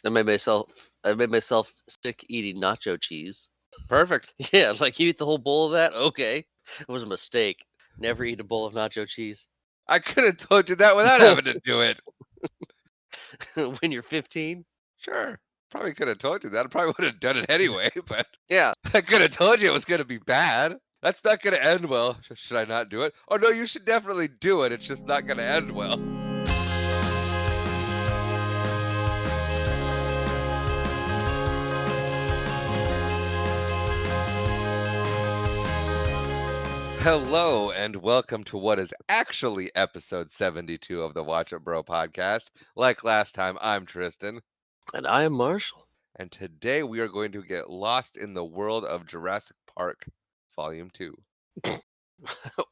I made myself sick eating nacho cheese. Perfect. Yeah, like you eat the whole bowl of that? Okay. It was a mistake. Never eat a bowl of nacho cheese. I could have told you that without having to do it. When you're 15? Sure. Probably could have told you that. I probably would have done it anyway, but Yeah. I could have told you it was going to be bad. That's not going to end well. Should I not do it? Oh, no, you should definitely do it. It's just not going to end well. Hello, and welcome to what is actually episode 72 of the Watch It Bro podcast. Like last time, I'm Tristan. And I am Marshall. And today we are going to get lost in the world of Jurassic Park, Volume 2.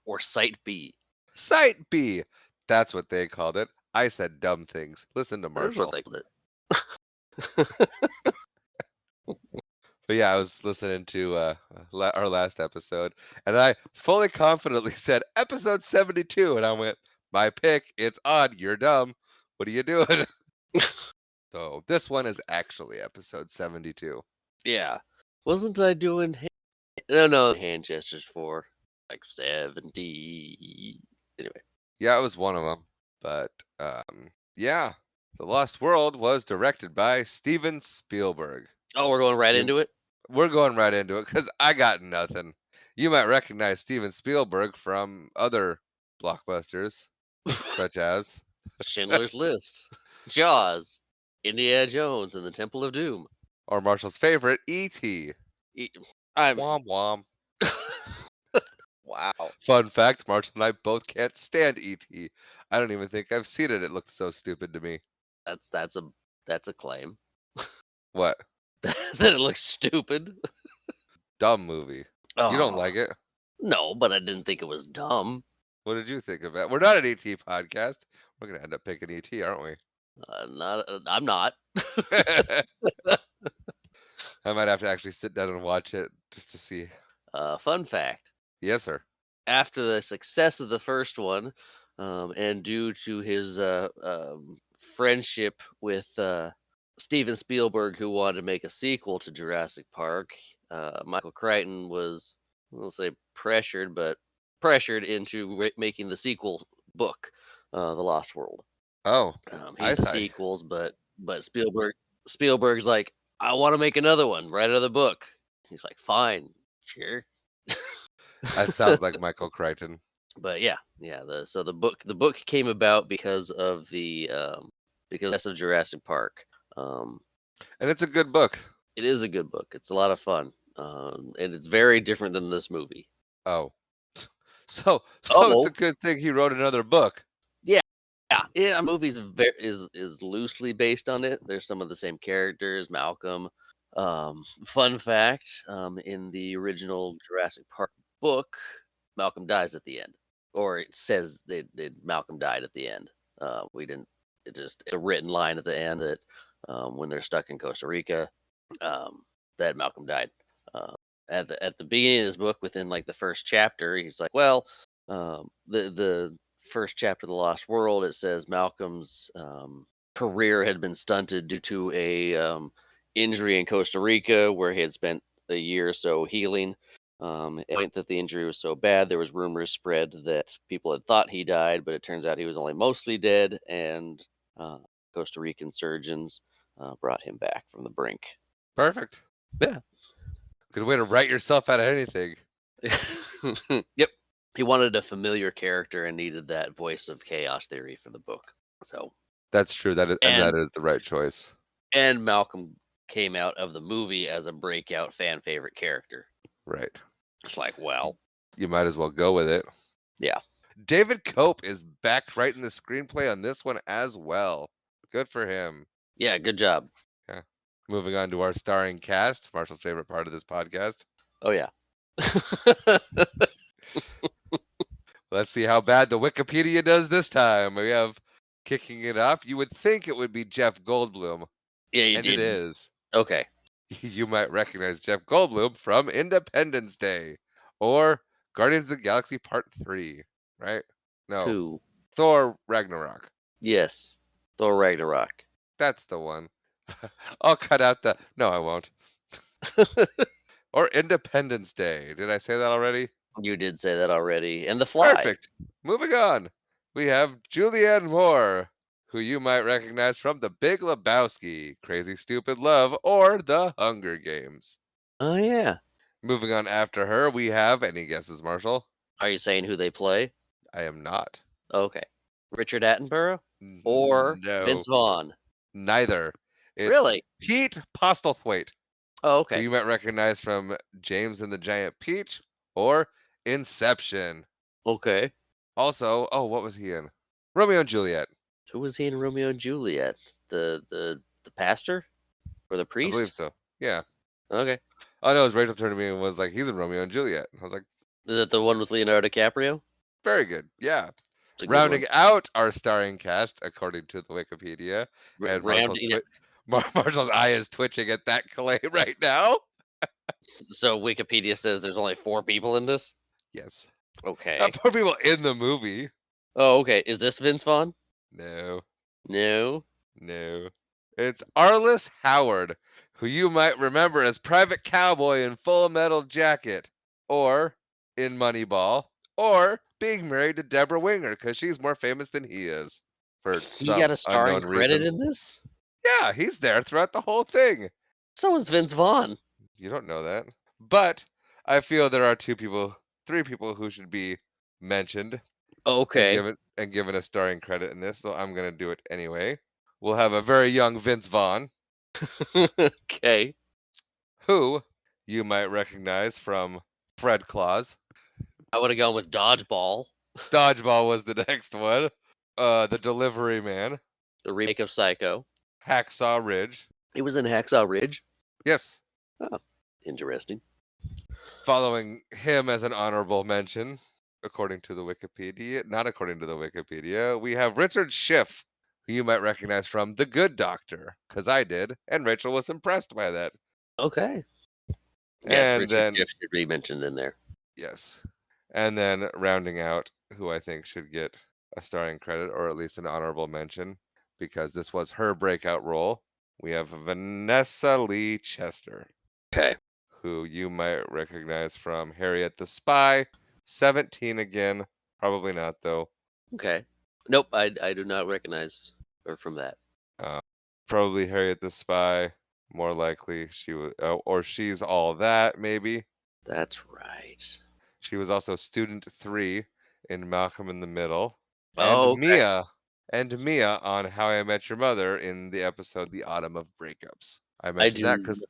Or Site B. Site B! That's what they called it. I said dumb things. Listen to That's Marshall. what they called it. But yeah, I was listening to our last episode, and I fully confidently said episode 72, and I went, my pick, it's on, you're dumb. What are you doing? So this one is actually episode 72. Yeah. Wasn't I doing no hand gestures for like 70? Anyway. Yeah, it was one of them. But yeah, The Lost World was directed by Steven Spielberg. Oh, we're going right into it? We're going right into it because I got nothing. You might recognize Steven Spielberg from other blockbusters, such as Schindler's List, Jaws, Indiana Jones and the Temple of Doom. or Marshall's favorite, E.T. I'm Womp womp. wow. Fun fact, Marshall and I both can't stand E.T. I don't even think I've seen it. It looked so stupid to me. That's a claim. What? That it looks stupid. Dumb movie. Oh, You don't like it? No, but I didn't think it was dumb. What did you think of it? We're not an E.T. podcast. We're going to end up picking E.T., aren't we? I'm not. I might have to actually sit down and watch it just to see. Fun fact. Yes, sir. After the success of the first one, and due to his friendship with Steven Spielberg, who wanted to make a sequel to Jurassic Park, Michael Crichton was, we'll say pressured into making the sequel book, The Lost World. Oh, He's the sequels, but Spielberg's like, I want to make another one, write another book. He's like, fine, sure. That sounds like Michael Crichton. But yeah. So the book came about because of of Jurassic Park. And it's a good book. It is a good book. It's a lot of fun, and it's very different than this movie. Oh, so it's a good thing he wrote another book. Yeah. Movie's is loosely based on it. There's some of the same characters. Malcolm. Fun fact: in the original Jurassic Park book, Malcolm dies at the end, or it says that Malcolm died at the end. We didn't. It's a written line at the end that when they're stuck in Costa Rica, that Malcolm died. At the beginning of this book, within like the first chapter, he's like, well, the first chapter of The Lost World, it says Malcolm's career had been stunted due to a injury in Costa Rica where he had spent a year or so healing. It that the injury was so bad, there was rumors spread that people had thought he died, but it turns out he was only mostly dead, and Costa Rican surgeons brought him back from the brink. Perfect. Yeah. Good way to write yourself out of anything. Yep. He wanted a familiar character and needed that voice of chaos theory for the book. So that's true. That is the right choice. And Malcolm came out of the movie as a breakout fan favorite character. Right. It's like, well, you might as well go with it. Yeah. David Cope is back writing the screenplay on this one as well. Good for him. Yeah, good job. Yeah. Moving on to our starring cast, Marshall's favorite part of this podcast. Oh, yeah. Let's see how bad the Wikipedia does this time. We have kicking it off. You would think it would be Jeff Goldblum. Yeah, you and did. It is. Okay. You might recognize Jeff Goldblum from Independence Day or Guardians of the Galaxy Part 3, right? No. 2. Thor Ragnarok. Yes. Thor Ragnarok. That's the one. I'll cut out the no, I won't. Or Independence Day. Did I say that already? You did say that already. And The Fly. Perfect. Moving on. We have Julianne Moore, who you might recognize from The Big Lebowski, Crazy Stupid Love, or The Hunger Games. Oh, yeah. Moving on after her, we have any guesses, Marshall? Are you saying who they play? I am not. Okay. Richard Attenborough or No, Vince Vaughn? neither. It's Really? Pete Postlethwaite, Oh, who okay. you might recognize from James and the Giant Peach or Inception. Okay. Also, oh, what was he in? Romeo and Juliet. Who was he in Romeo and Juliet? The pastor or the I believe priest? so. Yeah. Okay. Oh no, it was Rachel turned to me and was like, he's in Romeo and Juliet. I was like, Is it the one with Leonardo DiCaprio? very good. Yeah. It's a good one. Rounding out our starring cast, according to the Wikipedia, and Rounding it. Marshall's eye is twitching at that claim right now. So Wikipedia says there's only 4 people in this? Yes. Not Okay. four people in the movie. Oh, okay. Is this Vince Vaughn? No. No. No. It's Arliss Howard, who you might remember as Private Cowboy in Full Metal Jacket, or in Moneyball, or being married to Deborah Winger because she's more famous than he is for He got some a starring unknown credit reason. in this? Yeah, he's there throughout the whole thing. So is Vince Vaughn. You don't know that. But I feel there are three people who should be mentioned Okay. and given a starring credit in this, so I'm gonna do it anyway. We'll have a very young Vince Vaughn, Okay. who you might recognize from Fred Claus. I would have gone with Dodgeball, Dodgeball was the next one. The Delivery Man, the remake of Psycho. Hacksaw Ridge. He was in Hacksaw Ridge. Yes, Oh, interesting. following him as an honorable mention, according to the Wikipedia, not according to the Wikipedia, we have Richard Schiff, who you might recognize from The Good Doctor, because I did, and Rachel was impressed by that. Okay. Yes, And Richard then Schiff should be mentioned in there. yes. And then rounding out who I think should get a starring credit or at least an honorable mention because this was her breakout role. We have Vanessa Lee Chester, Okay. who you might recognize from Harriet the Spy, 17 again. Probably not though. Okay. Nope, I do not recognize her from that. Uh, probably Harriet the Spy. More likely she was, or she's all that maybe. That's right. She was also student 3 in Malcolm in the Middle, and Oh, okay. Mia on How I Met Your Mother in the episode The Autumn of Breakups. I I mentioned that do because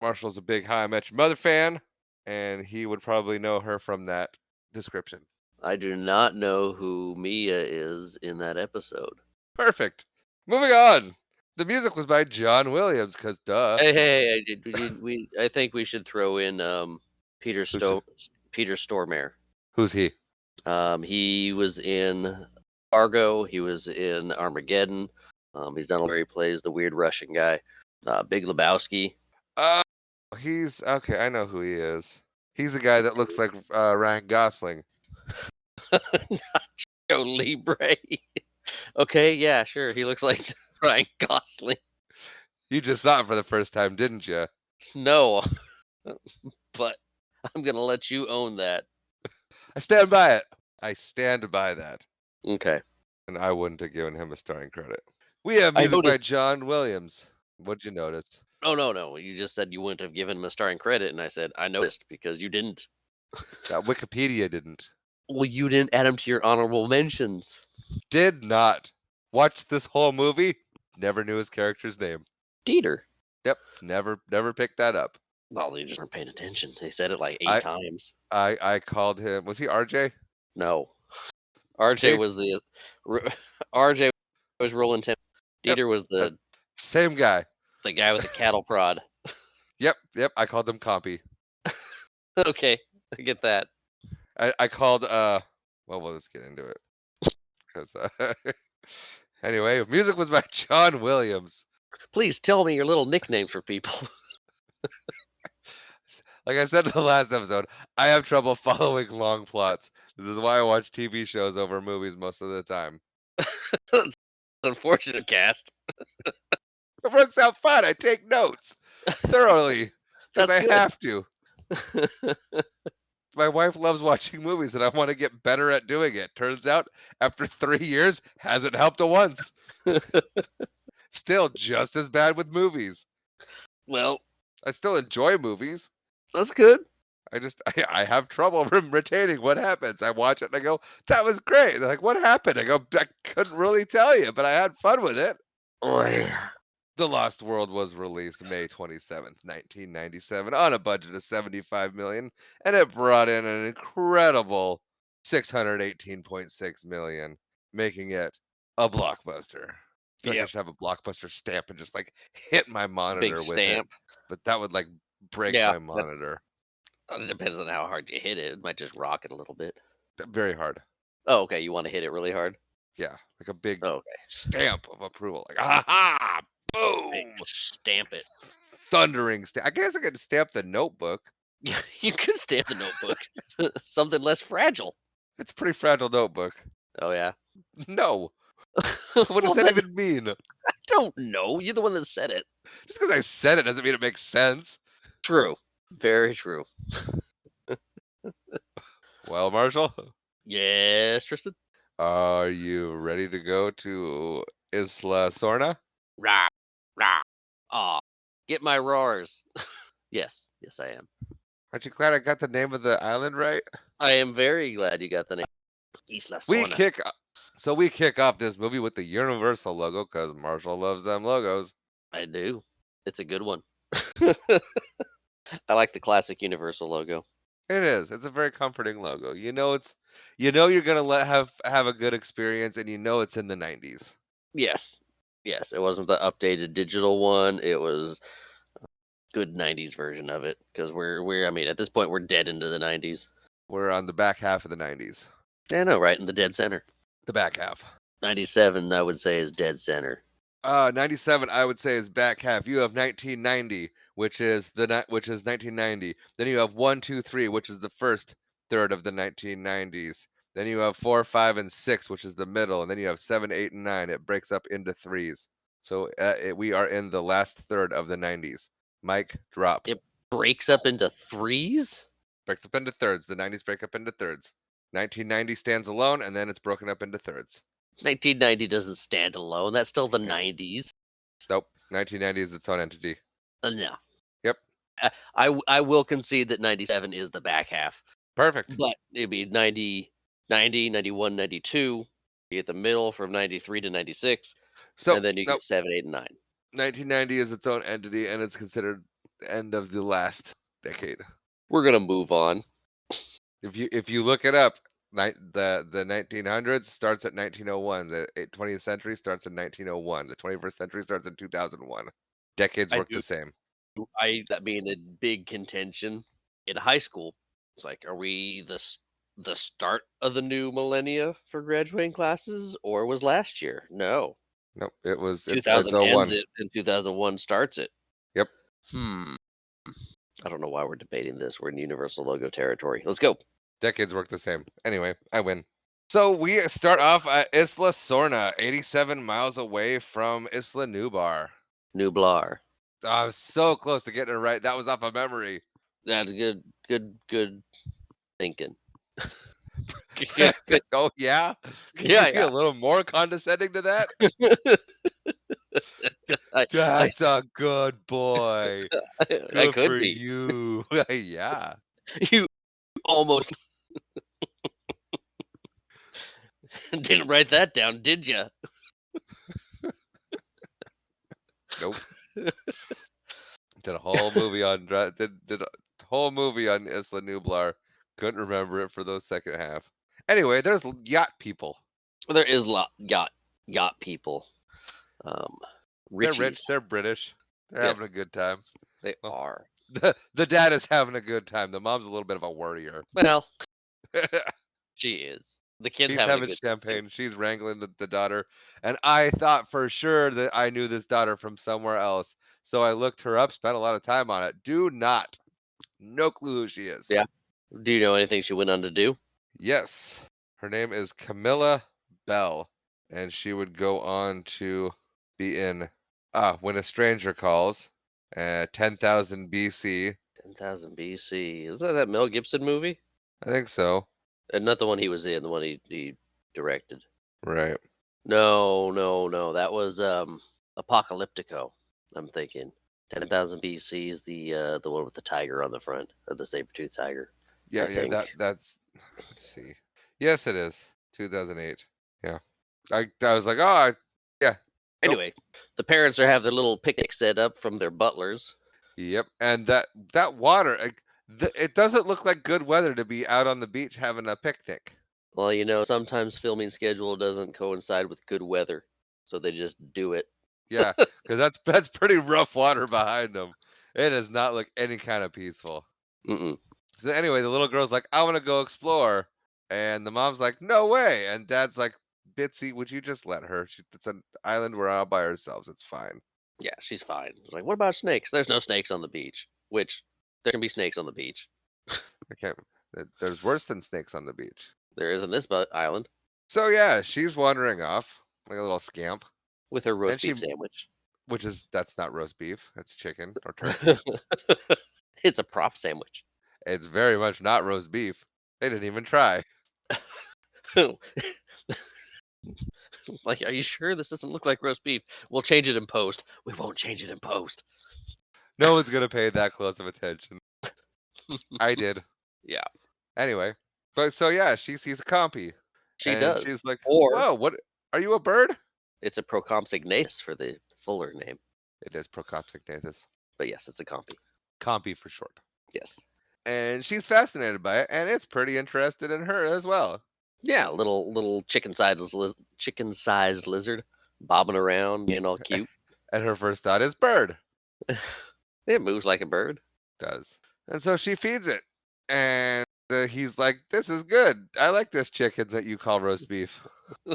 Marshall's a big How I Met Your Mother fan, and he would probably know her from that description. I do not know who Mia is in that episode. Perfect. Moving on. The music was by John Williams, because duh. Hey, I did we I think we should throw in Peter Who's Sto Peter Stormare. who's he? He was in Argo, he was in Armageddon. He's done where he plays the weird Russian guy. Big Lebowski. Uh, he's okay. I know who he is. He's the guy that looks like Ryan Gosling. Joe Libre. Okay, yeah, sure. He looks like Ryan Gosling. You just saw it for the first time, didn't you? No, but I'm gonna let you own that. I stand by it. I stand by that. Okay. And I wouldn't have given him a starring credit. We have I music by noticed. John Williams. What'd you notice? Oh no. You just said you wouldn't have given him a starring credit, and I said I noticed because you didn't. That Wikipedia didn't. Well, you didn't add him to your honorable mentions. Did not. Watched this whole movie. Never knew his character's name. Dieter. Yep. Never picked that up. Well, they just weren't paying attention. They said it like 8 I times. I called him. Was he RJ? No. RJ See? was the RJ was rolling 10. Yep. Dieter was Same guy. the guy with the cattle prod. Yep. I called him Compy. Okay, I get that. I called well let's get into it. Because anyway, music was by John Williams. Please tell me your little nicknames for people. Like I said in the last episode, I have trouble following long plots. This is why I watch TV shows over movies most of the time. It's unfortunate cast. It works out fine. I take notes thoroughly because That's I good. have to. My wife loves watching movies, and I want to get better at doing it. Turns out, after 3 years, hasn't helped a once. Still just as bad with movies. Well, I still enjoy movies. that's good. I have trouble retaining what happens. I watch it and I go, "That was great." They're like, "What happened?" I go, "I couldn't really tell you, but I had fun with it." Oy. The Lost World was released May 27th, 1997 on a budget of 75 million, and it brought in an incredible 618.6 million, making it a blockbuster. I feel like I Yep. should have a blockbuster stamp and just like hit my Big monitor with it, stamp. but that would like break Yeah, my that monitor. it depends on how hard you hit it. It might just rock it a little bit. Very hard. Oh, okay, you wanna hit it really hard? Yeah, like a big Oh, okay. stamp of approval. Like, "Ah ha! Big Boom!" stamp it. Thundering stamp. I guess I could stamp The Notebook. You could stamp the Notebook. Something less fragile. It's a pretty fragile notebook. Oh, yeah? No. What does Well, that then even mean? I don't know. You're the one that said it. Just because I said it doesn't mean it makes sense. True. Very true. Well, Marshall, Yes, Tristan? are you ready to go to Isla Sorna? Rah, rah. Aw, get my roars. Yes, yes, I am. Aren't you glad I got the name of the island right? I am very glad you got the name. Isla We Sorna. kick we kick off this movie with the Universal logo because Marshall loves them logos. I do. It's a good one. I like the classic Universal logo. It is. It's a very comforting logo. You know you're gonna have a good experience, and you know it's in the '90s. Yes. Yes, it wasn't the updated digital one. It was good 90s version of it because we're I mean, at this point we're dead into the 90s. We're on the back half of the '90s. I know, right in the dead center. The back half. 97 I would say is dead center. 97, I would say, is back half. You have 1990, which is 1990. Then you have 1, 2, 3, which is the first third of the 1990s. Then you have 4, 5, and 6, which is the middle, and then you have 7, 8, and 9. It breaks up into threes. So we are in the last third of the 90s. Mic drop. It breaks up into threes? Breaks up into thirds. The 90s break up into thirds. 1990 stands alone, and then it's broken up into thirds. 1990 doesn't stand alone. That's still the Yeah. 90s. Nope. 1990 is its own entity. No. Yep. I will concede that 97 is the back half. Perfect. But it'd be 90, 91, 92. You get the middle from 93 to 96, So, and then you no, get 7, 8, and 9. 1990 is its own entity, and it's considered the end of the last decade. We're gonna move on. If you look it up, the 1900s starts at 1901. The 20th century starts in 1901. The 21st century starts in 2001. Decades I work do the same. that being a big contention in high school. It's like, are we the start of the new millennia for graduating classes, or was last year? No, Nope, it's 2000 oh ends 01. it and 2001 starts it. Yep. Hmm. I don't know why we're debating this. We're in Universal logo territory. Let's go. Decades work the same. Anyway, I win. So we start off at Isla Sorna, 87 miles away from Isla Nublar. Nublar. I was so close to getting it right. That was off of memory. That's good. Good thinking. Good. Oh, yeah? Can you Yeah, be a yeah. little more condescending to that? I That's a good boy. I Good could for be. you. Yeah. You almost didn't write that down, did you? Nope. Did a whole movie on did a whole movie on Isla Nublar. Couldn't remember it for the second half. Anyway, there's yacht people. There is lot yacht people. Um, They're Richies. rich. They're British. They're having a Yes, good time. they Well, are. the dad is having a good time. The mom's a little bit of a worrier. Well, she is. The kid's He's having a having good time too. champagne. She's wrangling the daughter. And I thought for sure that I knew this daughter from somewhere else. So I looked her up, spent a lot of time on it. Do not. No clue who she is. Yeah. Do you know anything she went on to do? Yes. Her name is Camilla Bell. And she would go on to be in When a Stranger Calls, 10,000 BC. 10,000 BC. Isn't that Mel Gibson movie? I think so. And not the one he was in, the one he directed. Right. No, no, no. That was Apocalyptico. I'm thinking 10,000 BC is the one with the tiger on the front of the saber-tooth tiger. Yeah, I yeah, think. that's let's see. Yes, it is. 2008. Yeah. I was like, "Oh, yeah. Nope. Anyway, the parents are have their little picnic set up from their butlers. Yep." And that water, like, it doesn't look like good weather to be out on the beach having a picnic. Well, sometimes filming schedule doesn't coincide with good weather, so they just do it. Yeah, because that's pretty rough water behind them. It does not look any kind of peaceful. Mm-mm. So anyway, the little girl's like, "I wanna go explore," and the mom's like, "No way," and dad's like, "Bitsy, would you just let her? It's an island, we're all by ourselves, it's fine." Yeah, she's fine. It's like, what about snakes? There's no snakes on the beach. Which there can be snakes on the beach. I can't there's worse than snakes on the beach. There is in this island So, yeah, she's wandering off like a little scamp, with her and roast she beef sandwich. that's not roast beef, that's chicken or turkey. It's a prop sandwich. It's very much not roast beef. They didn't even try. Like, are you sure this doesn't look like roast beef? We'll change it in post. We won't change it in post. No one's gonna pay that close of attention. I did. Yeah, Anyway, but so, yeah, she sees a compy, she and does. she's like, Or "Whoa, what are you a bird?" it's a Procompsognathus for the fuller name. It is Procopsignathus. But yes, it's a compy. Compy for short. Yes. And she's fascinated by it, and it's pretty interested in her as well. Yeah, little chicken-sized lizard bobbing around, being all cute. And her first thought is bird. It moves like a bird. Does. And so she feeds it. And he's like, "This is good. I like this chicken that you call roast beef."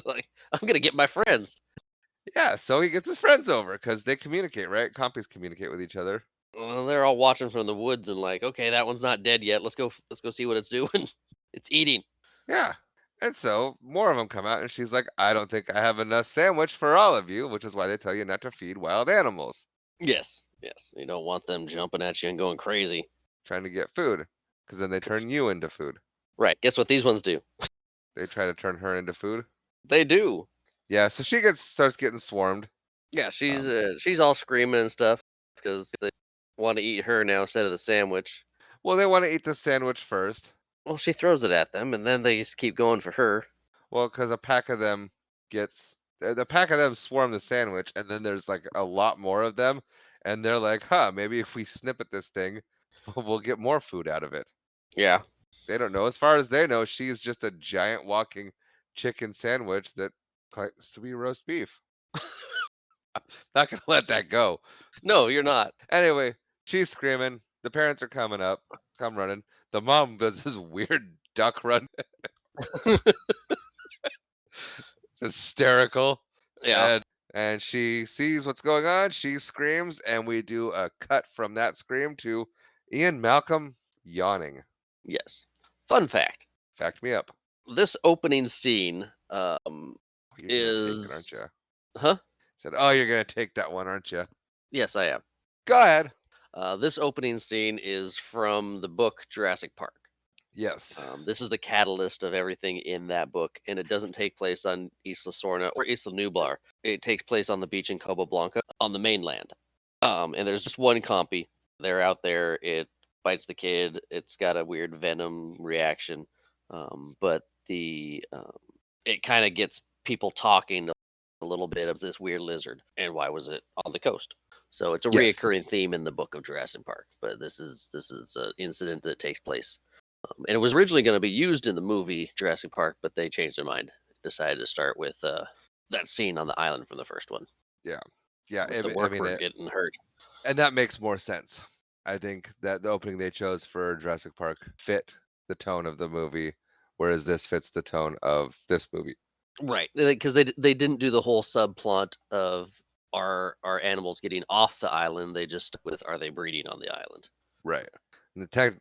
Like, I'm gonna get my friends. Yeah, so he gets his friends over because they communicate, right? Compies communicate with each other. Well, they're all watching from the woods and like, okay, that one's not dead yet. Let's go see what it's doing. It's eating. Yeah. And so more of them come out, and she's like, "I don't think I have enough sandwich for all of you," which is why they tell you not to feed wild animals Yes, yes. You don't want them jumping at you and going crazy. trying to get food because then they turn you into food. Right. Guess what these ones do? They try to turn her into food. They do. Yeah, so she starts getting swarmed. Yeah, Um, she's all screaming and stuff because they want to eat her now instead of the sandwich. well, they want to eat the sandwich first. Well, she throws it at them, and then they just keep going for her. Well, because a pack of them gets the pack of them swarm the sandwich, and then there's like a lot more of them, and they're like, "Huh, maybe if we snip at this thing, we'll get more food out of it." Yeah. They don't know. As far as they know, she's just a giant walking chicken sandwich that claims to be roast beef. Not gonna let that go. No, you're not. Anyway, she's screaming. The parents are coming up, come running. The mom does this weird duck run. It's hysterical. Yeah. And she sees what's going on. She screams, and we do a cut from that scream to Ian Malcolm yawning. Yes. Fun fact. Fact me up. This opening scene Oh, you're gonna take it, aren't is you? huh? Said, "Oh, you're gonna take that one, aren't you?" Yes, I am. Go ahead. This opening scene is from the book Jurassic Park. Yes. This is the catalyst of everything in that book, and it doesn't take place on Isla Sorna or Isla Nublar. It takes place on the beach in Cabo Blanca on the mainland. And there's just one compy. They're out there. It bites the kid. It's got a weird venom reaction, but the it kind of gets people talking a little bit of this weird lizard and why was it on the coast. So it's a Yes. reoccurring theme in the book of Jurassic Park, but this is an incident that takes place and it was originally going to be used in the movie Jurassic Park, but they changed their mind. Decided to start with that scene on the island from the first one Yeah. Yeah. with the I work mean, we're getting hurt. and that makes more sense. I think that the opening they chose for Jurassic Park fit the tone of the movie, whereas this fits the tone of this movie. Right, because they didn't do the whole subplot of our animals getting off the island. They just stuck with are they breeding on the island? Right.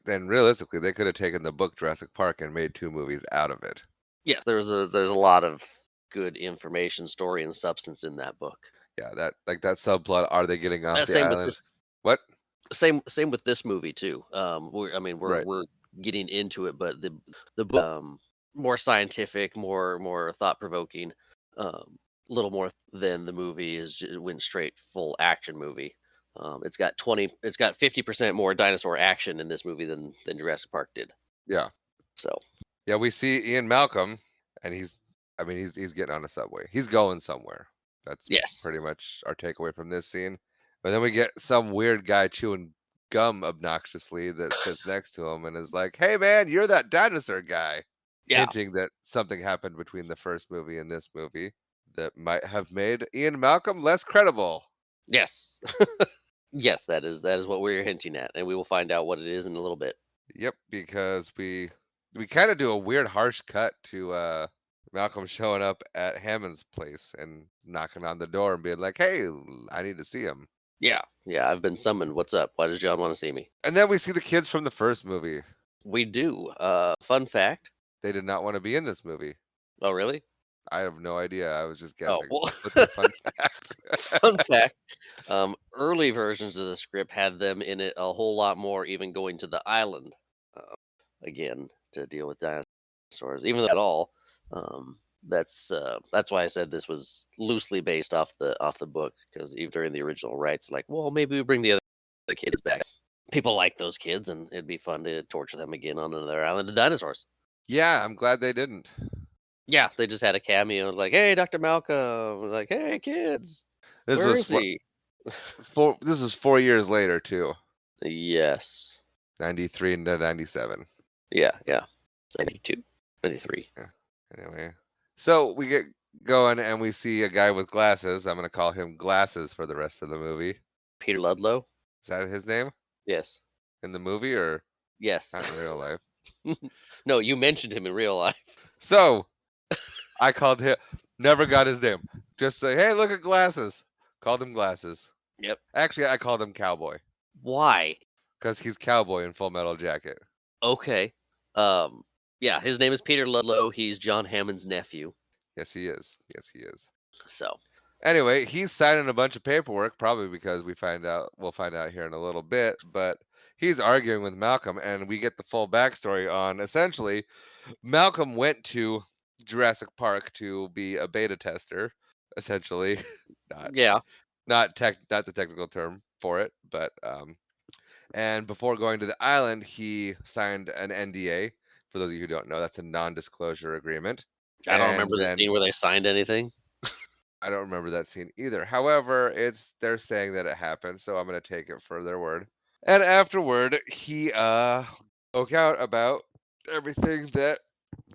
And realistically, they could have taken the book Jurassic Park and made two movies out of it. Yes, there's a lot of good information, story, and substance in that book. Yeah, that like that subplot, are they getting off the Same with island? this. What? Same with this movie too. I mean, Right. we're getting into it, but the book, more scientific, more thought provoking, little more than the movie is. Went straight full action movie. It's got 50% more dinosaur action in this movie than Jurassic Park did. Yeah. So Yeah, we see Ian Malcolm, and I mean, he's getting on a subway. He's going somewhere. That's yes, pretty much our takeaway from this scene. But then we get some weird guy chewing gum obnoxiously that sits next to him and is like, "Hey, man, you're that dinosaur guy," yeah, hinting that something happened between the first movie and this movie that might have made Ian Malcolm less credible. yes, yes. That is what we're hinting at, and we will find out what it is in a little bit. Yep, because we kind of do a weird harsh cut to Malcolm showing up at Hammond's place and knocking on the door and being like, "Hey, I need to see him." Yeah, yeah. I've been summoned. What's up? Why does John want to see me? And then we see the kids from the first movie. We do. Fun fact. They did not want to be in this movie. Oh, really? I have no idea. I was just Oh, guessing. well, What's your fun fact? fun fact. Early versions of the script had them in it a whole lot more, even going to the island uh, again to deal with dinosaurs. Even though at all, that's why I said this was loosely based off the book because even during the original rights, like, well, maybe we bring the kids back. People like those kids, and it'd be fun to torture them again on another island of dinosaurs. Yeah, I'm glad they didn't. Yeah, they just had a cameo, like, "Hey, Dr. Malcolm," like, "Hey, kids, This where was is he?" four. This is 4 years later too. Yes. 93 to 97. Yeah, yeah. 92, 93. Yeah. Anyway, so we get going and we see a guy with glasses. I'm gonna call him Glasses for the rest of the movie. Peter Ludlow? Is that his name Yes. in the movie or Yes. not in real life? No, you mentioned him in real life. So I called him. Never got his name. Just say, hey, look at Glasses. Called him Glasses. Yep. Actually, I called him Cowboy Why? because he's Cowboy in Full Metal Jacket. Okay. Um, yeah, his name is Peter Ludlow, he's John Hammond's nephew, Yes, he is. Yes, he is. so Anyway, he's signing a bunch of paperwork, probably because we'll find out here in a little bit, but he's arguing with Malcolm, and we get the full backstory on essentially Malcolm went to Jurassic Park to be a beta tester, essentially. not yeah. not the technical term for it, but and before going to the island, he signed an NDA. For those of you who don't know, that's a non-disclosure agreement. I don't And remember the then scene where they signed anything. I don't remember that scene either. However, it's they're saying that it happened, so I'm gonna take it for their word. And afterward, he spoke out about everything that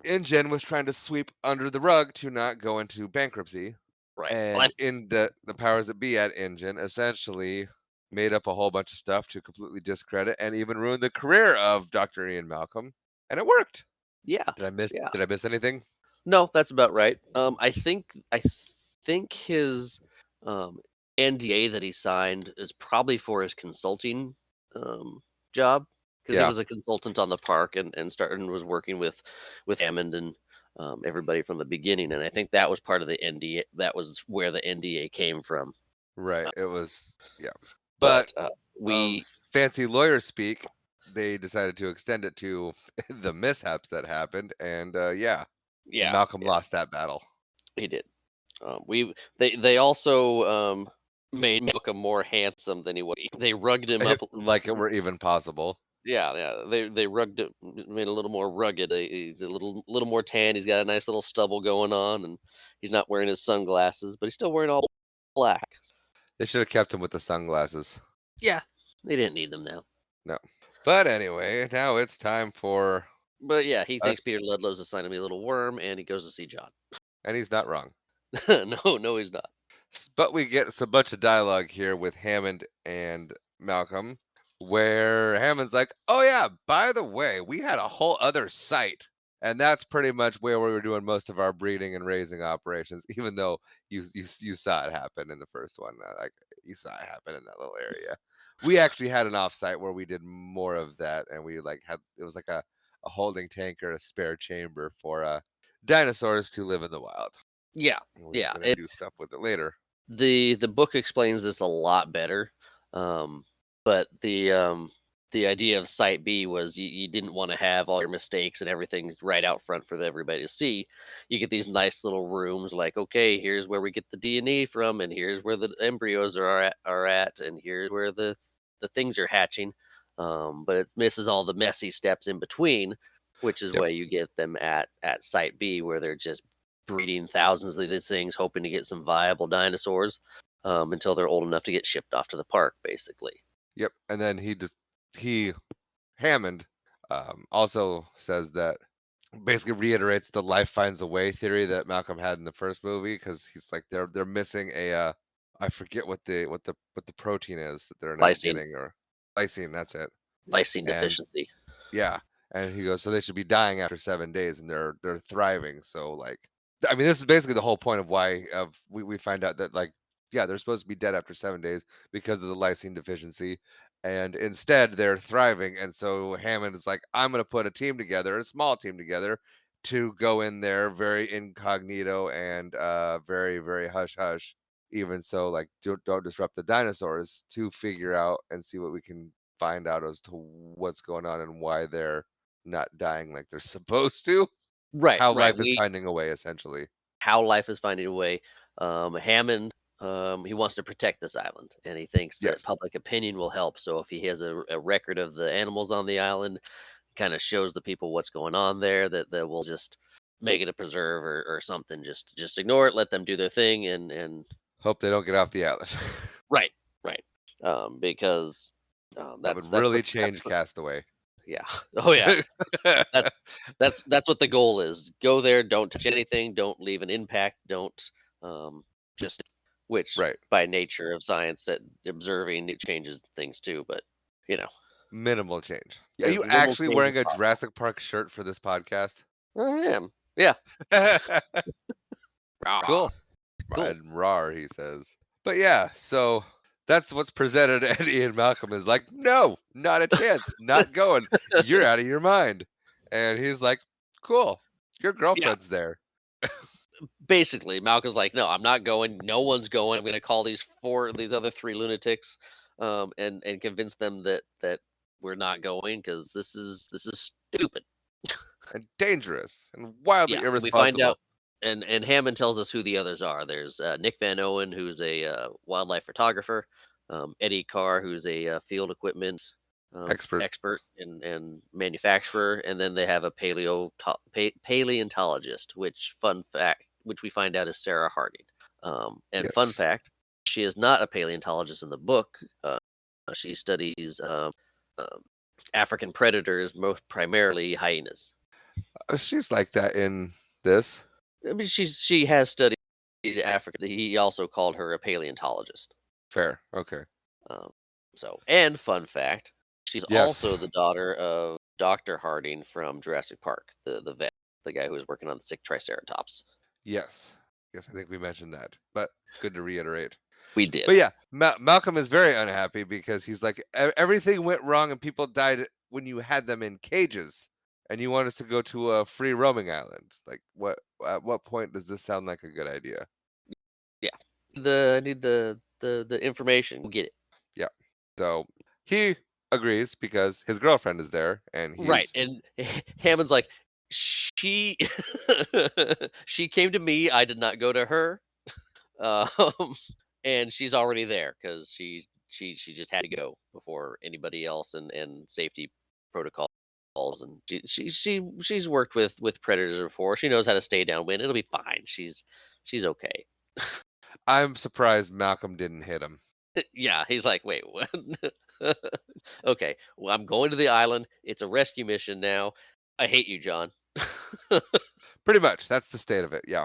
InGen was trying to sweep under the rug to not go into bankruptcy. Right. Well, And in the powers that be at InGen essentially made up a whole bunch of stuff to completely discredit and even ruin the career of Dr. Ian Malcolm. And it worked. yeah, yeah. Did I miss anything? No, that's about right. I think his um, NDA that he signed is probably for his consulting job because he Yeah, was a consultant on the park and started and was working with Hammond and everybody from the beginning. And I think that was part of the NDA. That was where the NDA came from. right. Uh, It was yeah. But but we, fancy lawyer speak, they decided to extend it to the mishaps that happened, and yeah, yeah, Malcolm yeah, lost that battle. he did. They also made Malcolm more handsome than he was. They rugged him up. Like it were even possible. Yeah, yeah. They rugged it, made it a little more rugged. He's a little more tan. He's got a nice little stubble going on, and he's not wearing his sunglasses, but he's still wearing all black. They should have kept him with the sunglasses. Yeah, they didn't need them now. No. But anyway, now it's time for But yeah, he thinks us, Peter Ludlow's assigning me a little worm, and he goes to see John. and he's not wrong. No, no, he's not. But we get a bunch of dialogue here with Hammond and Malcolm, where Hammond's like, "Oh yeah, by the way, we had a whole other site, and that's pretty much where we were doing most of our breeding and raising operations. Even though you saw it happen in the first one, like you saw it happen in that little area. We actually had an offsite where we did more of that, and we like had it was like a holding tank or a spare chamber for dinosaurs to live in the wild. Yeah, And we were yeah. gonna do stuff with it later." The book explains this a lot better, um, but the idea of Site B was you didn't wanna have all your mistakes and everything right out front for everybody to see. You get these nice little rooms like, "Okay, here's where we get the DNA from, and here's where the embryos are at, and here's where the things are hatching," but it misses all the messy steps in between, which is Yep. why you get them at Site B, where they're just breeding thousands of these things, hoping to get some viable dinosaurs until they're old enough to get shipped off to the park, basically. Yep. And then he Hammond also says that basically reiterates the life finds a way theory that Malcolm had in the first movie because he's like they're missing a I forget what the protein is that they're not Lysine, getting or lysine, that's it. lysine And deficiency. yeah, and he goes, "So they should be dying after 7 days, and they're thriving." So, like, I mean, this is basically the whole point of why of we find out that, like, yeah, they're supposed to be dead after 7 days because of the lysine deficiency, and instead they're thriving. And so Hammond is like, "I'm gonna put a team together, a small team together, to go in there very incognito and very very hush hush. Even so, like, don't disrupt the dinosaurs to figure out and see what we can find out as to what's going on and why they're not dying like they're supposed to. Right, How right. life is We finding a way, essentially. How life is finding a way. Hammond, he wants to protect this island, and he thinks that Yes. public opinion will help. So if he has a record of the animals on the island, kind of shows the people what's going on there, that will just make it a preserve or something. Just ignore it, let them do their thing, and Hope they don't get off the island. right, right. Because That would that's really what change Castaway. yeah. Oh yeah. That's that's what the goal is. Go there, don't touch anything, don't leave an impact, don't just which Right. by nature of science that observing it changes things too, but you know, Minimal change. Are as you little actually change as wearing a possible. Jurassic Park shirt for this podcast? I am. Yeah. Rah, Cool. cool. And rar, he says. But yeah, so that's what's presented, and Ian Malcolm is like, "No, not a chance, not going. You're out of your mind." And he's like, "Cool, your Yeah. girlfriend's there." Basically, Malcolm's like, no, I'm not going. No one's going. I'm gonna call these other three lunatics, and convince them that we're not going because this is stupid. And dangerous and wildly Yeah, we find irresponsible. out, and Hammond tells us who the others are. There's Nick Van Owen, who's a wildlife photographer, Eddie Carr, who's a field equipment Expert. expert and manufacturer, and then they have a paleontologist. Which we find out is Sarah Harding. And fun Yes. fact, she is not a paleontologist in the book. She studies um, African predators, most primarily hyenas. She's like that in this. I mean, she has studied Africa. He also called her a paleontologist. Fair. Okay. Um, and fun fact, she's Yes. also the daughter of Dr. Harding from Jurassic Park, the vet, the guy who was working on the sick Triceratops. Yes. Yes, I think we mentioned that, but good to reiterate. We But did. yeah, Malcolm is very unhappy because he's like, Everything went wrong and people died when you had them in cages, and you want us to go to a free roaming island. Like, what? At what point does this sound like a good idea?" Yeah. I need the information. We'll get it. Yeah. So he agrees because his girlfriend is there, and Right. he's And Hammond's like, she she came to me. I did not go to her. Um, and she's already there because she just had to go before anybody else, and safety protocols, and she's worked with predators before. She knows how to stay downwind. It'll be fine. She's okay. I'm surprised Malcolm didn't hit him. Yeah, he's like, wait, what? Okay, well, I'm going to the island. It's a rescue mission now. I hate you, John. Pretty much, that's the state of it. Yeah.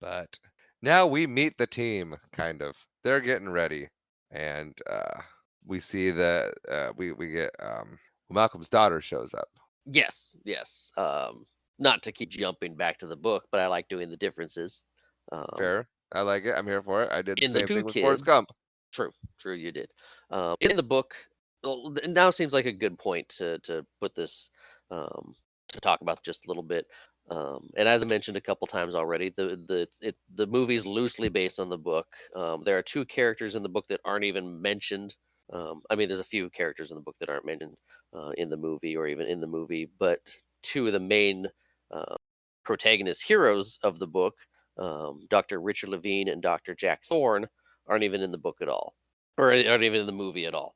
But now we meet the team, kind of. They're getting ready, and we see that we get Malcolm's daughter shows up. Yes, yes. Not to keep jumping back to the book, but I like doing the differences. Um, Fair, I like it. I'm here for it. I did the in the same two thing with Forrest kids, Gump. true, true, you did. In the book, now seems like a good point to put this, to talk about just a little bit. And as I mentioned a couple times already, the movie's loosely based on the book. There are two characters in the book that aren't even mentioned. I mean, there's a few characters in the book that aren't mentioned in the movie or even in the movie, but two of the main uh, protagonist heroes of the book, Dr. Richard Levine and Dr. Jack Thorne, aren't even in the book at all, or aren't even in the movie at all.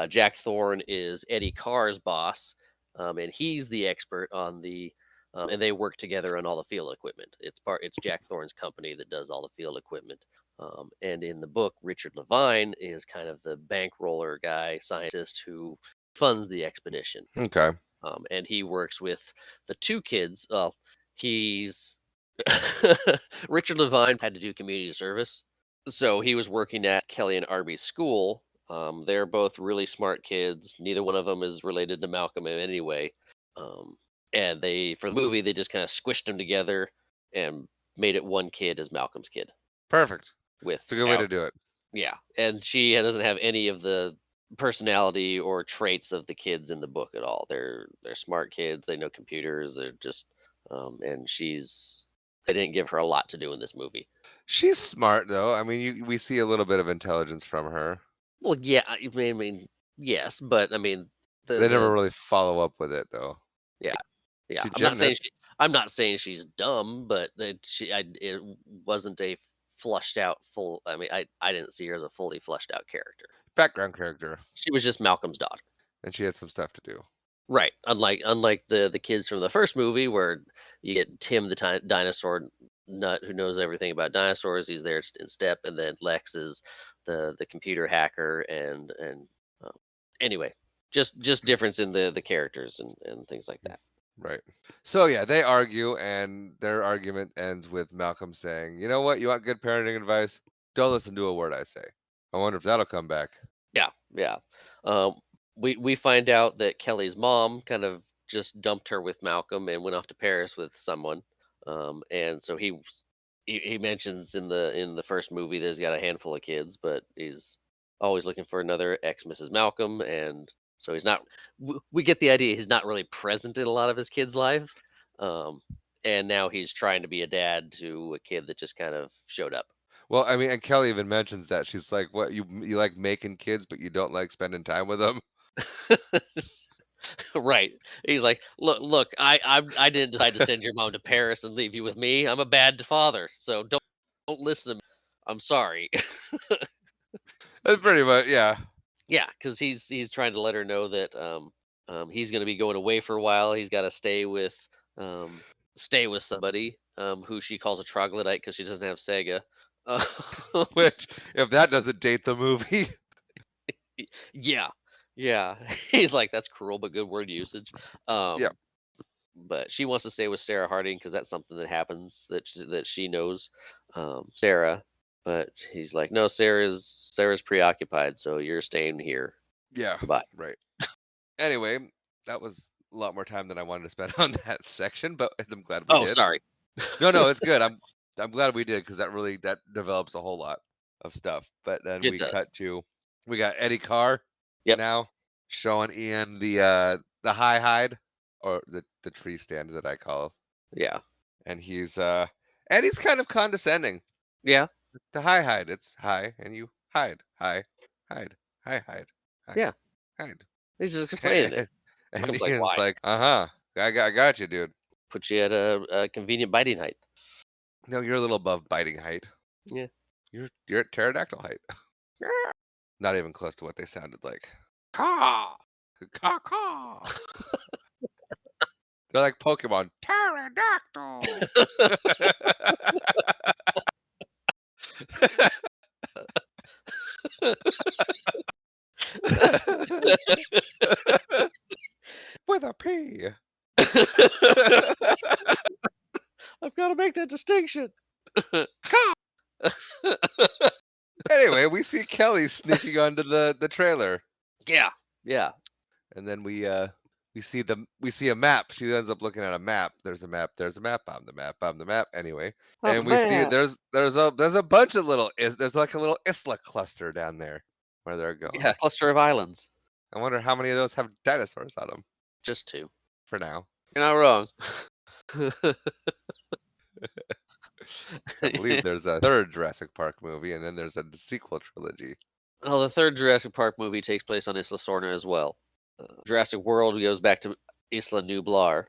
Jack Thorne is Eddie Carr's boss, and he's the expert on the and they work together on all the field equipment. It's Jack Thorne's company that does all the field equipment. And in the book, Richard Levine is kind of the bankroller guy, scientist who funds the expedition. Okay. And he works with the two kids. Well, he's Richard Levine had to do community service, so he was working at Kelly and Arby's school. They're both really smart kids. Neither one of them is related to Malcolm in any way. Um, and they, for the movie, they just kind of squished them together and made it one kid as Malcolm's kid. Perfect. It's a good way Without, to do it. yeah, and she doesn't have any of the personality or traits of the kids in the book at all. They're smart kids. They know computers. They're just, and she's. They didn't give her a lot to do in this movie. She's smart though. I mean, we see a little bit of intelligence from her. Well, yeah, I mean, yes, but I mean, They never the really follow up with it though. yeah, yeah. She's gymnast. I'm not saying she's dumb, but that it wasn't a flushed out full. I mean, I didn't see her as a fully flushed out character. Background character. She was just Malcolm's daughter. And she had some stuff to do. Right. Unlike the kids from the first movie where you get Tim the dinosaur nut who knows everything about dinosaurs. He's there in step, and then Lex is the computer hacker and um, anyway, just difference in the characters and things like that. Right. So yeah, they argue, and their argument ends with Malcolm saying, "You know what? You want good parenting advice? Don't listen to a word I say." I wonder if that'll come back. Yeah, yeah. Um, we find out that Kelly's mom kind of just dumped her with Malcolm and went off to Paris with someone. And so he mentions in the first movie that he's got a handful of kids, but he's always looking for another ex Mrs. Malcolm, and so he's not. We get the idea he's not really present in a lot of his kids' lives. Um, and now he's trying to be a dad to a kid that just kind of showed up. Well, I mean, and Kelly even mentions that she's like, "What you like making kids, but you don't like spending time with them." Right. He's like, look, I didn't decide to send your mom to Paris and leave you with me. I'm a bad father, so don't listen to me. I'm sorry." That's pretty much, yeah, Yeah, because he's trying to let her know that he's going to be going away for a while. He's got to um stay with somebody who she calls a troglodyte because she doesn't have Sega. Uh, which if that doesn't date the movie. yeah, yeah. He's like, that's cruel but good word usage. Yeah, Um, but she wants to stay with Sarah Harding because that's something that happens that she knows, Sarah. But he's like, no, Sarah's preoccupied, so you're staying here. yeah, Goodbye. right. Anyway, that was a lot more time than I wanted to spend on that section, but I'm glad we Oh, did. sorry. No, no, it's good. I'm glad we did because that develops a whole lot of stuff. But then It we cut does. to we got Eddie Carr Yep. now showing Ian the high hide or the tree stand that I call, Yeah. and Eddie's kind of condescending. Yeah. The high hide, it's high and you hide, high, hide, hide, hide, Yeah. hide. He's just explaining it. And Malcolm's like, Ian's why? like, uh-huh, I got you, dude. Put you at a convenient biting height. No, you're a little above biting height. Yeah. You're at pterodactyl height. Not even close to what they sounded like. Caw. Caw caw. They're like Pokemon. Pterodactyl. With a P. I've got to make that distinction. Anyway, we see Kelly sneaking onto the trailer, Yeah. Yeah. and then we see a map. She ends up looking at a map. There's a map. There's a map. I'm the map. I'm the map. Anyway, Oh and we see man. there's a bunch of there's like a little isla cluster down there where they're Yeah. going. Cluster of islands. I wonder how many of those have dinosaurs on them Just two. for now. You're not wrong. I believe there's a 3rd Jurassic Park movie, and then there's a sequel trilogy. Well, the third Jurassic Park movie takes place on Isla Sorna as well. Jurassic World goes back to Isla Nublar.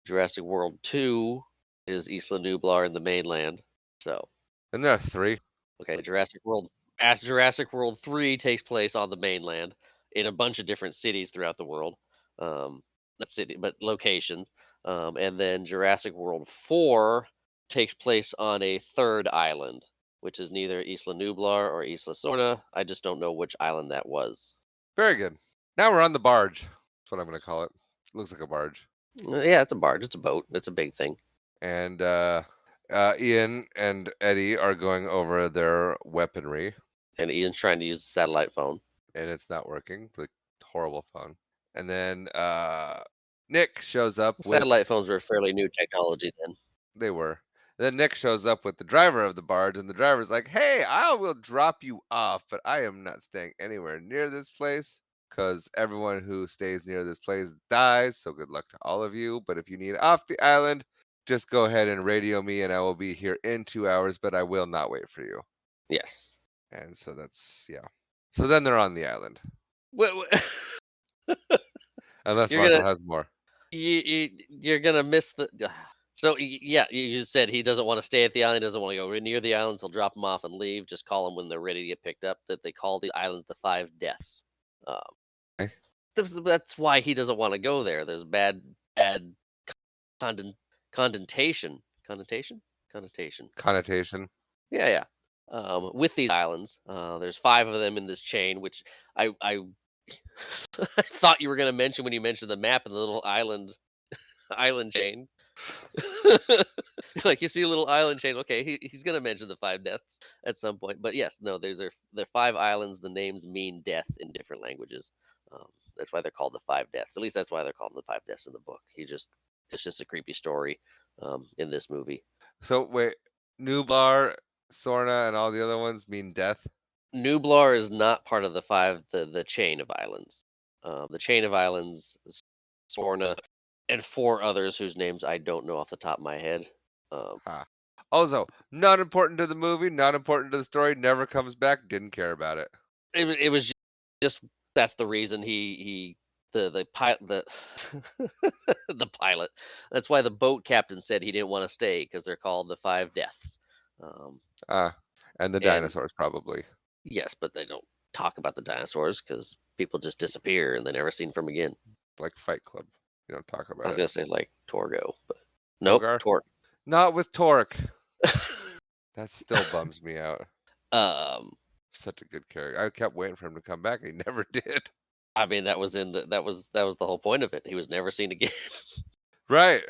Jurassic World 2 is Isla Nublar in the mainland. So, And there are 3? okay, Jurassic World 3 takes place on the mainland in a bunch of different cities throughout the world. Um, not city, but locations. And then Jurassic World 4 takes place on a third island, which is neither Isla Nublar or Isla Sorna. I just don't know which island that was. Very good. Now we're on the barge. That's what I'm gonna call it. Looks like a barge. Yeah, it's a barge. It's a boat. It's a big thing. And, Ian and Eddie are going over their weaponry, And Ian's trying to use the satellite phone. and it's not working. Like, horrible phone. And then, Nick shows up with Satellite phones were fairly new technology then. they were. Then Nick shows up with the driver of the barge, and the driver's like, "Hey, I will drop you off, but I am not staying anywhere near this place because everyone who stays near this place dies. So good luck to all of you. But if you need off the island, just go ahead and radio me, and I will be here in 2 hours. But I will not wait for you." Yes. And so that's yeah. So then they're on the island, unless You're Marshall gonna has more. you're gonna miss the. So yeah, you just said he doesn't want to stay at the island. Doesn't want to go near the islands. He'll drop them off and leave. Just call them when they're ready to get picked up. That they call the islands the Five Deaths. Um, Eh, that's why he doesn't want to go there. There's bad condon, connotation. Connotation. Yeah, yeah. With these islands, there's five of them in this chain, which I I thought you were gonna mention when you mentioned the map and the little island chain. Like you see a little island chain. Okay, he's gonna mention the five deaths at some point. But yes, no, they're five islands. The names mean death in different languages. That's why they're called the five deaths. At least that's why they're called the five deaths in the book. It's just a creepy story in this movie. So wait, Nublar, Sorna, and all the other ones mean death. Nublar is not part of the chain of islands. The chain of islands, Sorna, and four others whose names I don't know off the top of my head. Um, Ha. Also, not important to the movie, not important to the story, never comes back, didn't care about it. it was just that's the reason he the pilot the pilot. That's why the boat captain said he didn't want to stay because they're called the five deaths. Um, Ah, and the and dinosaurs probably, yes, but they don't talk about the dinosaurs because people just disappear and they're never seen from again. like Fight Club. You don't talk I about was it. gonna say like Torgo, but nope, Togar? Torque. Not with Torque. That still bums me out. um, Such a good character. I kept waiting for him to come back, and he never did. I mean that was the whole point of it. He was never seen again. Right.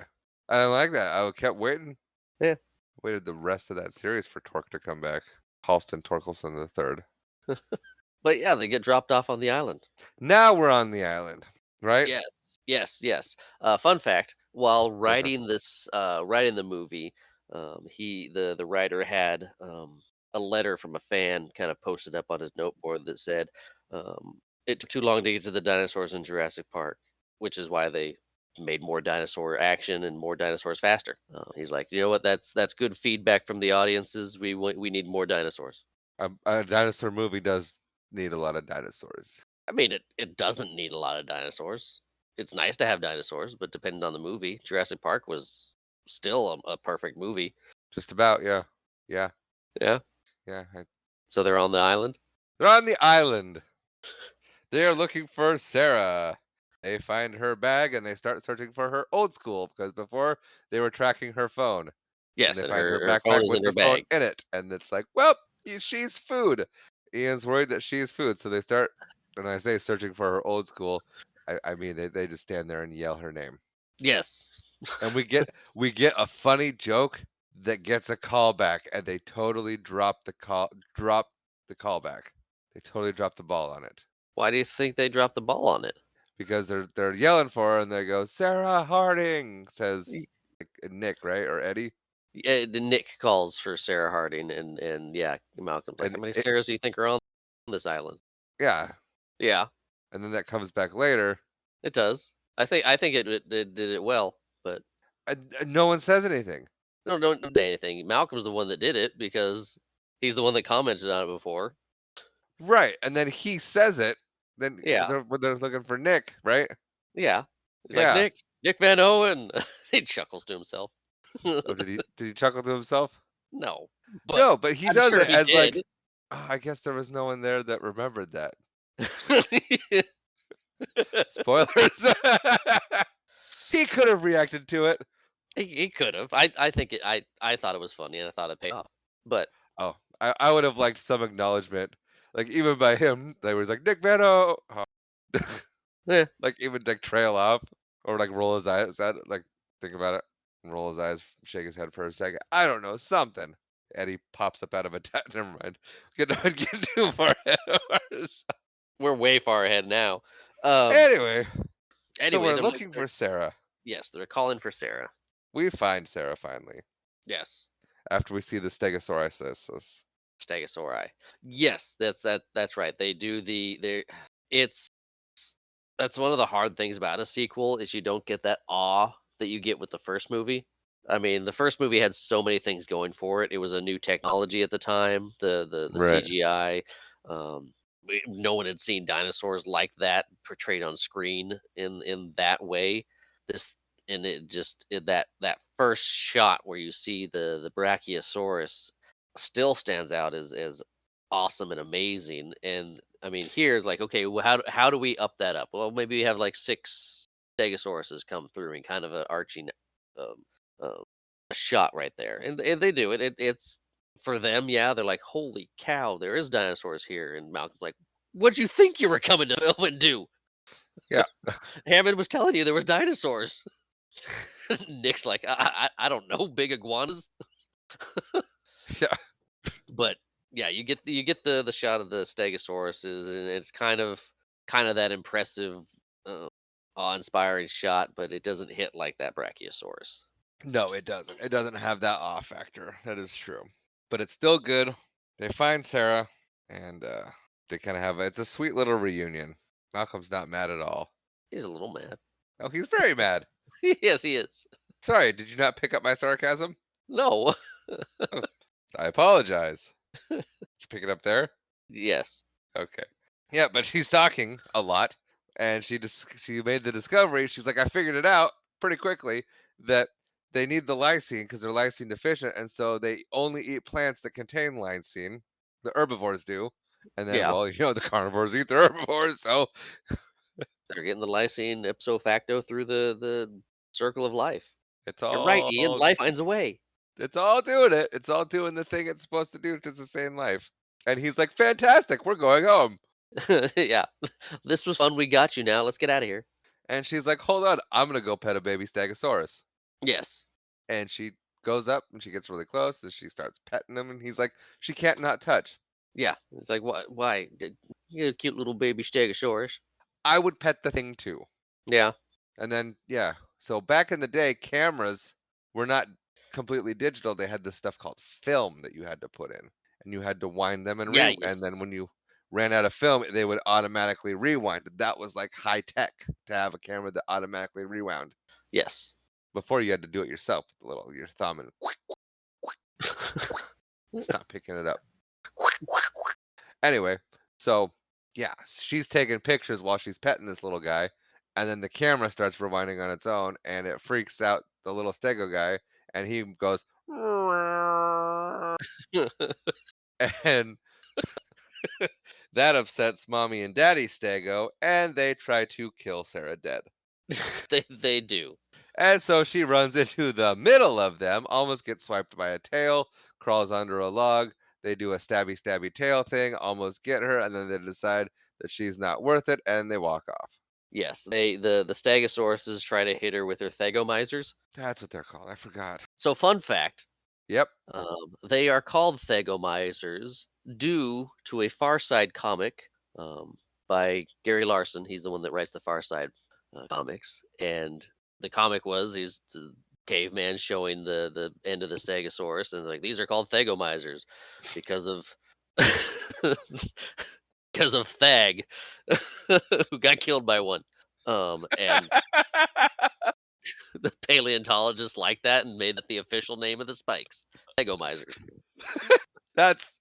I like that. I kept waiting. Yeah, Waited the rest of that series for Torque to come back. Halston Torkelson the third. but yeah, they get dropped off on the island. Now we're on the island, right? Yes, yes. Fun fact: while Fun fact. writing the movie, the writer had a letter from a fan kind of posted up on his noteboard that said, "It took too long to get to the dinosaurs in Jurassic Park, which is why they made more dinosaur action and more dinosaurs faster." He's like, "You know what? That's good feedback from the audiences. We need more dinosaurs." A dinosaur movie does need a lot of dinosaurs. I mean, it doesn't need a lot of dinosaurs. It's nice to have dinosaurs, but depending on the movie, Jurassic Park was still a perfect movie. Just about, yeah. Yeah, Yeah. yeah. So they're on the island. They're on the island. They are looking for Sarah. They find her bag and they start searching for her old school because before they were tracking her phone. And Yes, they and find her her phone backpack is with in her the phone bag. in it. And it's like, well, she's food. Ian's worried that she's food. So they start, when I say searching for her old school, I mean they just stand there and yell her name. Yes. And we get a funny joke that gets a callback, and they totally drop the callback. They totally drop the ball on it Why do you think they dropped the ball on it? because they're yelling for her, and they go, "Sarah Harding," Y- says like, Nick, right, or Eddie, Yeah, the Nick calls for Sarah Harding, and yeah, Malcolm's like, and "How many it, Sarahs do you think are on this island?" yeah, Yeah, and then that comes back later. it does. I think it did it well, but No one says anything. No, don't say anything. Malcolm's the one that did it because he's the one that commented on it before. Right, and then he says it, then Yeah, when they're looking for Nick, right? yeah. He's like, Yeah. Nick Van Owen." He chuckles to himself. Oh, did he chuckle to himself? No, but No, but he I'm does sure it he as, did. like, "Oh, I guess there was no one there that remembered that." Spoilers. He could have reacted to it. He could have. I think I thought it was funny and I thought it paid off. But Oh, I would have liked some acknowledgement, like, even by him, they was like, "Nick Vano." yeah, Like, even, like, trail off or, like, roll his eyes at it, like, think about it, and roll his eyes, shake his head for a second. I don't know, something. And he pops up out of a tent. Never mind. Get too far ahead of ourselves. we're way far ahead now. Um, Anyway, so anyway, we're looking for Sarah. yes, they're calling for Sarah. We find Sarah finally Yes, after we see the Stegosaurus. Stegosauri. Yes, that's right. They do they it's that's one of the hard things about a sequel is you don't get that awe that you get with the first movie. I mean, the first movie had so many things going for it. It was a new technology at the time, the Right. CGI. No one had seen dinosaurs like that portrayed on screen in that way. This and it just that first shot where you see the Brachiosaurus still stands out as awesome and amazing. And I mean, here, like, okay, well, how do we up that up? Well, maybe we have like six Stegosauruses come through and kind of a arching um, uh, a shot right there, and they do it. It's for them, yeah. They're like, holy cow, there is dinosaurs here, and Malcolm's like, what'd you think you were coming to film and do? Yeah. Hammond was telling you there was dinosaurs. Nick's like, I don't know, big iguanas. Yeah. But yeah, you get the shot of the Stegosauruses, and it's kind of that impressive, uh, awe-inspiring shot, but it doesn't hit like that Brachiosaurus. No, it doesn't. It doesn't have that awe factor. That is true. But it's still good. They find Sarah and they kind of have it's a sweet little reunion. Malcolm's not mad at all. He's a little mad. Oh, he's very mad. Yes, he is. Sorry, did you not pick up my sarcasm? No. Oh, I apologize. Did you pick it up there? Yes. Okay. Yeah, but she's talking a lot, and she made the discovery. She's like, I figured it out pretty quickly that they need the lysine because they're lysine deficient, and so they only eat plants that contain lysine. The herbivores do, and then Yeah. well, the carnivores eat the herbivores, so They're getting the lysine ipso facto through the circle of life. it's You're right, all Ian, life finds a way. it's all doing it. It's all doing the thing it's supposed to do to sustain life. And he's like, fantastic, we're going home. Yeah. This was fun, we got you now, let's get out of here. And she's like, hold on, I'm gonna go pet a baby stegosaurus. Yes. And she goes up and she gets really close and she starts petting him and he's like, she can't not touch. Yeah. It's like, "What why? Did you a cute little baby Stegosaurus." I would pet the thing too. Yeah. And then yeah. So back in the day, cameras were not completely digital. They had this stuff called film that you had to put in. And you had to wind them Yeah, and then yes. when you ran out of film, they would automatically rewind. That was like high tech to have a camera that automatically rewound. Yes. Before you had to do it yourself with the little your thumb and it's not picking it up. Anyway, so yeah, she's taking pictures while she's petting this little guy, and then the camera starts rewinding on its own, and it freaks out the little stego guy, and he goes, and that upsets mommy and daddy stego, and they try to kill Sarah dead. They do. And so she runs into the middle of them, almost gets swiped by a tail, crawls under a log. They do a stabby, stabby tail thing, almost get her, and then they decide that she's not worth it, and they walk off. Yes, the Stegosauruses try to hit her with their Thagomizers. That's what they're called. I forgot. So, fun fact, Yep. they are called Thagomizers due to a Far Side comic, by Gary Larson. He's the one that writes the Far Side, comics, and the comic was he's the caveman showing the end of the Stegosaurus, and, like, these are called Thagomizers because of because of Thag, who got killed by one. And The paleontologists liked that and made that the official name of the spikes, Stegomizers. That's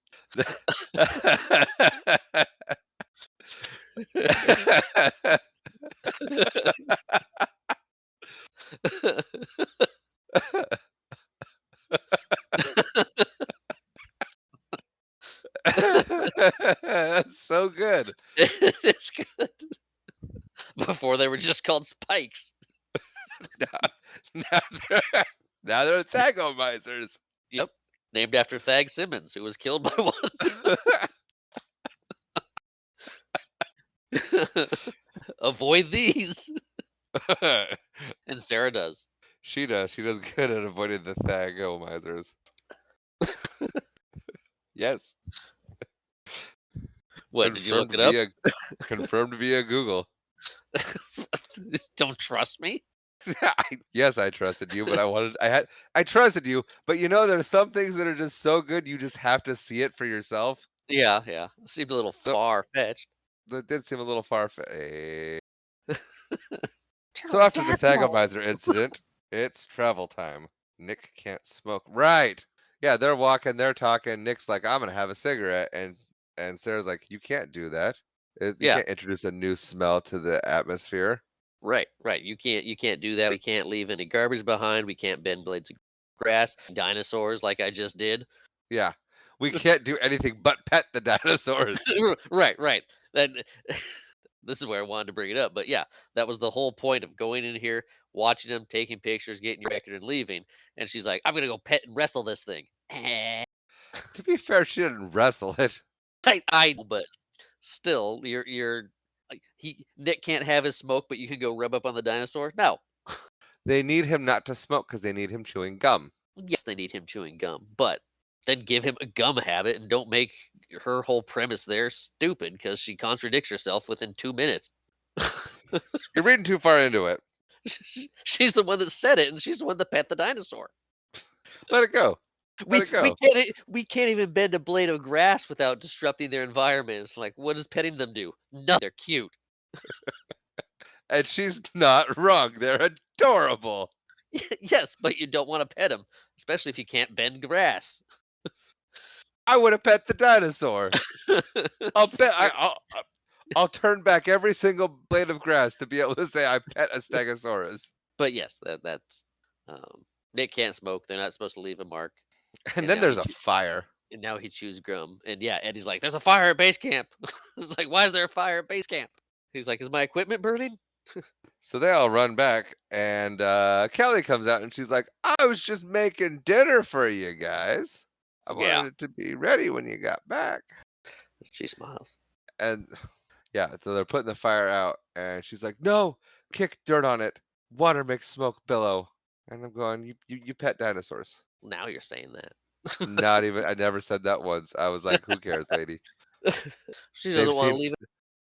That's so good. It's good. Before they were just called spikes. Now now they're now they're Thagomisers. Yep, named after Thag Simmons, who was killed by one. Avoid these, and Sarah does. She does good at avoiding the Thagomisers. Yes, What, did you look confirmed it up? via confirmed via Google. Don't trust me? Yes, I trusted you, but I trusted you, but you know, there's some things that are just so good, you just have to see it for yourself. Yeah, yeah. Seemed a little So far-fetched. that did seem a little far-fetched. So after the Pterodactyl. Thagomizer incident, it's travel time. Nick can't smoke. Right. Yeah, they're walking, they're talking. Nick's like, "I'm gonna have a cigarette," and Sarah's like, "You can't do that. You Yeah, can't introduce a new smell to the atmosphere." right, right. You can't do that. We can't leave any garbage behind. We can't bend blades of grass, dinosaurs like I just did. Yeah, we can't do anything but pet the dinosaurs. Right, right. That this is where I wanted to bring it up, but yeah, that was the whole point of going in here, watching them, taking pictures, getting your record, and leaving. And she's like, "I'm gonna go pet and wrestle this thing." To be fair, she didn't wrestle it. I but still, you're like, he Nick can't have his smoke, but you can go rub up on the dinosaur. No, They need him not to smoke because they need him chewing gum. yes, they need him chewing gum, but then give him a gum habit and don't make her whole premise there stupid because she contradicts herself within 2 minutes. You're reading too far into it. She's the one that said it, and she's the one that pet the dinosaur. Let it go. Let We it we go. can't we can't even bend a blade of grass without disrupting their environment. It's like, what does petting them do? Nothing. They're cute. And she's not wrong. They're adorable. Yes, but you don't want to pet them, especially if you can't bend grass. I would have pet the dinosaur. I'll It's bet very- I'll turn back every single blade of grass to be able to say I pet a Stegosaurus. but yes, that's Nick can't smoke. They're not supposed to leave a mark, And and then now there's a fire. he chews gum. And yeah, Eddie's like, "There's a fire at base camp." It's like, "Why is there a fire at base camp?" He's like, "Is my equipment burning?" So they all run back, and Kelly comes out and she's like, I was just making dinner for you guys. I Yeah, wanted it to be ready when you got back. she smiles. And yeah, so they're putting the fire out, and she's like, no, kick dirt on it. Water makes smoke billow. And I'm going, you pet dinosaurs. Now you're saying that. Not even, I never said that once. I was like, who cares, lady? She They've doesn't wanna seen leave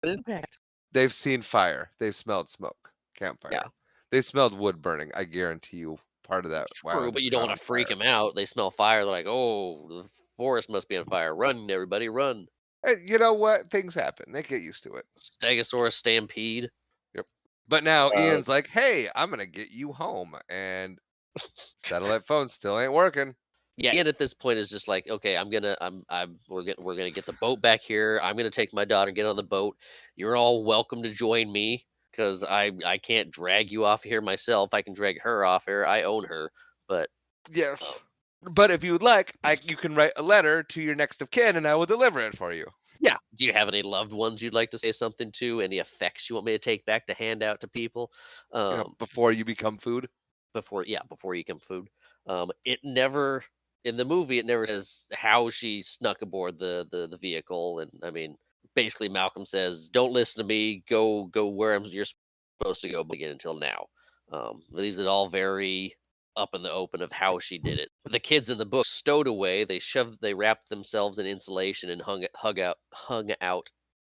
an impact. they've seen fire. They've smelled smoke, Yeah, campfire. They smelled wood burning. I guarantee you part of that true, island but has you don't caught wanna on freak fire. them out. They smell fire, they're like, "Oh, the forest must be on fire. Run, everybody, run." You know what? Things happen. They get used to it. Stegosaurus stampede. Yep. But now Uh, Ian's like, "Hey, I'm gonna get you home," and satellite phone still ain't working. yeah, and at this point is just like, "Okay, we're gonna get the boat back here. I'm gonna take my daughter and get on the boat. You're all welcome to join me because I can't drag you off here myself. I can drag her off here. I own her." But, um Yes. But if you would like, you can write a letter to your next of kin, and I will deliver it for you. yeah. Do you have any loved ones you'd like to say something to? Any effects you want me to take back to hand out to people? You know, Um, before you become food. before you can food. It never in the movie it never says how she snuck aboard the vehicle, and I mean basically Malcolm says, "Don't listen to me. Go where you're supposed to go." But again, until now, leaves it all very up in the open of how she did it. The kids in the book stowed away. They wrapped themselves in insulation and hung out,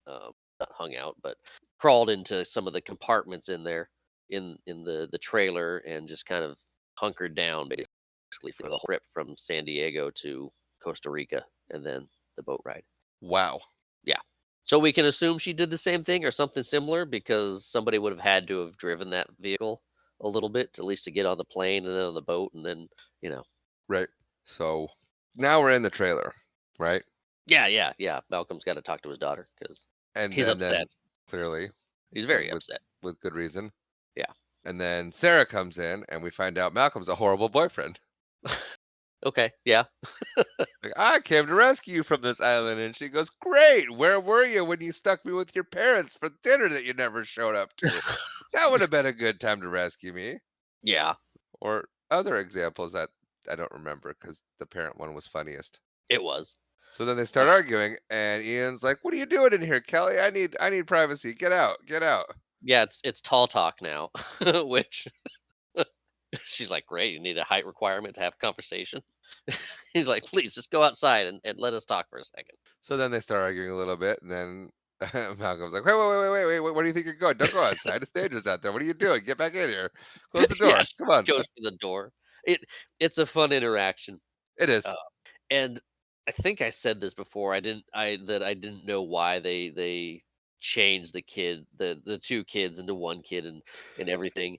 not hung out, but crawled into some of the compartments in there in the trailer and just kind of hunkered down basically for the whole trip from San Diego to Costa Rica and then the boat ride. Wow. Yeah. So we can assume she did the same thing or something similar because somebody would have had to have driven that vehicle. a little bit, at least to get on the plane and then on the boat, and then you know. Right. So now we're in the trailer, right? Yeah, yeah, yeah. Malcolm's got to talk to his daughter because And he's and upset. then clearly, He's and very upset. with good reason. Yeah. And then Sarah comes in, and we find out Malcolm's a horrible boyfriend. Okay. Yeah. Like, I came to rescue you from this island, and she goes, "Great, where were you when you stuck me with your parents for dinner that you never showed up to? That would have been a good time to rescue me." Yeah. Or other examples that I don't remember because the parent one was funniest. It was. So then they Uh, start arguing, and Ian's like, "What are you doing in here, Kelly? I need privacy. Get out, get out." yeah. It's tall talk now, which she's like, great. You need a height requirement to have a conversation. He's like, please just go outside and let us talk for a second. So then they start arguing a little bit, and then Malcolm's like, "Wait, where do you think you're going? Don't go outside. It's dangerous out there. What are you doing? Get back in here. Close the door. Yes, Come on." goes to the door. It it's a fun interaction. It Uh, is. and I think I said this before. I didn't know why they changed the two kids into one kid and everything.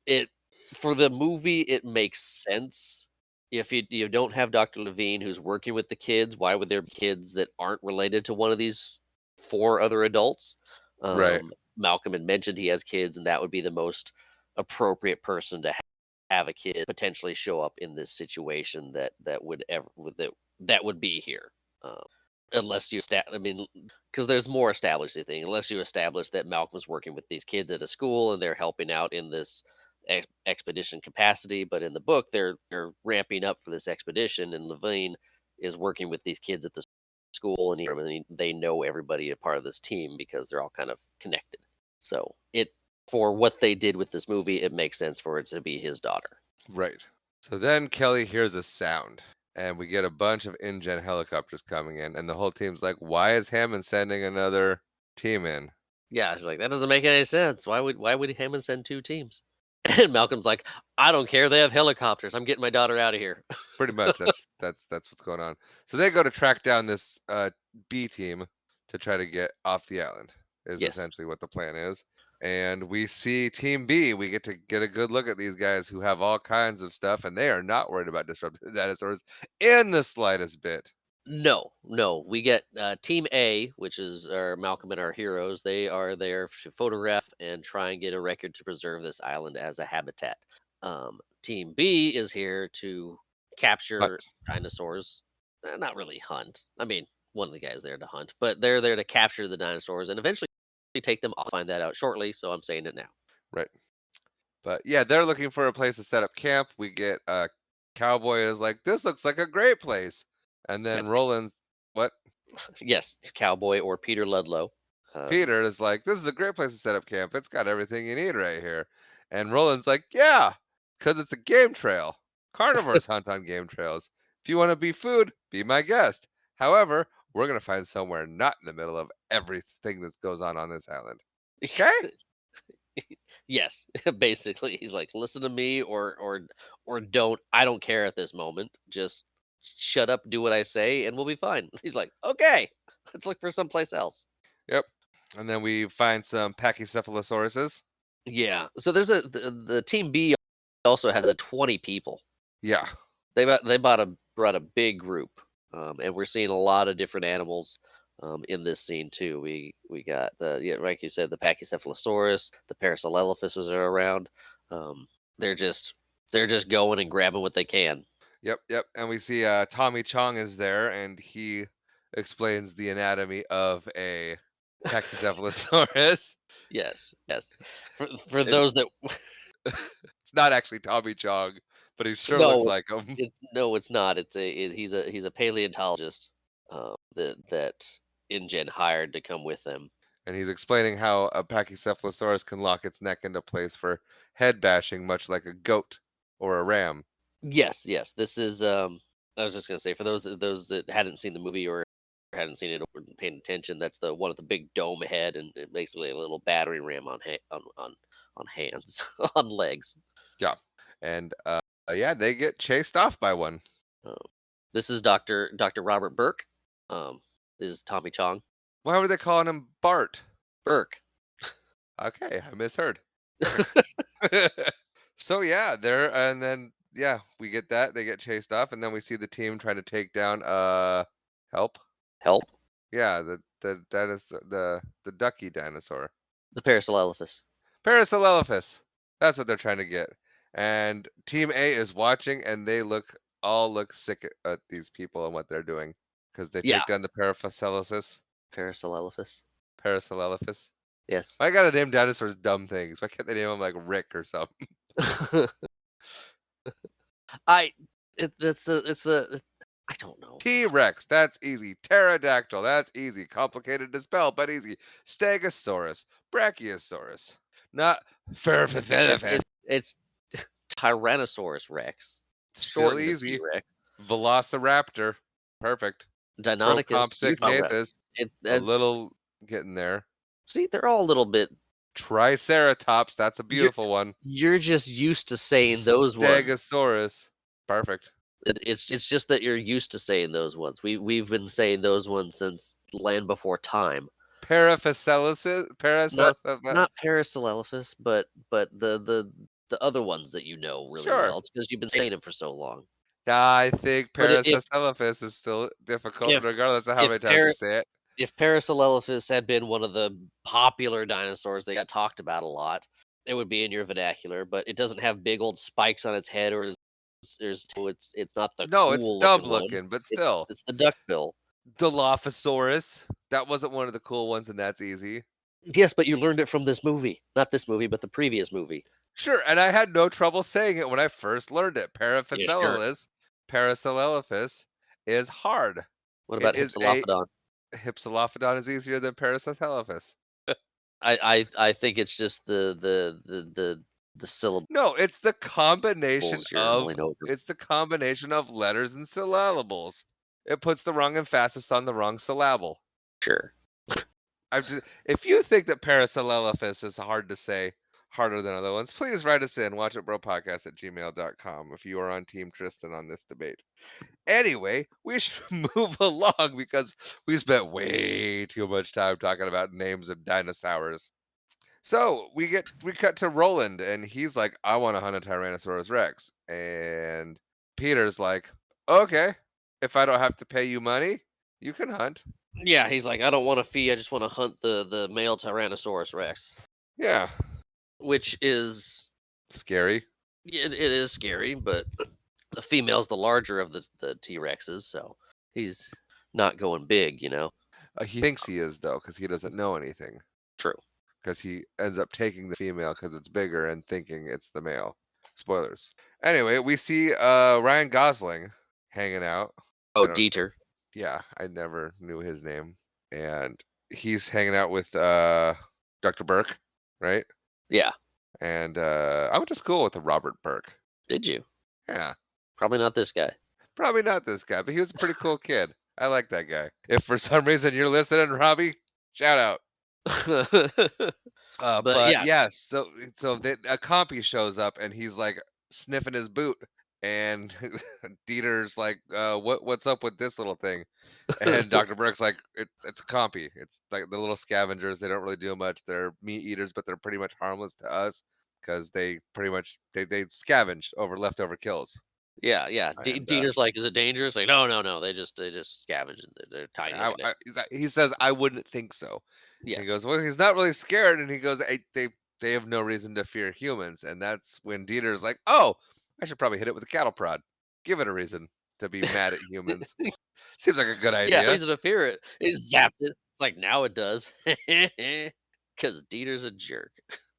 It for the movie it makes sense. If you don't have Dr. Levine who's working with the kids, why would there be kids that aren't related to one of these four other adults? Right, Malcolm had mentioned he has kids, and that would be the most appropriate person to have a kid potentially show up in this situation that would ever that would be here. Um, unless you I mean, because there's more established I think. Unless you establish that Malcolm's working with these kids at a school and they're helping out in this expedition capacity, but in the book they're ramping up for this expedition, and Levine is working with these kids at the school, and they know everybody a part of this team because they're all kind of connected. So it for what they did with this movie, it makes sense for it to be his daughter. right. So then Kelly hears a sound, and we get a bunch of InGen helicopters coming in, and the whole team's like, "Why is Hammond sending another team in?" Yeah, she's like, "That doesn't make any sense. Why would Hammond send 2 teams?" And Malcolm's like, "I don't care. They have helicopters. I'm getting my daughter out of here." Pretty much, that's what's going on. So they go to track down this B team to try to get off the island. Is Yes. essentially what the plan is. And we see Team B. We get to get a good look at these guys who have all kinds of stuff, and they are not worried about disrupting dinosaurs in the slightest bit. No, no. We get Team A, which is our Malcolm and our heroes. They are there to photograph and try and get a record to preserve this island as a habitat. Team B is here to capture But dinosaurs. Not really hunt. I mean, one of the guys there to hunt, but they're there to capture the dinosaurs and eventually take them. I'll find that out shortly, so I'm saying it now. right. But yeah, they're looking for a place to set up camp. We get Cowboy is like, "This looks like a great place," and then That's Roland's what? yes, Cowboy or Peter Ludlow. Um, Peter is like, "This is a great place to set up camp. It's got everything you need right here." And Roland's like, "Yeah, because it's a game trail. Carnivores hunt on game trails. If you want to be food, be my guest. However, we're gonna find somewhere not in the middle of everything that goes on this island. Okay? yes, basically, he's like, listen to me or don't. I don't care at this moment. Just shut up, do what I say, and we'll be fine. He's like, okay, let's look for someplace else. Yep." And then we find some pachycephalosauruses. Yeah. So the team B also has a 20 people. Yeah. Brought a big group, and we're seeing a lot of different animals in this scene too. We got like you said, the Pachycephalosaurus, the Parasaurolophus are around. Um, they're just they're just going and grabbing what they can. Yep. And we see Tommy Chong is there, and he explains the anatomy of a pachycephalosaurus. Yes, yes. For And those that it's not actually Tommy Chong, but he sure looks no, like him. no, it's not. He's a paleontologist that InGen hired to come with them. And he's explaining how a pachycephalosaurus can lock its neck into place for head bashing, much like a goat or a ram. Yes, yes. This is I was just gonna say for those that hadn't seen the movie or hadn't seen it or been paying attention, that's the one with the big dome head and basically a little battering ram on hands on legs. Yeah. And yeah, they get chased off by one. Um, this is Doctor Robert Burke. This is Tommy Chong. Why were they calling him Bart? Burke. Okay, I misheard. So yeah, there and then yeah, we get that, they get chased off, and then we see the team trying to take down, help? Help. Yeah, the dinosaur the ducky dinosaur. The Parasaurolophus. Parasaurolophus. That's what they're trying to get. And Team A is watching, and they look sick at these people and what they're doing because they Yeah, take down the Parasaurolophus. Parasaurolophus. Parasaurolophus. Yes. I gotta name dinosaurs dumb things. Why can't they name them like Rick or something? I it's a I don't know. T-Rex, that's easy. Pterodactyl, that's easy. Complicated to spell, but easy. Stegosaurus, Brachiosaurus. Not It's Ferfifilifif. it's Tyrannosaurus Rex, Still shortened to easy. T-Rex. Velociraptor. Perfect. Deinonychus, Utahraptor. Procompsognathus. A little That's getting there. see, they're all a little bit Triceratops, that's a you're beautiful one. you're just used to saying those ones. Stegosaurus. Perfect. It's just that you're used to saying those ones. We've been saying those ones since Land Before Time. Paraphacelicis? Not not Parasaurolophus, but the other ones that you know really Sure. well. It's because 'cause you've been saying them for so long. I think But Paracelsus is still difficult if regardless of how if many times you Para say it. if Parasaurolophus had been one of the popular dinosaurs that got talked about a lot, it would be in your vernacular, but it doesn't have big old spikes on its head or it's not the No, it's cool dumb looking one. looking, but It's still. it's the duckbill. Dilophosaurus. That wasn't one of the cool ones, and that's easy. Yes, but you learned it from this movie. Not this movie, but the previous movie. Sure, and I had no trouble saying it when I first learned it. Yeah, sure. Paracelsus is hard. What It about is a Hypsilophodon? Hypsilophodon is easier than Paracelsus. I think it's just the syllables No, you're mulling over. it's the combination of letters and syllables. It puts the wrong emphasis on the wrong syllable. Sure. If you think that Paracelsus is hard to say, harder than other ones, please write us in, watchitbropodcast@gmail.com if you are on Team Tristan on this debate. Anyway, we should move along because we spent way too much time talking about names of dinosaurs. So we cut to Roland and he's like, I want to hunt a Tyrannosaurus Rex. And Peter's like, okay, if I don't have to pay you money, you can hunt. Yeah, he's like, "I don't want a fee, I just wanna hunt the male Tyrannosaurus Rex," Yeah. which is Scary. it is scary, but the female's the larger of the T-Rexes, so he's not going big, you know? He thinks he is though, because he doesn't know anything. True. Because he ends up taking the female because it's bigger and thinking it's the male. Spoilers. Anyway, we see Ryan Gosling hanging out. I Oh, don't Dieter. yeah, I never knew his name. And he's hanging out with Dr. Burke, right? Yeah. And I went to school with a Robert Burke. Did you? Yeah. Probably not this guy. Probably not this guy, but he was a pretty cool kid. I like that guy. If for some reason you're listening, Robbie, shout out. But But yeah. yes, a compy shows up and he's like sniffing his boot, and Dieter's like, what's up with this little thing?" And Dr. Burke's like, it's a compy. It's like the little scavengers. They don't really do much. They're meat eaters, but they're pretty much harmless to us because they pretty much they scavenge over leftover kills. Yeah, yeah. And Dieter's like, "Is it dangerous?" Like, "No, no, no, they just scavenge, and they're tiny, I, like that." I, he says, "I wouldn't think so." He Yes. goes, "Well, he's not really scared," and he goes, they have no reason to fear humans." And that's when Dieter's like, "Oh, I should probably hit it with a cattle prod. Give it a reason to be mad at humans." Seems like a good Yeah, idea. reason to fear it. It zapped it. Like, now it does. Because Dieter's a jerk.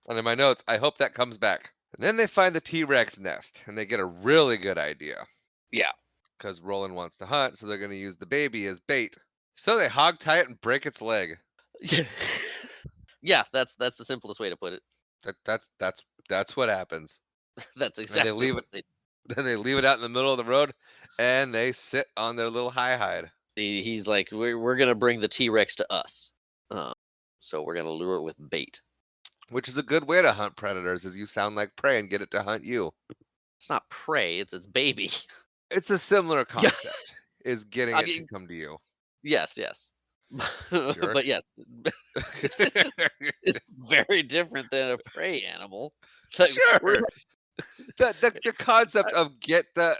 And in my notes, I hope that comes back. And then they find the T-Rex nest, and they get a really good idea Yeah. because Roland wants to hunt, so they're going to use the baby as bait. So they hog tie it and break its leg. Yeah, that's the simplest way to put it. That's what happens. That's And they exactly leave what it. they Then they leave it out in the middle of the road, and they sit on their little high hide. he's like, "We're gonna bring the T-Rex to us. Uh, so we're gonna lure it with bait." Which is a good way to hunt predators, is you sound like prey and get it to hunt you. It's not prey, it's its baby. It's a similar Yeah. concept, is getting I it to mean, come to you. yes, yes. Jerk. But yes, it's just it's very different than a prey animal. It's like, we're Sure. The uh, concept of get the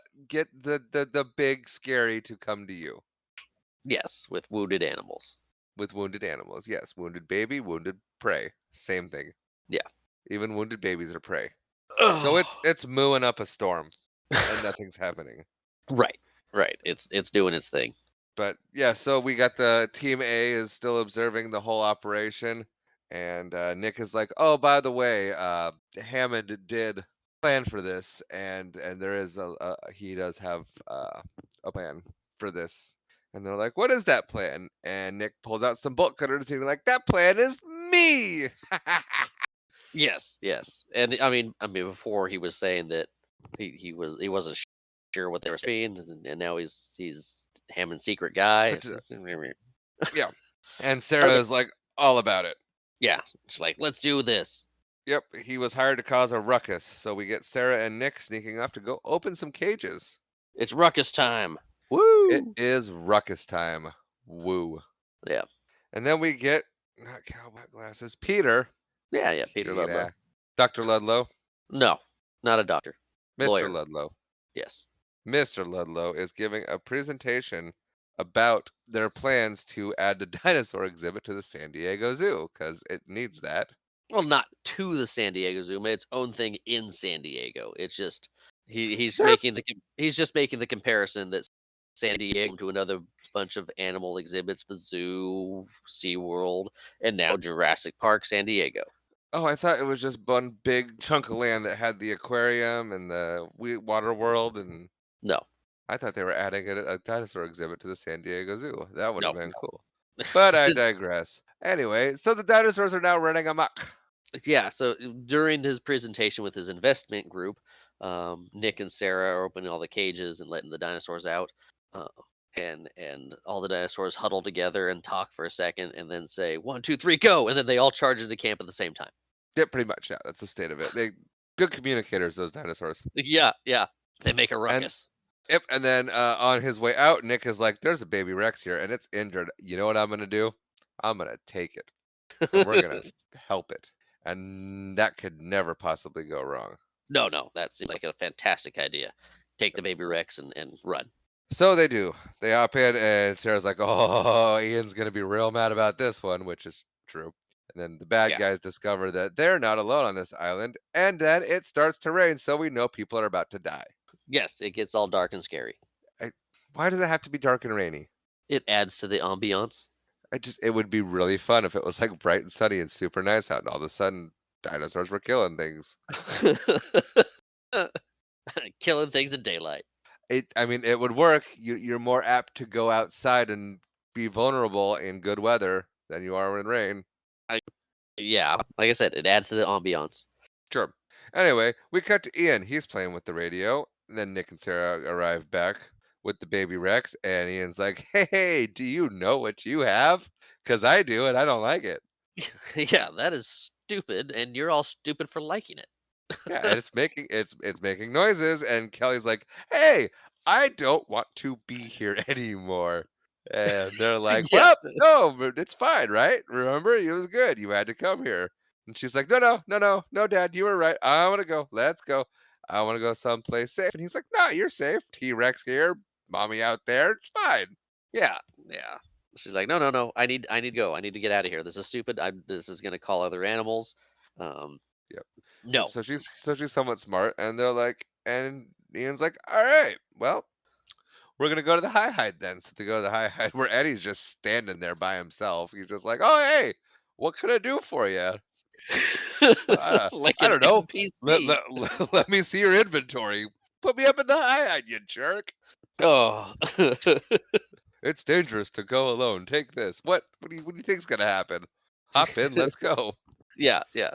big scary to come to you yes, with wounded animals. with wounded animals. Yes, wounded baby, wounded prey. Same thing. Yeah. Even wounded babies are prey. So Oh. it's mooing up a storm and nothing's happening. Right, right. It's doing its thing. But yeah, so we got the team A is still observing the whole operation, and Nick is like, "Oh, by the way, Hammond did plan for this, and there is he does have a plan for this." And they're like, "What is that plan?" And Nick pulls out some bolt cutters. He's like, "That plan is me." Yes, yes. And I mean, before he was saying that he wasn't sure what they were saying, and now he's Hammond's secret guy. But, Okay, yeah, and Sarah is like all about it. yeah. It's like, let's do this. Yep, he was hired to cause a ruckus, so we get Sarah and Nick sneaking off to go open some cages. It's ruckus time. It Woo! is ruckus time. Woo. Yeah, And then we get not cowboy glasses. Peter. yeah, yeah. Peter Ludlow. Peter. Dr. Ludlow. No, not a doctor. Mr. Lawyer. Ludlow. Yes. Mr. Ludlow is giving a presentation about their plans to add the dinosaur exhibit to the San Diego Zoo because it needs that. Well, not to the San Diego Zoo, but its own thing in San Diego. It's just Sure. he's just making the comparison that San Diego to another bunch of animal exhibits, the zoo, SeaWorld, and now Jurassic Park San Diego. Oh, I thought it was just one big chunk of land that had the aquarium and the water world, and No, I thought they were adding a dinosaur exhibit to the San Diego Zoo. That would have no, been no. cool. But I digress. Anyway, so the dinosaurs are now running amok. Yeah, so during his presentation with his investment group, Nick and Sarah are opening all the cages and letting the dinosaurs out. Uh, and all the dinosaurs huddle together and talk for a second and then say, "One, two, three, go!" And then they all charge into camp at the same time. Yeah, pretty much. Yeah, that's the state of it. They good communicators, those dinosaurs. Yeah, yeah. They make a And ruckus. yep, and then on his way out, Nick is like, "There's a baby Rex here, and it's injured. You know what I'm gonna do? I'm gonna take it, and we're gonna help it." And that could never possibly go wrong. No, no, that seems like a fantastic idea. Take the baby Rex and run. So they do. They hop in, and Sarah's like, "Oh, Ian's gonna be real mad about this one," which is true. And then the bad Yeah. guys discover that they're not alone on this island, and then it starts to rain, so we know people are about to die. Yes, it gets all dark and scary. I, why does it have to be dark and rainy? It adds to the ambiance. It would be really fun if it was like bright and sunny and super nice out, and all of a sudden dinosaurs were killing things. Killing things in daylight. I mean, it would work. You're more apt to go outside and be vulnerable in good weather than you are in rain. I Yeah, like I said, it adds to the ambiance. Sure. Anyway, we cut to Ian. He's playing with the radio. And then Nick and Sarah arrive back with the baby Rex, and Ian's like, "Hey, do you know what you have? Because I do, and I don't like it." Yeah, that is stupid, and you're all stupid for liking Yeah, it. and it's making noises, and Kelly's like, "Hey, I don't want to be here anymore." And they're like, Yeah. "Well, no, but it's fine, right? Remember, it was good. You had to come here." And she's like, "No, no, no, no, no, Dad, you were right. I want to go. Let's go. I want to go someplace safe." And he's like, "No, you're safe. T-Rex here, mommy out there. It's fine." Yeah, yeah. She's like, "No, no, no. I need to go. I need to get out of here. This is stupid. This is gonna call other animals." Um, Yep. Yep. no. So she's somewhat smart, and they're like, and Ian's like, "All right, well, we're gonna go to the high hide then." So they go to the high hide where Eddie's just standing there by himself. He's just like, "Oh hey, what can I do for you? Like I an don't know. Let, NPC. let, let me see your inventory. Put me up in the high hide, you jerk. Oh. It's dangerous to go alone. Take this. What do you think's gonna happen? Hop in. Let's go." Yeah, yeah.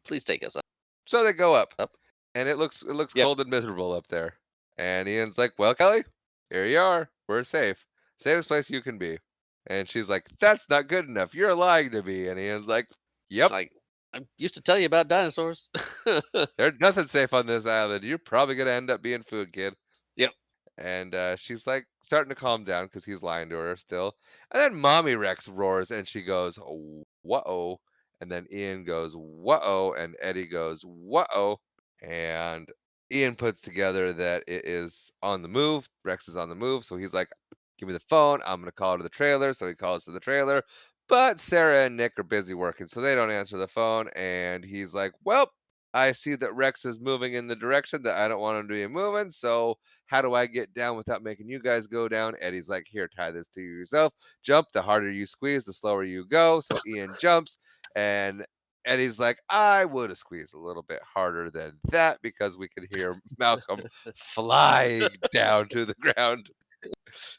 Please take us So they go up, up. and it looks Yep. cold and miserable up there. And Ian's like, "Well, Kelly, here you are. We're safe. Safest place you can be." And she's like, "That's not good enough. You're lying to me." And Ian's like, It's "Yep, like, "I used to tell you about dinosaurs." there's nothing safe on this island. You're probably gonna end up being food, kid." Yep. And she's like, starting to calm down because he's lying to her still. And then Mommy Rex roars and she goes, "Whoa." And then Ian goes, "Whoa." And Eddie goes, "Whoa." And Ian puts together that it is on the move. Rex is on the move. So he's like, "Give me the phone. I'm going to call to the trailer." So he calls to the trailer. But Sarah and Nick are busy working. So they don't answer the phone. And he's like, "Well, I see that Rex is moving in the direction that I don't want him to be moving. So how do I get down without making you guys go down?" Eddie's like, "Here, tie this to yourself. Jump. The harder you squeeze, the slower you go." So Ian jumps, and Eddie's like, "I would have squeezed a little bit harder than that because we could hear Malcolm flying down to the ground."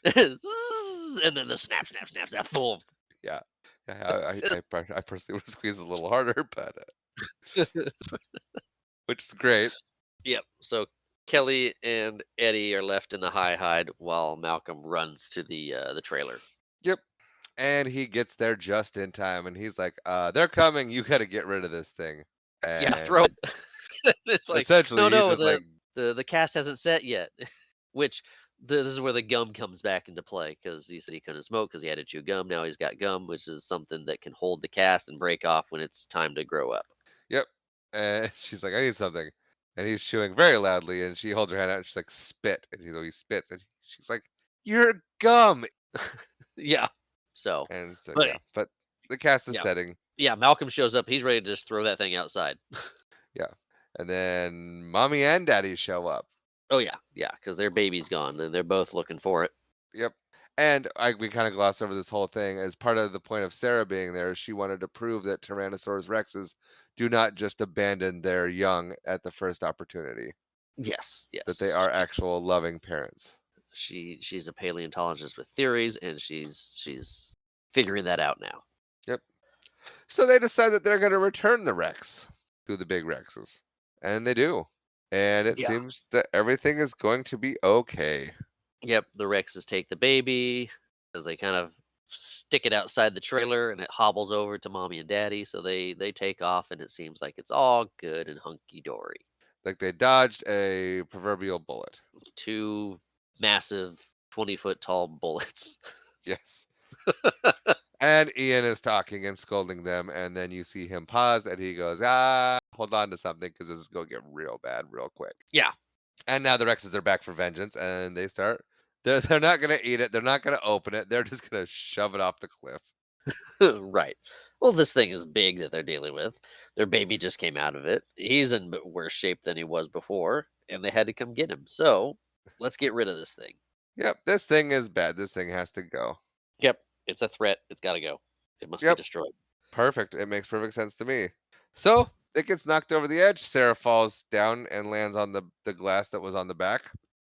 Zzz, and then the snap, snap, snap, snap, boom. Yeah. Yeah, I personally would have squeezed a little harder, but which is great. Yep. So Kelly and Eddie are left in the high hide while Malcolm runs to the trailer. Yep. And he gets there just in time, and he's like, "They're coming. You got to get rid of this thing." Yeah, throw And it. It's like, no, essentially, he no, just like, the cast hasn't set yet. Which this is where the gum comes back into play because he said he couldn't smoke because he had to chew gum. Now he's got gum, which is something that can hold the cast and break off when it's time to grow up. "Yep." And she's like, "I need something," and he's chewing very loudly, and she holds her hand out, and she's like, "Spit," and he spits, and she's like, "You're gum." Yeah. So, And so but yeah, but the cast is yeah, setting, yeah. Malcolm shows up. He's ready to just throw that thing outside. yeah, and then mommy and daddy show up. Oh yeah, yeah, because their baby's gone and they're both looking for it. Yep. And we kind of glossed over this whole thing as part of the point of Sarah being there. She wanted to prove that Tyrannosaurus Rexes do not just abandon their young at the first opportunity, Yes, that they yes. are actual loving parents. She's a paleontologist with theories, and she's figuring that out now. Yep. So they decide that they're going to return the Rex to the big Rexes. And they do. And it Yeah. seems that everything is going to be okay. Yep. The Rexes take the baby as they kind of stick it outside the trailer, and it hobbles over to mommy and daddy. So they take off, and it seems like it's all good and hunky dory. Like they dodged a proverbial bullet. Two massive 20-foot tall bullets. Yes. And Ian is talking and scolding them, and then you see him pause, and he goes, hold on to something because this is going to get real bad real quick." Yeah. And now the Rexes are back for vengeance, and they start. They're not going to eat it. They're not going to open it. They're just going to shove it off the cliff. Right. Well, this thing is big that they're dealing with. Their baby just came out of it. He's in worse shape than he was before, and they had to come get him. So let's get rid of this thing. Yep, this thing is bad. This thing has to go. Yep, it's a threat. It's got to go. It must be Yep, destroyed. perfect. It makes perfect sense to me. So it gets knocked over the edge. Sarah falls down and lands on the glass that was on the back.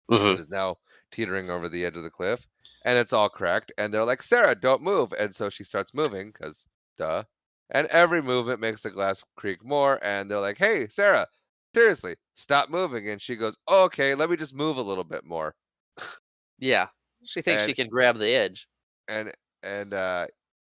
Hmm. That is now teetering over the edge of the cliff, and it's all cracked. And they're like, "Sarah, don't move." And so she starts moving because, duh. And every movement makes the glass creak more. And they're like, "Hey, Sarah, seriously, stop moving." And she goes, "Okay, let me just move a little bit more." Yeah, she thinks she And can grab the edge. and and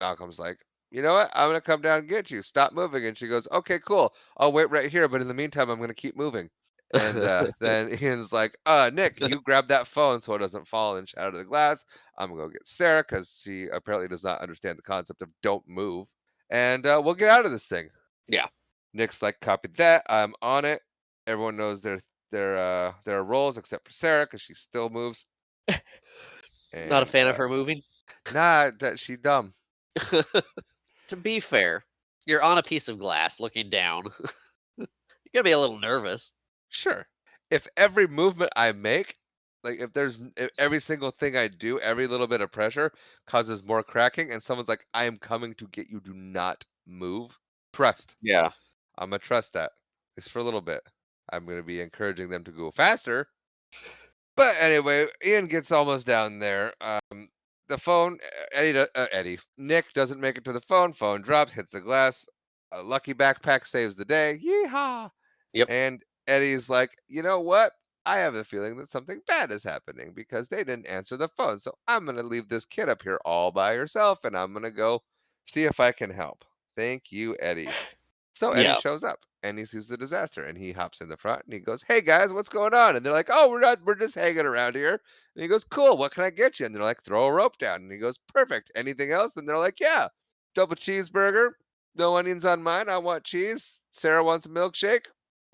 Malcolm's like, "You know what? I'm gonna come down and get you. Stop moving." And she goes, "Okay, cool. I'll wait right here. But in the meantime, I'm gonna keep moving." And then Ian's like, Nick, you grab that phone so it doesn't fall and shatter the glass. I'm gonna go get Sarah because she apparently does not understand the concept of don't move. And we'll get out of this thing." Yeah, Nick's like, "Copy that. I'm on it." Everyone knows their roles except for Sarah because she still moves. not a And fan of her moving. nah, that she dumb. To be fair, you're on a piece of glass looking down. You're gonna be a little nervous. Sure. If every movement I make, like if every single thing I do, every little bit of pressure causes more cracking, and someone's like, "I am coming to get you. Do not move." Trust. Yeah. I'm gonna trust that. It's for a little bit. I'm gonna be encouraging them to go faster. But anyway, Ian gets almost down there. The phone, Nick doesn't make it to the phone. Phone drops, hits the glass. A lucky backpack saves the day. Yeehaw! Yep. And Eddie's like, "You know what? I have a feeling that something bad is happening because they didn't answer the phone. So I'm going to leave this kid up here all by herself and I'm going to go see if I can help." Thank you, Eddie. So Eddie Yeah. shows up. and he sees the disaster, and he hops in the front, and he goes, "Hey guys, what's going on?" And they're like, "Oh, we're just hanging around here." And he goes, "Cool, what can I get you?" And they're like, "Throw a rope down." And he goes, "Perfect. Anything else?" And they're like, "Yeah, double cheeseburger, no onions on mine. I want cheese. Sarah wants a milkshake."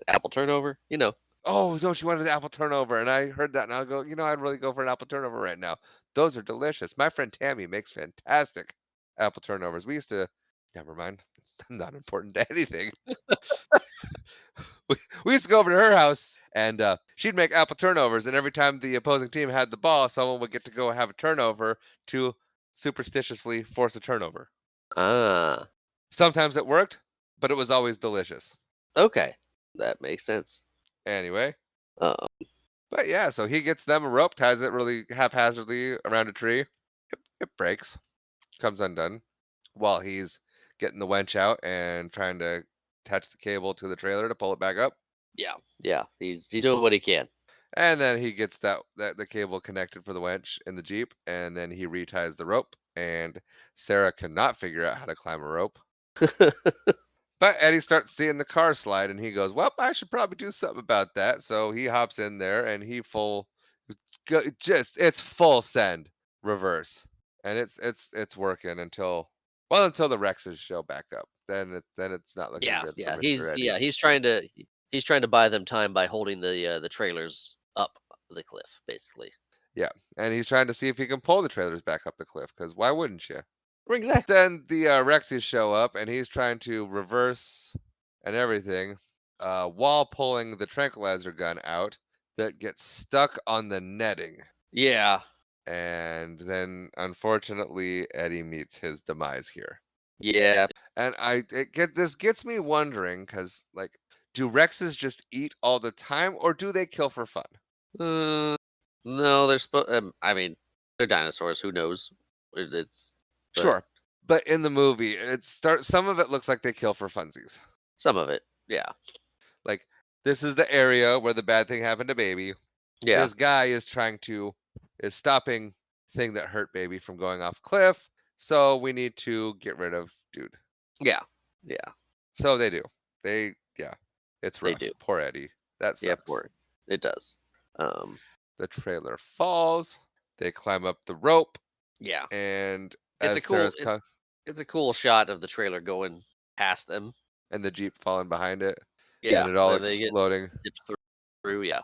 Apple turnover, you know. Oh, no, she wanted an apple turnover, and I heard that, and I'll go, I'd really go for an apple turnover right now. Those are delicious. My friend Tammy makes fantastic apple turnovers. We used to never mind. It's not important to anything. We we used to go over to her house, and, she'd make apple turnovers, and every time the opposing team had the ball, someone would get to go have a turnover to superstitiously force a turnover. Ah, Sometimes it worked, but it was always delicious. okay. That makes sense. Anyway, Uh, but yeah, so he gets them a rope, ties it really haphazardly around a tree. It breaks, comes undone while he's getting the wench out and trying to attach the cable to the trailer to pull it back up. yeah, yeah. He's doing what he can. And then he gets that the cable connected for the wench in the Jeep, and then he reties the rope. And Sarah cannot figure out how to climb a rope. But Eddie starts seeing the car slide, and he goes, "Well, I should probably do something about that." So he hops in there, and he just it's full send reverse, and it's working until the Rexes show back up. Then it's not looking Yeah, good for yeah. Mister Eddie. He's trying to buy them time by holding the trailers up the cliff, basically. Yeah, and he's trying to see if he can pull the trailers back up the cliff, because why wouldn't you? Exactly. Then the Rexies show up, and he's trying to reverse and everything, while pulling the tranquilizer gun out that gets stuck on the netting. Yeah, And then, unfortunately, Eddie meets his demise here. yeah. And this gets me wondering, because like, do Rexes just eat all the time, or do they kill for fun? Uh, no, they're supposed. I mean, they're dinosaurs. Who knows? It's but Sure, but in the movie, some of it looks like they kill for funsies. some of it. Yeah, Like, this is the area where the bad thing happened to Baby. yeah, This guy is stopping thing that hurt Baby from going off cliff. So we need to get rid of dude. yeah, yeah. So they do. Yeah, it's They rough. do. Poor Eddie. That Yeah, sucks. poor. It does. Um, The trailer falls. They climb up the rope, yeah. and It's a as cool. Sarah's cut It's a cool shot of the trailer going past them. and the Jeep falling behind it, and Yeah, it all they get exploding, zipped through. Yeah,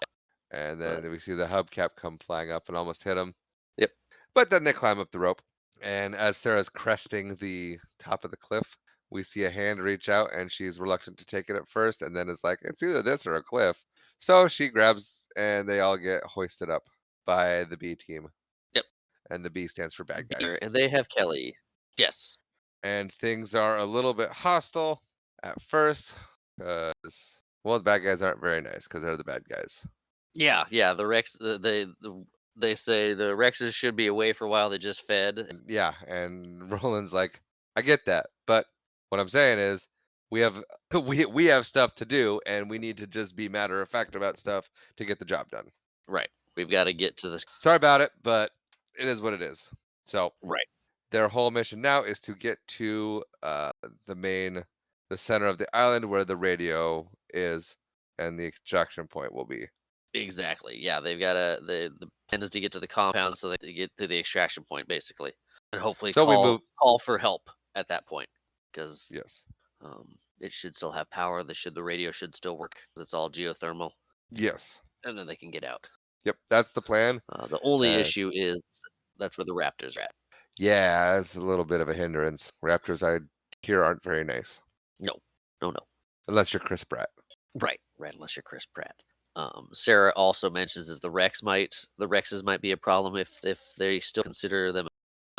and but then we see the hubcap come flying up and almost hit him. yep. But then they climb up the rope, and as Sarah's cresting the top of the cliff, we see a hand reach out, and she's reluctant to take it at first, and then it's like, it's either this or a cliff. So she grabs, and they all get hoisted up by the B team, Yep. and the B stands for bad Beer, guys. and they have Kelly. Yes. And things are a little bit hostile at first, because, well, the bad guys aren't very nice because they're the bad guys. Yeah, yeah. The Rex. They say the Rexes should be away for a while. They just fed. Yeah, and Roland's like, I get that, but what I'm saying is we have we have stuff to do, and we need to just be matter of fact about stuff to get the job done. Right. We've got to get to this. Sorry about it, but it is what it is. So Right. their whole mission now is to get to the main the center of the island where the radio is and the extraction point will be. Exactly. Yeah, they've got to. The plan is to get to the compound so they can get to the extraction point, basically, and hopefully So we move, call for help at that point because yes. it should still have power. The radio should still work 'cause it's all geothermal, Yes. and then they can get out. Yep, that's the plan. The only Uh, issue is that's where the Raptors are at. yeah, it's a little bit of a hindrance. Raptors I hear aren't very nice. No, no, no. Unless you're Chris Pratt. Right, right. Unless you're Chris Pratt. Sarah also mentions that the Rexes might be a problem if they still consider them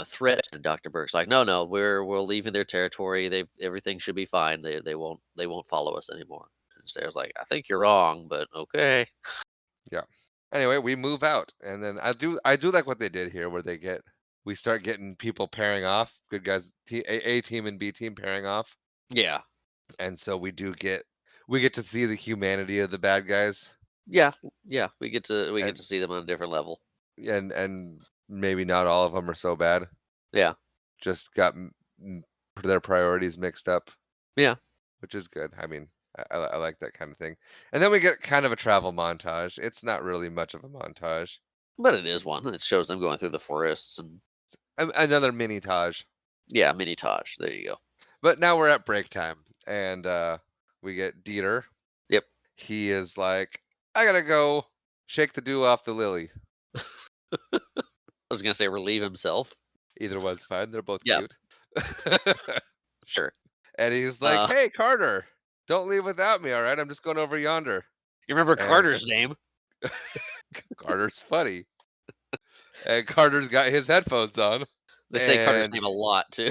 a threat. And Dr. Burke's like, no, no, we're leaving their territory. Everything should be fine. They won't follow us anymore. And Sarah's like, I think you're wrong, but okay. Yeah. Anyway, we move out, and then I do like what they did here, where we start getting people pairing off. Good guys, A team and B team pairing off, Yeah, and so we get to see the humanity of the bad guys, yeah, yeah. We get to and see them on a different level. and maybe not all of them are so bad. Yeah, Just got their priorities mixed up, yeah, which is good. I mean, I like that kind of thing. And then we get kind of a travel montage. It's not really much of a montage. But it is one. It shows them going through the forests and Another mini Taj. yeah, mini Taj. There you go. But now we're at break time, and we get Dieter. Yep. He is like, I gotta go shake the dew off the lily. I was gonna say relieve himself. Either one's fine. They're both Yeah, cute. sure. And he's like, Uh, "Hey, Carter, don't leave without me, all right? I'm just going over yonder." you remember And Carter's name? Carter's funny. And Carter's got his headphones on, They say Carter's and name a lot too.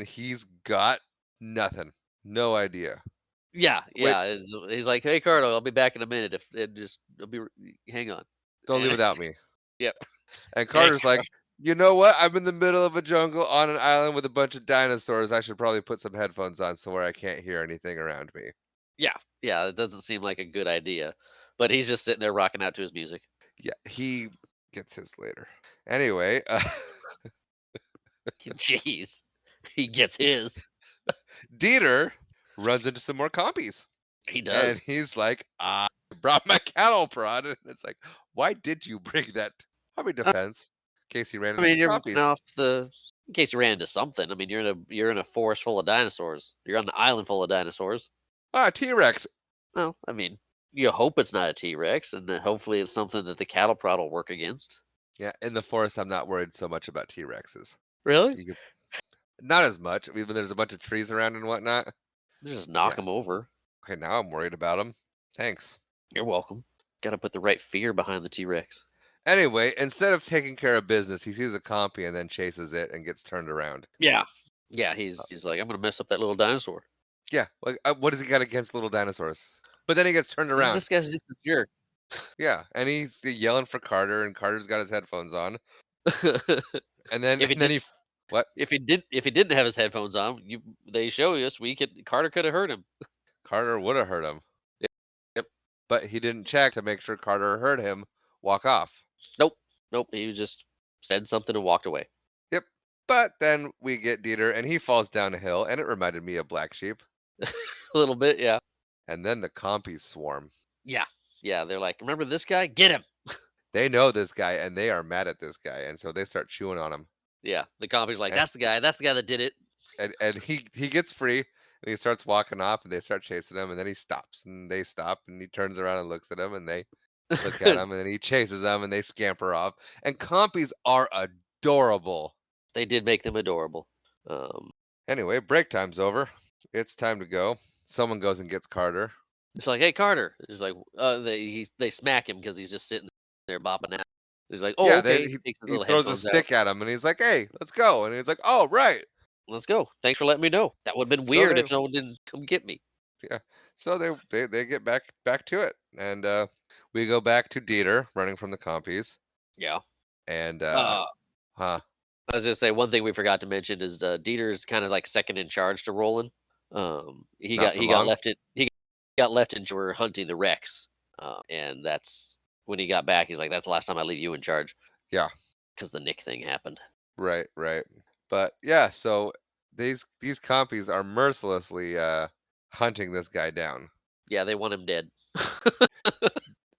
he's got nothing. No idea. Yeah, Which yeah. He's like, "Hey, Carter, I'll be back in a minute. If it just, I'll be. Hang on." don't leave And without me. yep. And Hey, Carter's like, "You know what? I'm in the middle of a jungle on an island with a bunch of dinosaurs. I should probably put some headphones on so where I can't hear anything around me." yeah, yeah. It doesn't seem like a good idea, but he's just sitting there rocking out to his music. Yeah, he gets his later. Anyway, Jeez, he gets his. Dieter runs into some more compies. He And does. he's like, "I brought my cattle prod." And it's like, "Why did you bring that hobby defense?" In case he ran I into mean, some you're running compies. off the in case you ran into something. I mean, you're in a forest full of dinosaurs. You're on an island full of dinosaurs. Ah, T-Rex. No, I mean, you hope it's not a T-Rex, and that hopefully it's something that the cattle prod will work against. Yeah, in the forest, I'm not worried so much about T-Rexes. Really? You could not as much. I mean, when there's a bunch of trees around and whatnot. Just knock Yeah. them over. Okay, now I'm worried about them. Thanks. You're welcome. Got to put the right fear behind the T-Rex. Anyway, instead of taking care of business, he sees a compy and then chases it and gets turned around. Yeah. Yeah, Uh, he's like, I'm gonna mess up that little dinosaur. yeah, like what does he got against little dinosaurs? But then he gets turned around. This guy's just a jerk. Yeah, and he's yelling for Carter, and Carter's got his headphones on. And then if he and then did, he what? if he didn't have his headphones on, they show us Carter could have heard him. Carter would have heard him, Yep. but he didn't check to make sure Carter heard him walk off. Nope. Nope. He just said something and walked away. Yep. But then we get Dieter, and he falls down a hill, and it reminded me of Black Sheep. A little bit, yeah. And then the compies swarm. Yeah. Yeah. They're like, remember this guy? Get him. They know this guy, and they are mad at this guy, and so they start chewing on him. Yeah. The company's like, And that's the guy. That's the guy that did it. he gets free, and he starts walking off, and they start chasing him, and then he stops, and they stop, and he turns around and looks at him, and they look at him, and then he chases them, and they scamper off. And compies are adorable. They did make them adorable. Um, Anyway, break time's over. It's time to go. Someone goes and gets Carter. it's like, hey, Carter. He's like, they smack him because he's just sitting there bopping out. He's like, oh, Yeah, okay. He takes his he little throws a headphones out. stick at him, and he's like, "Hey, let's go." And he's like, "Oh, right." Let's go. Thanks for letting me know. That would have been So weird they if no one didn't come get me. yeah. So they get back to it, and we go back to Dieter running from the compies, Yeah. and Uh, huh, I was gonna say one thing we forgot to mention is Dieter's kind of like second in charge to Roland. not for He got long. left it he got left in for hunting the Rex, and that's when he got back. He's like, "That's the last time I leave you in charge," Yeah, because the Nick thing happened. right, right. But yeah, so these compies are mercilessly hunting this guy down. Yeah, they want him dead.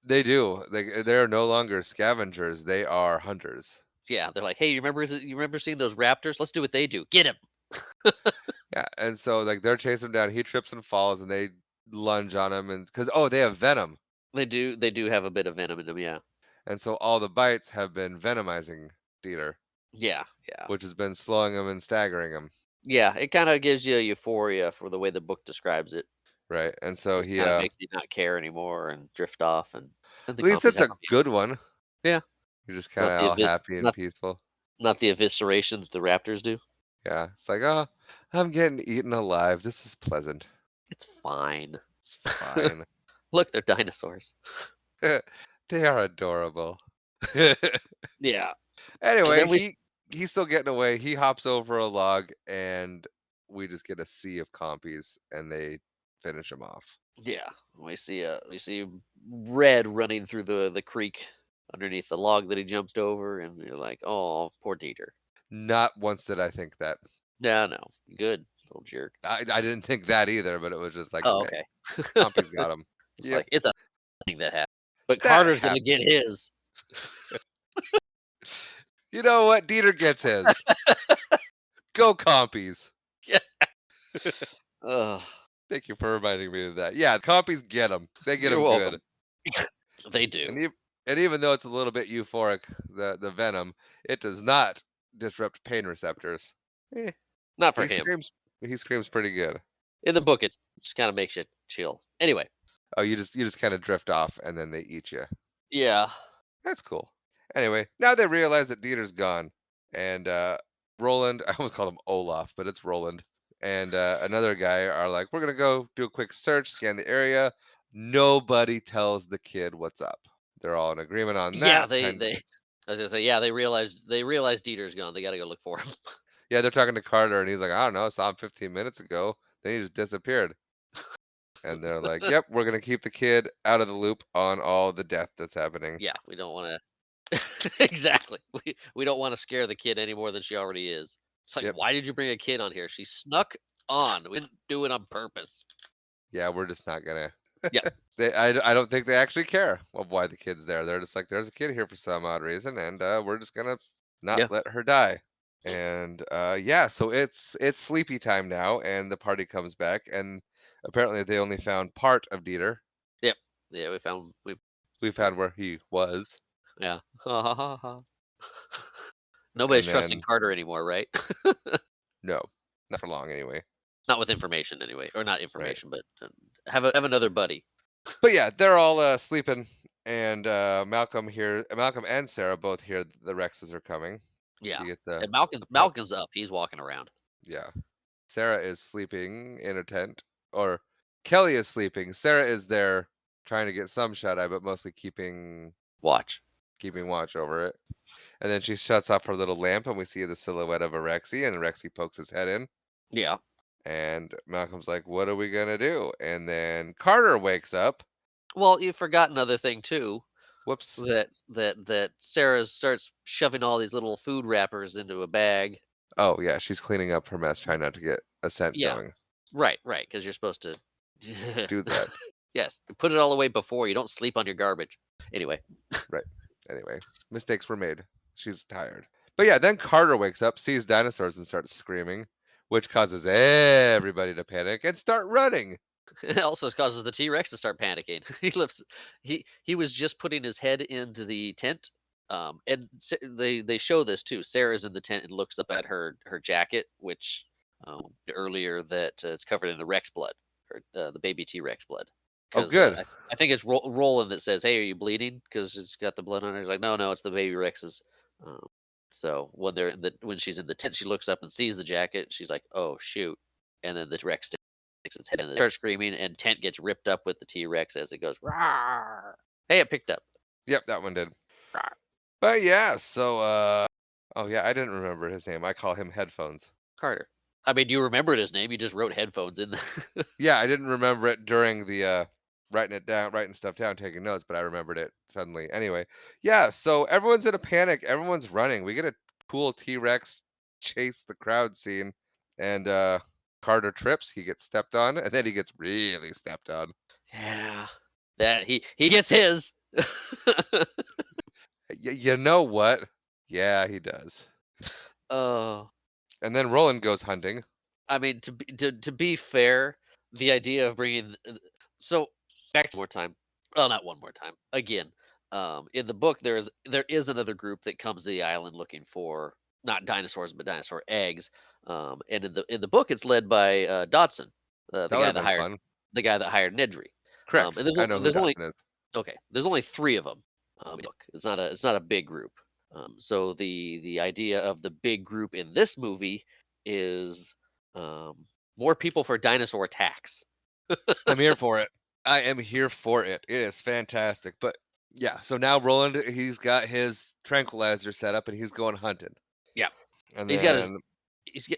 They do. They are no longer scavengers. They are hunters. Yeah, they're like, "Hey, you remember seeing those raptors? Let's do what they do. Get him." Yeah, and so like they're chasing him down. He trips and falls, and they lunge on him, and because oh, they have venom, They do have a bit of venom in them. Yeah, and so all the bites have been venomizing Dieter, yeah, yeah, which has been slowing him and staggering him, yeah. It kind of gives you euphoria for the way the book describes it. right? And so Just he, kind of makes you not care anymore and drift off, and then the at least company's it's a happy. good one. Yeah, You're just kind of all happy and not peaceful. not the evisceration that the raptors do. Yeah, it's like oh, I'm getting eaten alive. This is pleasant. It's fine. It's fine. Look, they're dinosaurs. They are adorable. Yeah, and Anyway, then he's still getting away. He hops over a log, and we just get a sea of compies, and they finish him off. yeah, we see Red running through the creek underneath the log that he jumped over, and you're like, oh, poor Dieter. Not once did I think that. Yeah, no, good. Little jerk. I didn't think that either, but it was just like, Oh, "Okay, okay. Compy's got him." It's Yep, like, it's a thing that happened, but that Carter's gonna get happens. his. You know what? Dieter gets his. Go Compies. Ugh, Thank you for reminding me of that. Yeah, Compies get him. They get you're him good. welcome. They do. And ev and even though it's a little bit euphoric, the venom, it does not disrupt pain receptors. Eh, not for He him. screams he screams pretty good. In the book, it just kinda makes you chill. Anyway, Oh, you just kinda drift off and then they eat you. yeah. That's cool. Anyway, now they realize that Dieter's gone, and, Roland I almost called him Olaf, but it's Roland, and, another guy are like, "We're gonna go do a quick search, scan the area." Nobody tells the kid what's up. They're all in agreement on Yeah, that, they I was gonna say, yeah, they realized Dieter's gone, they gotta go look for him. yeah, they're talking to Carter, and he's like, "I don't know, I saw him 15 minutes ago, then he just disappeared." And they're like, "Yep, we're gonna keep the kid out of the loop on all the death that's happening." Yeah, we don't wanna exactly. We don't wanna scare the kid any more than she already is. It's like, Yep. "Why did you bring a kid on here? She snuck on. We didn't do it on purpose." Yeah, we're just not gonna Yeah, I don't think they actually care of why the kid's there. They're just like, "There's a kid here for some odd reason, and, we're just gonna not yeah, let her die." And, yeah, so it's sleepy time now, and the party comes back, and apparently they only found part of Dieter. yep. Yeah, we We found where he was, yeah. Ha, ha, ha, ha. Nobody's and trusting then Carter anymore, right? no, not for long anyway, Not with information anyway, or not right? information, but, have another buddy. But yeah, they're all, sleeping, and, Malcolm and Sarah both hear the Rexes are coming. Yeah, You get the and Malcolm's up, he's walking around. yeah. Sarah is sleeping in a tent, or Kelly is sleeping. Sarah is there trying to get some shut eye, but mostly Watch. keeping watch over it. And then she shuts off her little lamp, and we see the silhouette of a Rexy, and Rexy pokes his head in. Yeah. And Malcolm's like, "What are we gonna do?" And then Carter wakes up. Well, you forgot another thing too, Whoops. that Sarah starts shoving all these little food wrappers into a bag. Oh yeah, she's cleaning up her mess, trying not to get a scent Yeah, going. right, right, because 'cause you're supposed to Do that. Yes, put it all away before, you don't sleep on your garbage. Anyway. Right. Anyway, mistakes were made. She's tired. But yeah, then Carter wakes up, sees dinosaurs, and starts screaming, which causes everybody to panic and start running. It also causes the T-Rex to start panicking. He was just putting his head into the tent, and they show this too. Sarah's in the tent and looks up at her jacket, which, earlier that, it's covered in the Rex blood, or, the baby T-Rex blood. Oh, 'Cause, good. I think it's Roland that says, "Hey, are you bleeding?" Because 'Cause it's got the blood on her. He's like, "No, no, it's the baby Rex's." Um, so when she's in the tent, she looks up and sees the jacket. She's like, "Oh, shoot." And then the Rex sticks its head in, starts screaming, and tent gets ripped up with the T-Rex as it goes, "Rawr." Hey, it picked up. Yep, that one did. Rawr. But yeah, so oh yeah, I didn't remember his name. I call him Headphones. Carter. I mean, you remembered his name, you just wrote headphones in the Yeah, I didn't remember it during the writing stuff down, taking notes, but I remembered it suddenly. Anyway, yeah, so everyone's in a panic, everyone's running. We get a cool T-Rex chase the crowd scene, and Carter trips, he gets stepped on, and then he gets really stepped on. Yeah. That he gets his. You know what? Yeah, he does. Oh. And then Roland goes hunting. I mean, to be fair, the idea of bringing so back to more time. Well, not one more time. Again, in the book, there is another group that comes to the island looking for not dinosaurs but dinosaur eggs. And in the book, it's led by Dodson, That would have been fun. the guy that hired Nedry. Correct. And there's I know who there's only Dawson is. okay. There's only three of them. Look, it's not a big group. So the idea of the big group in this movie is, um, more people for dinosaur attacks. I'm here for it. I am here for it. It is fantastic. But yeah, so now Roland, he's got his tranquilizer set up and he's going hunting. Yeah, And he's got his then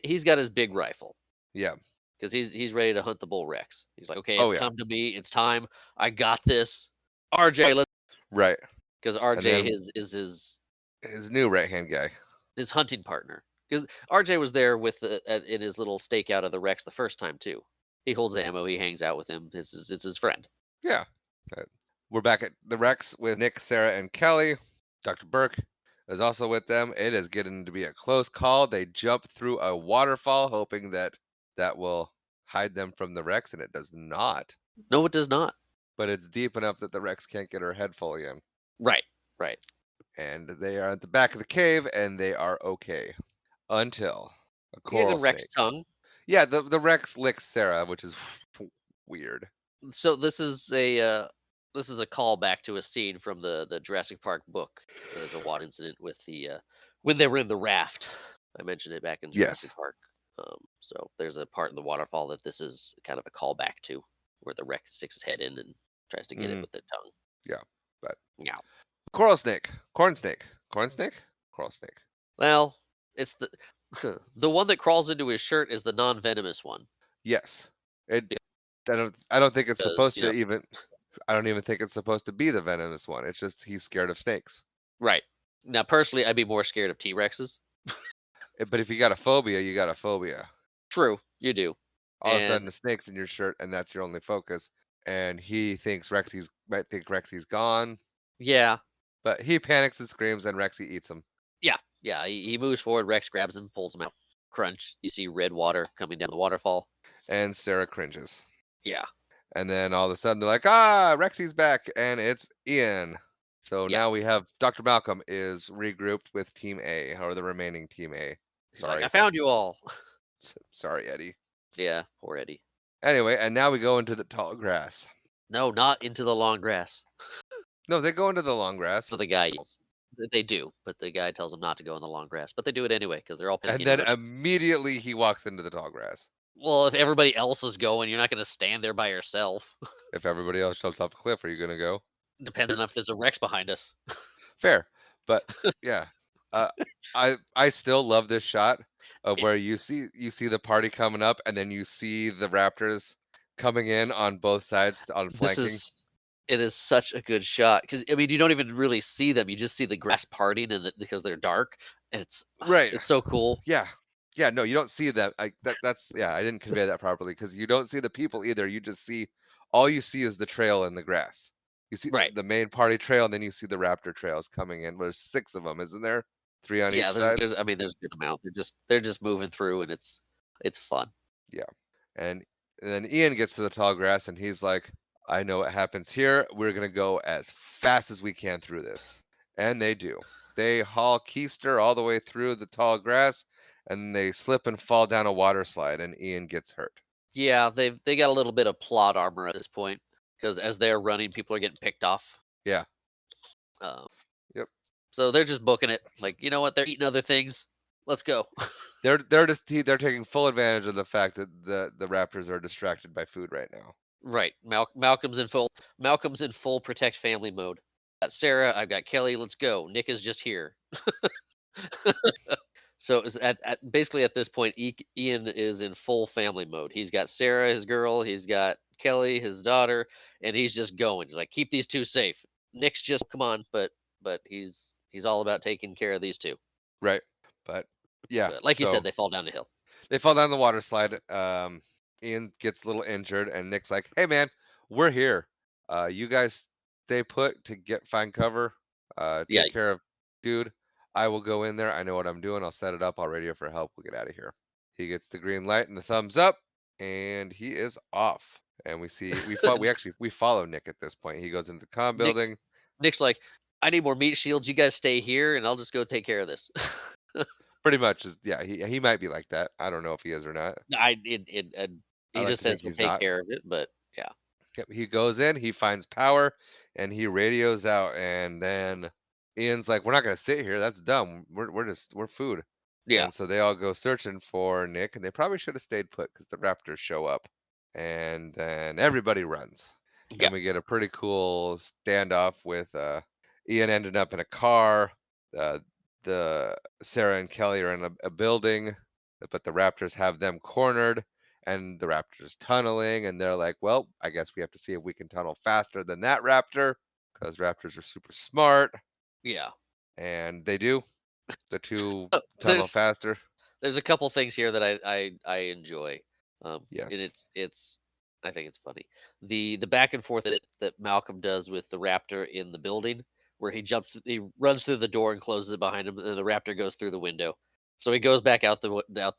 he's got his big rifle yeah. because he's ready to hunt the bull rex. He's like, okay, Oh it's yeah. come to me. It's time. I got this. RJ, let's Right. because And RJ then is his new right hand guy. his hunting partner. because RJ was there with in his little stakeout of the Rex the first time too. He holds ammo. He hangs out with him. It's his friend. Yeah. Uh, we're back at the Rex with Nick, Sarah, and Kelly. Dr. Burke is also with them. It is getting to be a close call. They jump through a waterfall, hoping that that will hide them from the Rex, and it does not. No, it does not. But it's deep enough that the Rex can't get her head fully in. Right, right. And they are at the back of the cave, and they are okay until a You hear the coral Rex snake. tongue. Yeah, the Rex licks Sarah, which is weird. So this is a callback to a scene from the Jurassic Park book. There's a water incident with the when they were in the raft. I mentioned it back in Jurassic Yes. Park. So there's a part in the waterfall that this is kind of a callback to, where the Rex sticks his head in and tries to get it Mhm. with the tongue. Yeah. But Yeah. coral snake, corn snake, coral snake. Well, it's the the one that crawls into his shirt is the non-venomous one Yes. It. I don't think it's because supposed to even. I don't even think it's supposed to be the venomous one. It's just he's scared of snakes. right. Now, personally, I'd be more scared of T-Rexes. But if you got a phobia, you got a phobia. True, you do. All of a sudden, And the snake's in your shirt, and that's your only focus. And he thinks Rexy's might think Rexy's gone, yeah, but he panics and screams, and Rexy eats him. yeah, yeah. He moves forward. Rex grabs him, pulls him out. Crunch. You see red water coming down the waterfall. And Sarah cringes. Yeah, And then all of a sudden, they're like, "Ah, Rexy's back!" And it's Ian. So yeah. now we have Dr. Malcolm is regrouped with Team A, or the remaining Team A. He's like, I Sorry, found you all. sorry, Eddie. Yeah, poor Eddie. Anyway, and now we go into the tall grass. No, not into the long grass. No, they go into the long grass, So the guy yells. They do, but the guy tells them not to go in the long grass. But they do it anyway because they're all and panicking and then running. immediately he walks into the tall grass. Well, if everybody else is going, you're not going to stand there by yourself. If everybody else jumps off a cliff, are you gonna go? Depends on if there's a Rex behind us. Fair, but yeah, uh, I still love this shot of Yeah, where you see the party coming up, and then you see the Raptors coming in on both sides on this flanking. is it is such a good shot because I mean you don't even really see them. You just see the grass parting because they're dark. And Right. it's so cool. Yeah. Yeah, no, you don't see that. That's yeah, I didn't convey that properly because you don't see the people either. You just see all you see is the trail in the grass. You see Right. the main party trail, and then you see the raptor trails coming in. There's 6 of them, isn't there? 3 on each Yeah, side? there's I mean there's a good amount. They're just moving through and it's fun. Yeah. And then Ian gets to the tall grass and he's like, "I know what happens here. We're gonna go as fast as we can through this." And they do. They haul Keister all the way through the tall grass, and they slip and fall down a water slide, and Ian gets hurt. Yeah, they got a little bit of plot armor at this point because as they're running, people are getting picked off. Yeah. Um, Yep. so they're just booking it. Like you know what? They're eating other things. Let's go. They're taking full advantage of the fact that the Raptors are distracted by food right now. Right. Malcolm's in full protect family mode. Got Sarah, I've got Kelly, let's go. Nick is just here. So it's basically at this point, Ian is in full family mode. He's got Sarah, his girl, he's got Kelly, his daughter, and he's just going. He's like, keep these two safe. Nick's just come on, but he's all about taking care of these two. Right. But yeah, But like you said, so they fall down the hill. they fall down the water slide. Ian gets a little injured, and Nick's like, "Hey, man, we're here. You guys stay put to find cover. Yeah, Take care of dude. I will go in there. I know what I'm doing. I'll set it up. I'll radio for help. We'll get out of here." He gets the green light and the thumbs up, and he is off. And we follow Nick at this point. He goes into the comm Nick building. Nick's like, I need more meat shields. You guys stay here, and I'll just go take care of this. Pretty much, yeah. He might be like that. I don't know if he is or not. He I like just to says think he'll he's take not. care of it, but yeah, Yep, he goes in, he finds power, and he radios out, and then Ian's like, "We're not gonna sit here. That's dumb. We're food." yeah, And so they all go searching for Nick, and they probably should have stayed put because the Raptors show up, and then everybody runs, yeah, and we get a pretty cool standoff with Ian ending up in a car. Uh, the Sarah and Kelly are in a building, but the Raptors have them cornered, and the Raptor's tunneling, and they're like, "Well, I guess we have to see if we can tunnel faster than that Raptor, because Raptors are super smart." yeah. And they do. The two tunnel There's faster. there's a couple things here that I enjoy, and Yes. it's I think it's funny. The back and forth that Malcolm does with the raptor in the building, where he runs through the door and closes it behind him, and the raptor goes through the window. So he goes back out the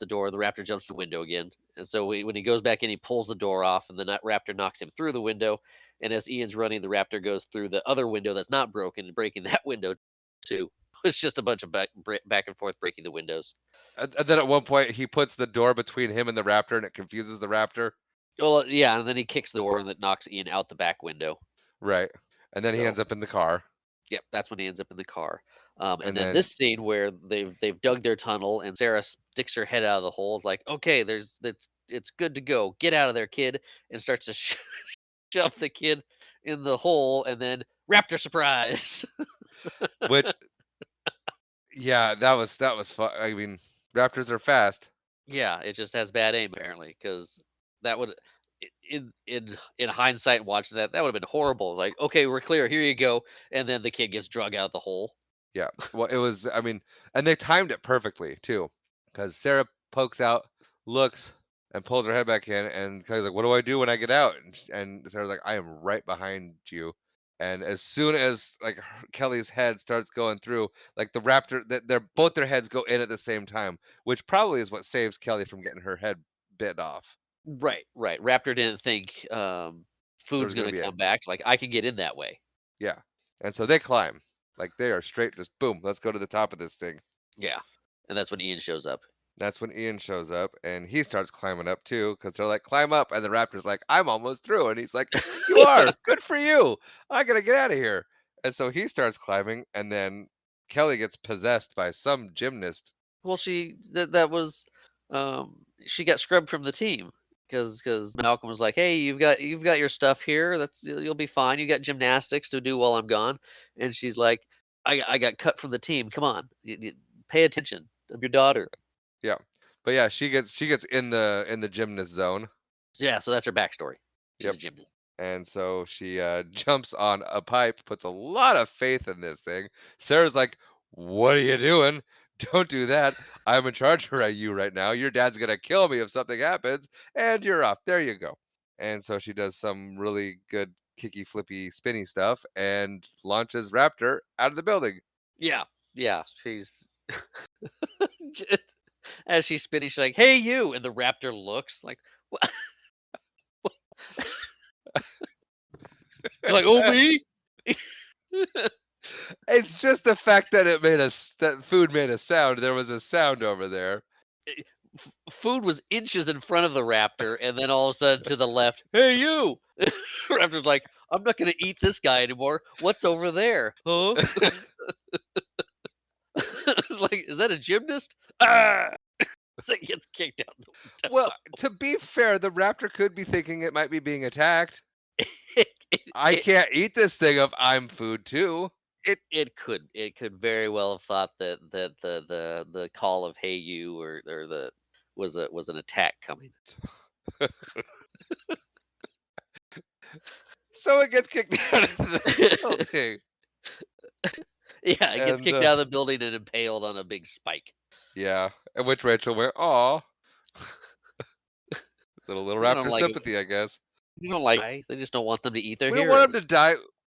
door. The raptor jumps the window again, and so when he goes back in, he pulls the door off, and the raptor knocks him through the window. And as Ian's running, the raptor goes through the other window that's not broken and breaking that window too. It's just a bunch of back and forth breaking the windows. And then at one point, he puts the door between him and the raptor, and it confuses the raptor. Well, yeah, and then he kicks the door and that knocks Ian out the back window. Right. And then he So, ends up in the car. yep, that's when he ends up in the car. And And then then this scene where they've dug their tunnel and Sarah sticks her head out of the hole. It's like, okay, there's that's it's good to go. Get out of there, kid, and starts to shove the kid in the hole, and then raptor surprise. which yeah, that was fun. I mean, raptors are fast. Yeah, it just has bad aim apparently, because that would in hindsight watching that, that would have been horrible. Like, okay, we're clear, here you go, and then the kid gets drug out the hole. Yeah. Well, it was I mean, and they timed it perfectly too, because Sarah pokes out, looks, and pulls her head back in, and Kelly's like, "What do I do when I get out?" And Sarah's like, "I am right behind you." And as soon as like Kelly's head starts going through, like the raptor, that they're both their heads go in at the same time, which probably is what saves Kelly from getting her head bit off. Right, right. Raptor didn't think There food's was gonna gonna be a come back. Like, I can get in that way. yeah, and so they climb, like they are straight, just boom. Let's go to the top of this thing. Yeah. And that's when Ian shows up. That's when Ian shows up and he starts climbing up too because they're like, climb up. And the raptor's like, I'm almost through. And he's like, you are. Good for you. I got to get out of here. And so he starts climbing. And then Kelly gets possessed by some gymnast. Well, that was she got scrubbed from the team because Malcolm was like, "Hey, you've got your stuff here. That's you'll be fine. You got gymnastics to do while I'm gone." And she's like, I got cut from the team. Come on, pay attention. I'm your daughter." Yeah. But yeah, she gets in the gymnast zone. So, yeah, so that's her backstory. She's Yep. a gymnast. And so she jumps on a pipe, puts a lot of faith in this thing. Sarah's like, "What are you doing? Don't do that. I'm in charge of you right now. Your dad's gonna kill me if something happens, and you're off. There you go." And so she does some really good kicky, flippy, spinny stuff and launches Raptor out of the building. Yeah, yeah. She's just- as she's spinning, she's like, "Hey, you!" And the raptor looks like, "What?" Like, "Oh, me?" It's just the fact that that food made a sound. There was a sound over there. Food was inches in front of the raptor, and then all of a sudden to the left, "Hey, you!" Raptor's like, "I'm not gonna eat this guy anymore. What's over there? Huh?" It's like, "Is that a gymnast?" Ah! It's like gets kicked out the Well, window. to be fair, the raptor could be thinking it might be being attacked. It it I it can't eat this thing if I'm food too. it could very well have thought that the call of "Hey, you," or the was an attack coming. So it gets kicked out of the building. Yeah, it gets And kicked out of the building and impaled on a big spike. yeah, at which Rachel went, "Aw." Little I don't raptor like it. sympathy, I guess. You don't like they just don't want them to eat their We don't want him to heroes. die.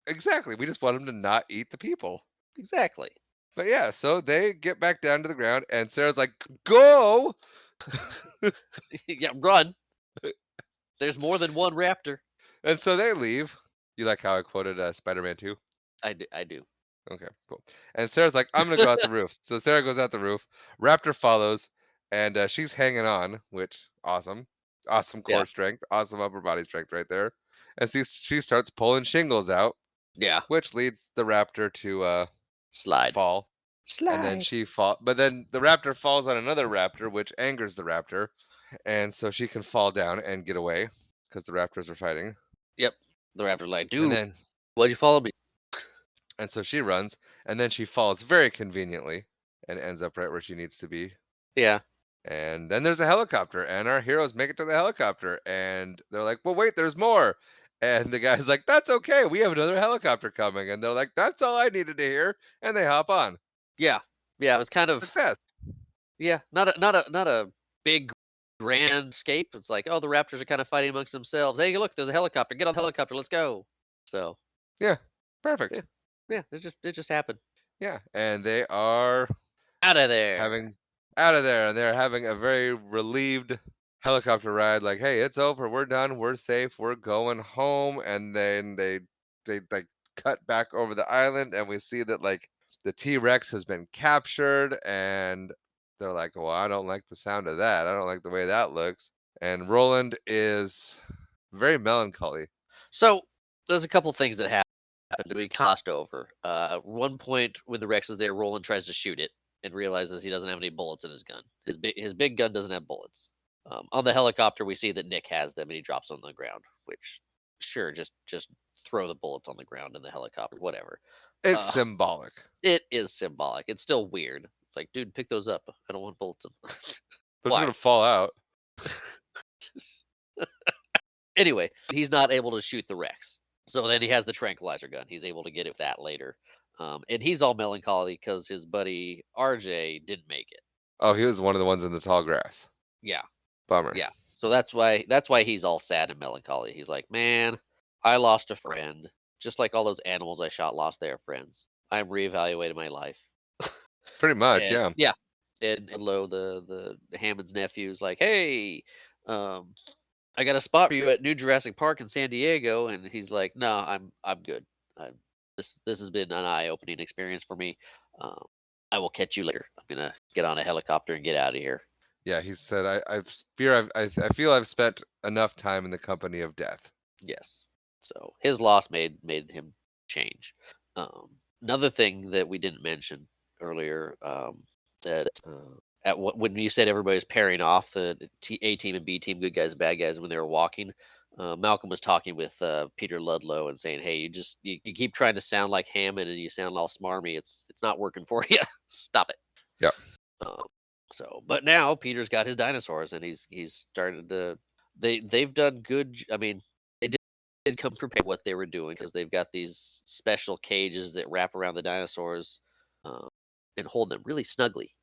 Exactly. We just want him to not eat the people. Exactly. But yeah, so they get back down to the ground, and Sarah's like, "Go!" Yeah, run. There's more than one raptor. And so they leave. You like how I quoted Spider-Man 2? I do. Okay, cool. And Sarah's like, "I'm gonna go out the roof." So Sarah goes out the roof. Raptor follows, and she's hanging on, which awesome, awesome Yeah, core strength, awesome upper body strength right there. And she starts pulling shingles out, yeah. which leads the raptor to Slide. fall. And then Slide. she fall, but then the raptor falls on another raptor, which angers the raptor, and so she can fall down and get away because the raptors are fighting. Yep. The raptor's like, And "Dude, then why'd you follow me?" and so she runs, and then she falls very conveniently and ends up right where she needs to be. Yeah. And then there's a helicopter, and our heroes make it to the helicopter, and they're like, "Well, wait, there's more." And the guy's like, "That's okay. We have another helicopter coming." And they're like, "That's all I needed to hear." And they hop on. Yeah. Yeah, it was kind of Success. Yeah, not a big grand escape. It's like, oh, the raptors are kind of fighting amongst themselves. Hey, look, there's a helicopter. Get on the helicopter. Let's go. So Yeah, yeah, perfect. yeah, it just happened. Yeah, and they are Out of there. having out of there, and they're having a very relieved helicopter ride. Like, hey, it's over. We're done. We're safe. We're going home. And then they like cut back over the island, and we see that like the T Rex has been captured, and they're like, well, I don't like the sound of that. I don't like the way that looks. And Roland is very melancholy. So there's a couple things that happened. We crossed over. At one point, when the Rex is there, Roland tries to shoot it and realizes he doesn't have any bullets in his gun. His big gun doesn't have bullets. On the helicopter, we see that Nick has them, and he drops them on the ground. Which, sure, just throw the bullets on the ground in the helicopter, whatever. It's Uh, symbolic, it is symbolic. It's still weird. It's like, dude, pick those up. I don't want bullets in 'em. but it's Why? gonna fall out. Anyway, he's not able to shoot the Rex. So then he has the tranquilizer gun. He's able to get it with that later. And he's all melancholy because his buddy RJ didn't make it. Oh, he was one of the ones in the tall grass. Yeah, Bummer. yeah. So that's why he's all sad and melancholy. He's like, man, I lost a friend, just like all those animals I shot lost their friends. I'm reevaluating my life. Pretty much, And yeah. yeah, and Lo, the Hammond's nephew's like, hey, um, I got a spot for you at New Jurassic Park in San Diego, and he's like, "No, I'm good. I, this has been an eye opening experience for me. Um, I will catch you later. I'm gonna get on a helicopter and get out of here." Yeah, he said, I feel I've spent enough time in the company of death." Yes. So his loss made him change. Another thing that we didn't mention earlier, that when you said everybody's pairing off A team and B team, good guys and bad guys, when they were walking, Malcolm was talking with Peter Ludlow and saying, "Hey, you keep trying to sound like Hammond and you sound all smarmy. It's not working for you. Stop it." Yep. Um, but now Peter's got his dinosaurs and he's started to. They've done good. I mean, they did come prepared what they were doing because they've got these special cages that wrap around the dinosaurs, uh, and hold them really snugly.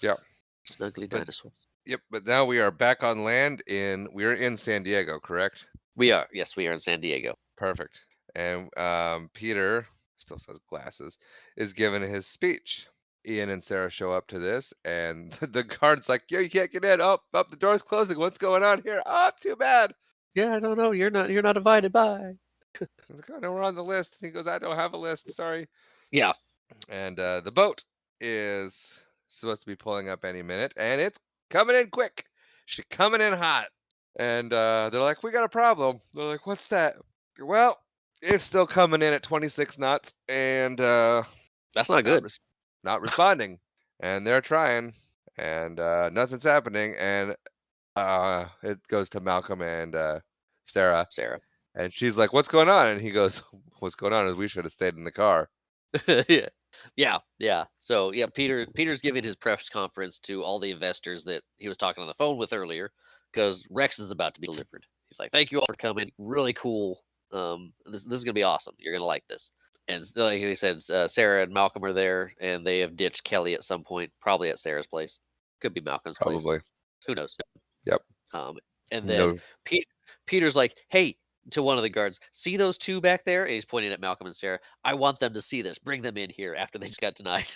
Yep. Snugly But dinosaurs. yep, but now we are back on land we're in San Diego, correct? We are. Yes, we are in San Diego. Perfect. And Peter still says glasses is giving his speech. Ian and Sarah show up to this, and the guard's like, "Yo, you can't get in. Up, the door's closing. What's going on here? Oh, too bad." Yeah, I don't know. You're not invited. Bye. I was like, "Oh no, we're on the list." And he goes, "I don't have a list. Sorry." Yeah. And the boat is supposed to be pulling up any minute, and it's coming in quick. She's coming in hot. And they're like, "We got a problem." They're like, "What's that?" Well, it's still coming in at 26 knots, and That's not not good. res- not responding. And they're trying, and nothing's happening. And it goes to Malcolm and Sarah, Sarah. and she's like, "What's going on?" And he goes, "What's going on is we should have stayed in the car." Yeah. Yeah, yeah. So, yeah, Peter's giving his press conference to all the investors that he was talking on the phone with earlier, because Rex is about to be delivered. He's like, "Thank you all for coming. Really cool. This is gonna be awesome. You're gonna like this." And like he said, Sarah and Malcolm are there, and they have ditched Kelly at some point, probably at Sarah's place. Could be Malcolm's place. Probably. Who knows? Yep. Um, and then No. Pete, Peter's like, "Hey," to one of the guards, "see those two back there?" And he's pointing at Malcolm and Sarah. "I want them to see this. Bring them in here after they just got denied.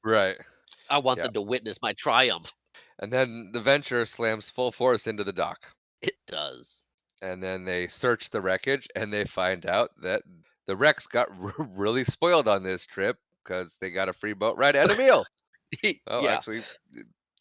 Right. I want Yeah. them to witness my triumph." And then the Venture slams full force into the dock. It does. And then they search the wreckage, and they find out that the Rex got really spoiled on this trip because they got a free boat ride and a meal. Oh, Yeah. actually,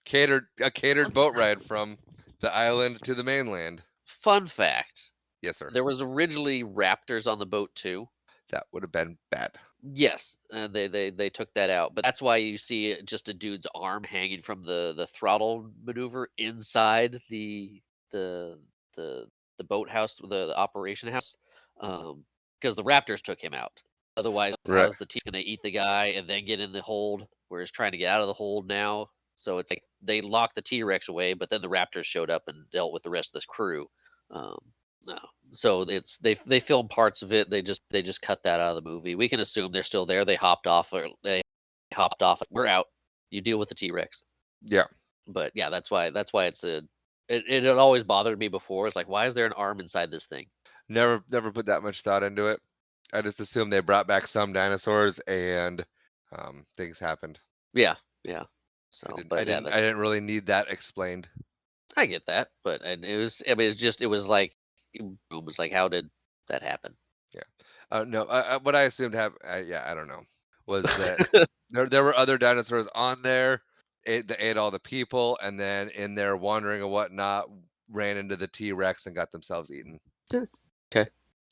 catered boat ride from the island to the mainland. Fun fact: Yes, sir. there was originally raptors on the boat too. That would have been bad. Yes, they took that out, but that's why you see just a dude's arm hanging from the throttle maneuver inside the the the boathouse, the operation house, because the Raptors took him out. Otherwise, Right. how's the team gonna eat the guy and then get in the hold? Where he's trying to get out of the hold now, so it's like they locked the T Rex away, but then the Raptors showed up and dealt with the rest of this crew. Um, no. So they filmed parts of it. They just cut that out of the movie. We can assume they're still there. They hopped off. We're out. You deal with the T Rex. Yeah. But yeah, that's why it had always bothered me before. It's like, why is there an arm inside this thing? Never put that much thought into it. I just assumed they brought back some dinosaurs and, things happened. Yeah, yeah. So, I but yeah, didn't I didn't really need that explained. I get that, but and it was I mean, it's just it was like it was like, how did that happen? Yeah. No, what I assumed yeah, I don't know, was that there were other dinosaurs on there, they ate all the people, and then in their wandering and whatnot, ran into the T-Rex and got themselves eaten. Yeah. 'Kay.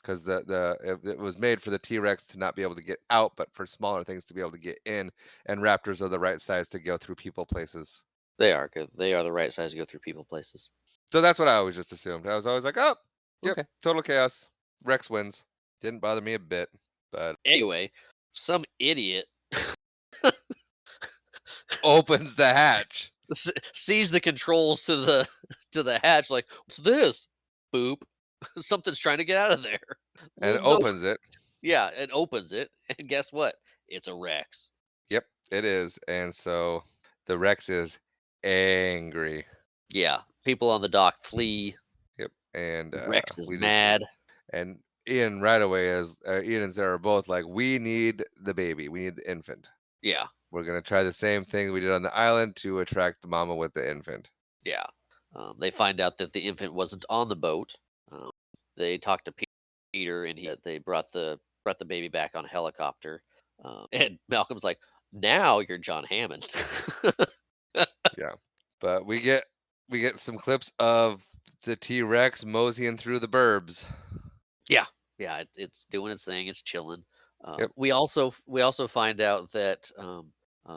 'Cause it was made for the T-Rex to not be able to get out, but for smaller things to be able to get in, and raptors are the right size to go through people places. They are good. They are the right size to go through people places. So that's what I always just assumed. I was always like, "Oh, yep, Okay. total chaos. Rex wins." Didn't bother me a bit, but Anyway, some idiot opens the hatch. sees the controls to the to the hatch like, "What's this?" Boop. Something's trying to get out of there. And Well, it no. opens it. Yeah, and opens it, and guess what? It's a Rex. Yep, it is, and so the Rex is angry. Yeah, people on the dock flee. Yep, and, Rex is we did mad. and Ian right away is Ian and Sarah are both like, "We need the baby, we need the infant. Yeah, We're gonna try the same thing we did on the island to attract the mama with the infant." yeah. They find out that the infant wasn't on the boat. They talked to Peter, and they brought the baby back on a helicopter. And Malcolm's like, "Now you're John Hammond." Yeah, but we get some clips of the T-Rex moseying through the burbs. Yeah, yeah, it's doing its thing. It's chilling. Yep, We also find out that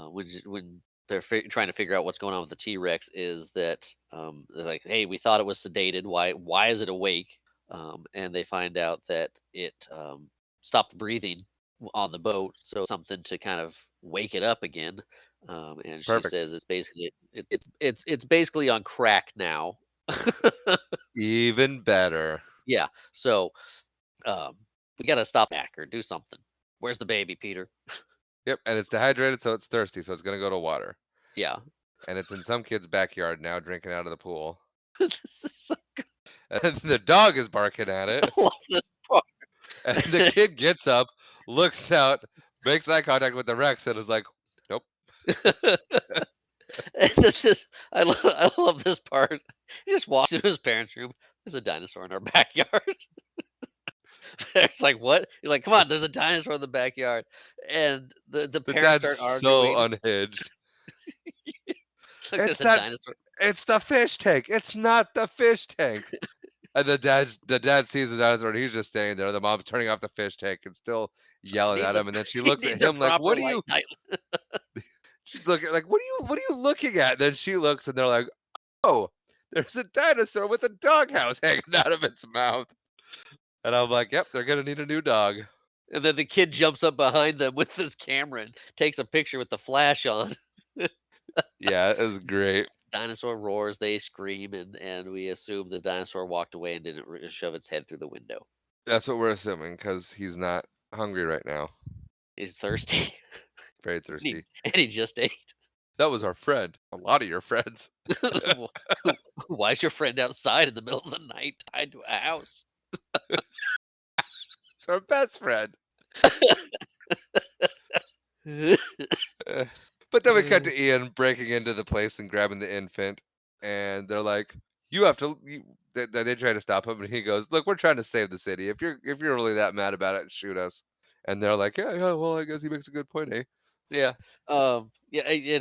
when they're trying to figure out what's going on with the T Rex is that they're like, hey, we thought it was sedated. Why is it awake? And they find out that it stopped breathing on the boat, so something to kind of wake it up again. And she perfect. says it's basically it's basically on crack now. Even better. Yeah. So Um, we gotta stop that or do something. Where's the baby, Peter? Yep, and it's dehydrated, so it's thirsty, so it's gonna go to water. Yeah. And it's in some kid's backyard now drinking out of the pool. This is so And the dog is barking at I it, love this part. and the kid gets up, looks out, makes eye contact with the Rex, and is like, "Nope." This is I love this part. He just walks into his parents' room. There's a dinosaur in our backyard. It's like, "What?" He's like, "Come on, there's a dinosaur in the backyard." And the The parents dad's start so arguing. unhinged. It's like, "There's "It's a not dinosaur." it's the fish tank, it's not the fish tank." And the dad sees the dinosaur, and he's just standing there. The mom's turning off the fish tank and still It's like, yelling at him, and then she It looks at needs a him like, proper "What are light you" night. she's looking like, "What are you looking at?" Then she looks, and they're like, "Oh, there's a dinosaur with a doghouse hanging out of its mouth." And I'm like, "Yep, they're gonna need a new dog." And then the kid jumps up behind them with his camera and takes a picture with the flash on. Yeah, it was great. Dinosaur roars, they scream, and we assume the dinosaur walked away and didn't shove its head through the window. That's what we're assuming because he's not hungry right now. He's thirsty. Very and, he, thirsty. and he just ate. That was our friend. A lot of your friends. Why is your friend outside in the middle of the night tied to a house? It's our best friend. Eh, but then we cut to Ian breaking into the place and grabbing the infant, and they're like, "You have to." They try to stop him, and he goes, "Look, we're trying to save the city. If you're really that mad about it, shoot us." And they're like, "Yeah, yeah. Well, I guess he makes a good point, eh?" Yeah. Yeah,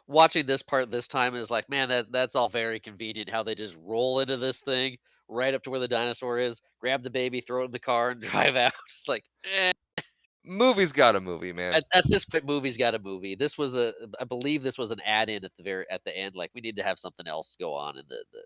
watching this part this time is like, man, that's all very convenient how they just roll into this thing right up to where the dinosaur is, grab the baby, throw it in the car, and drive out. It's like, Movie's got a movie, man. at this point, movie's got a movie. I believe this was an add-in at the end. Like we need to have something else go on in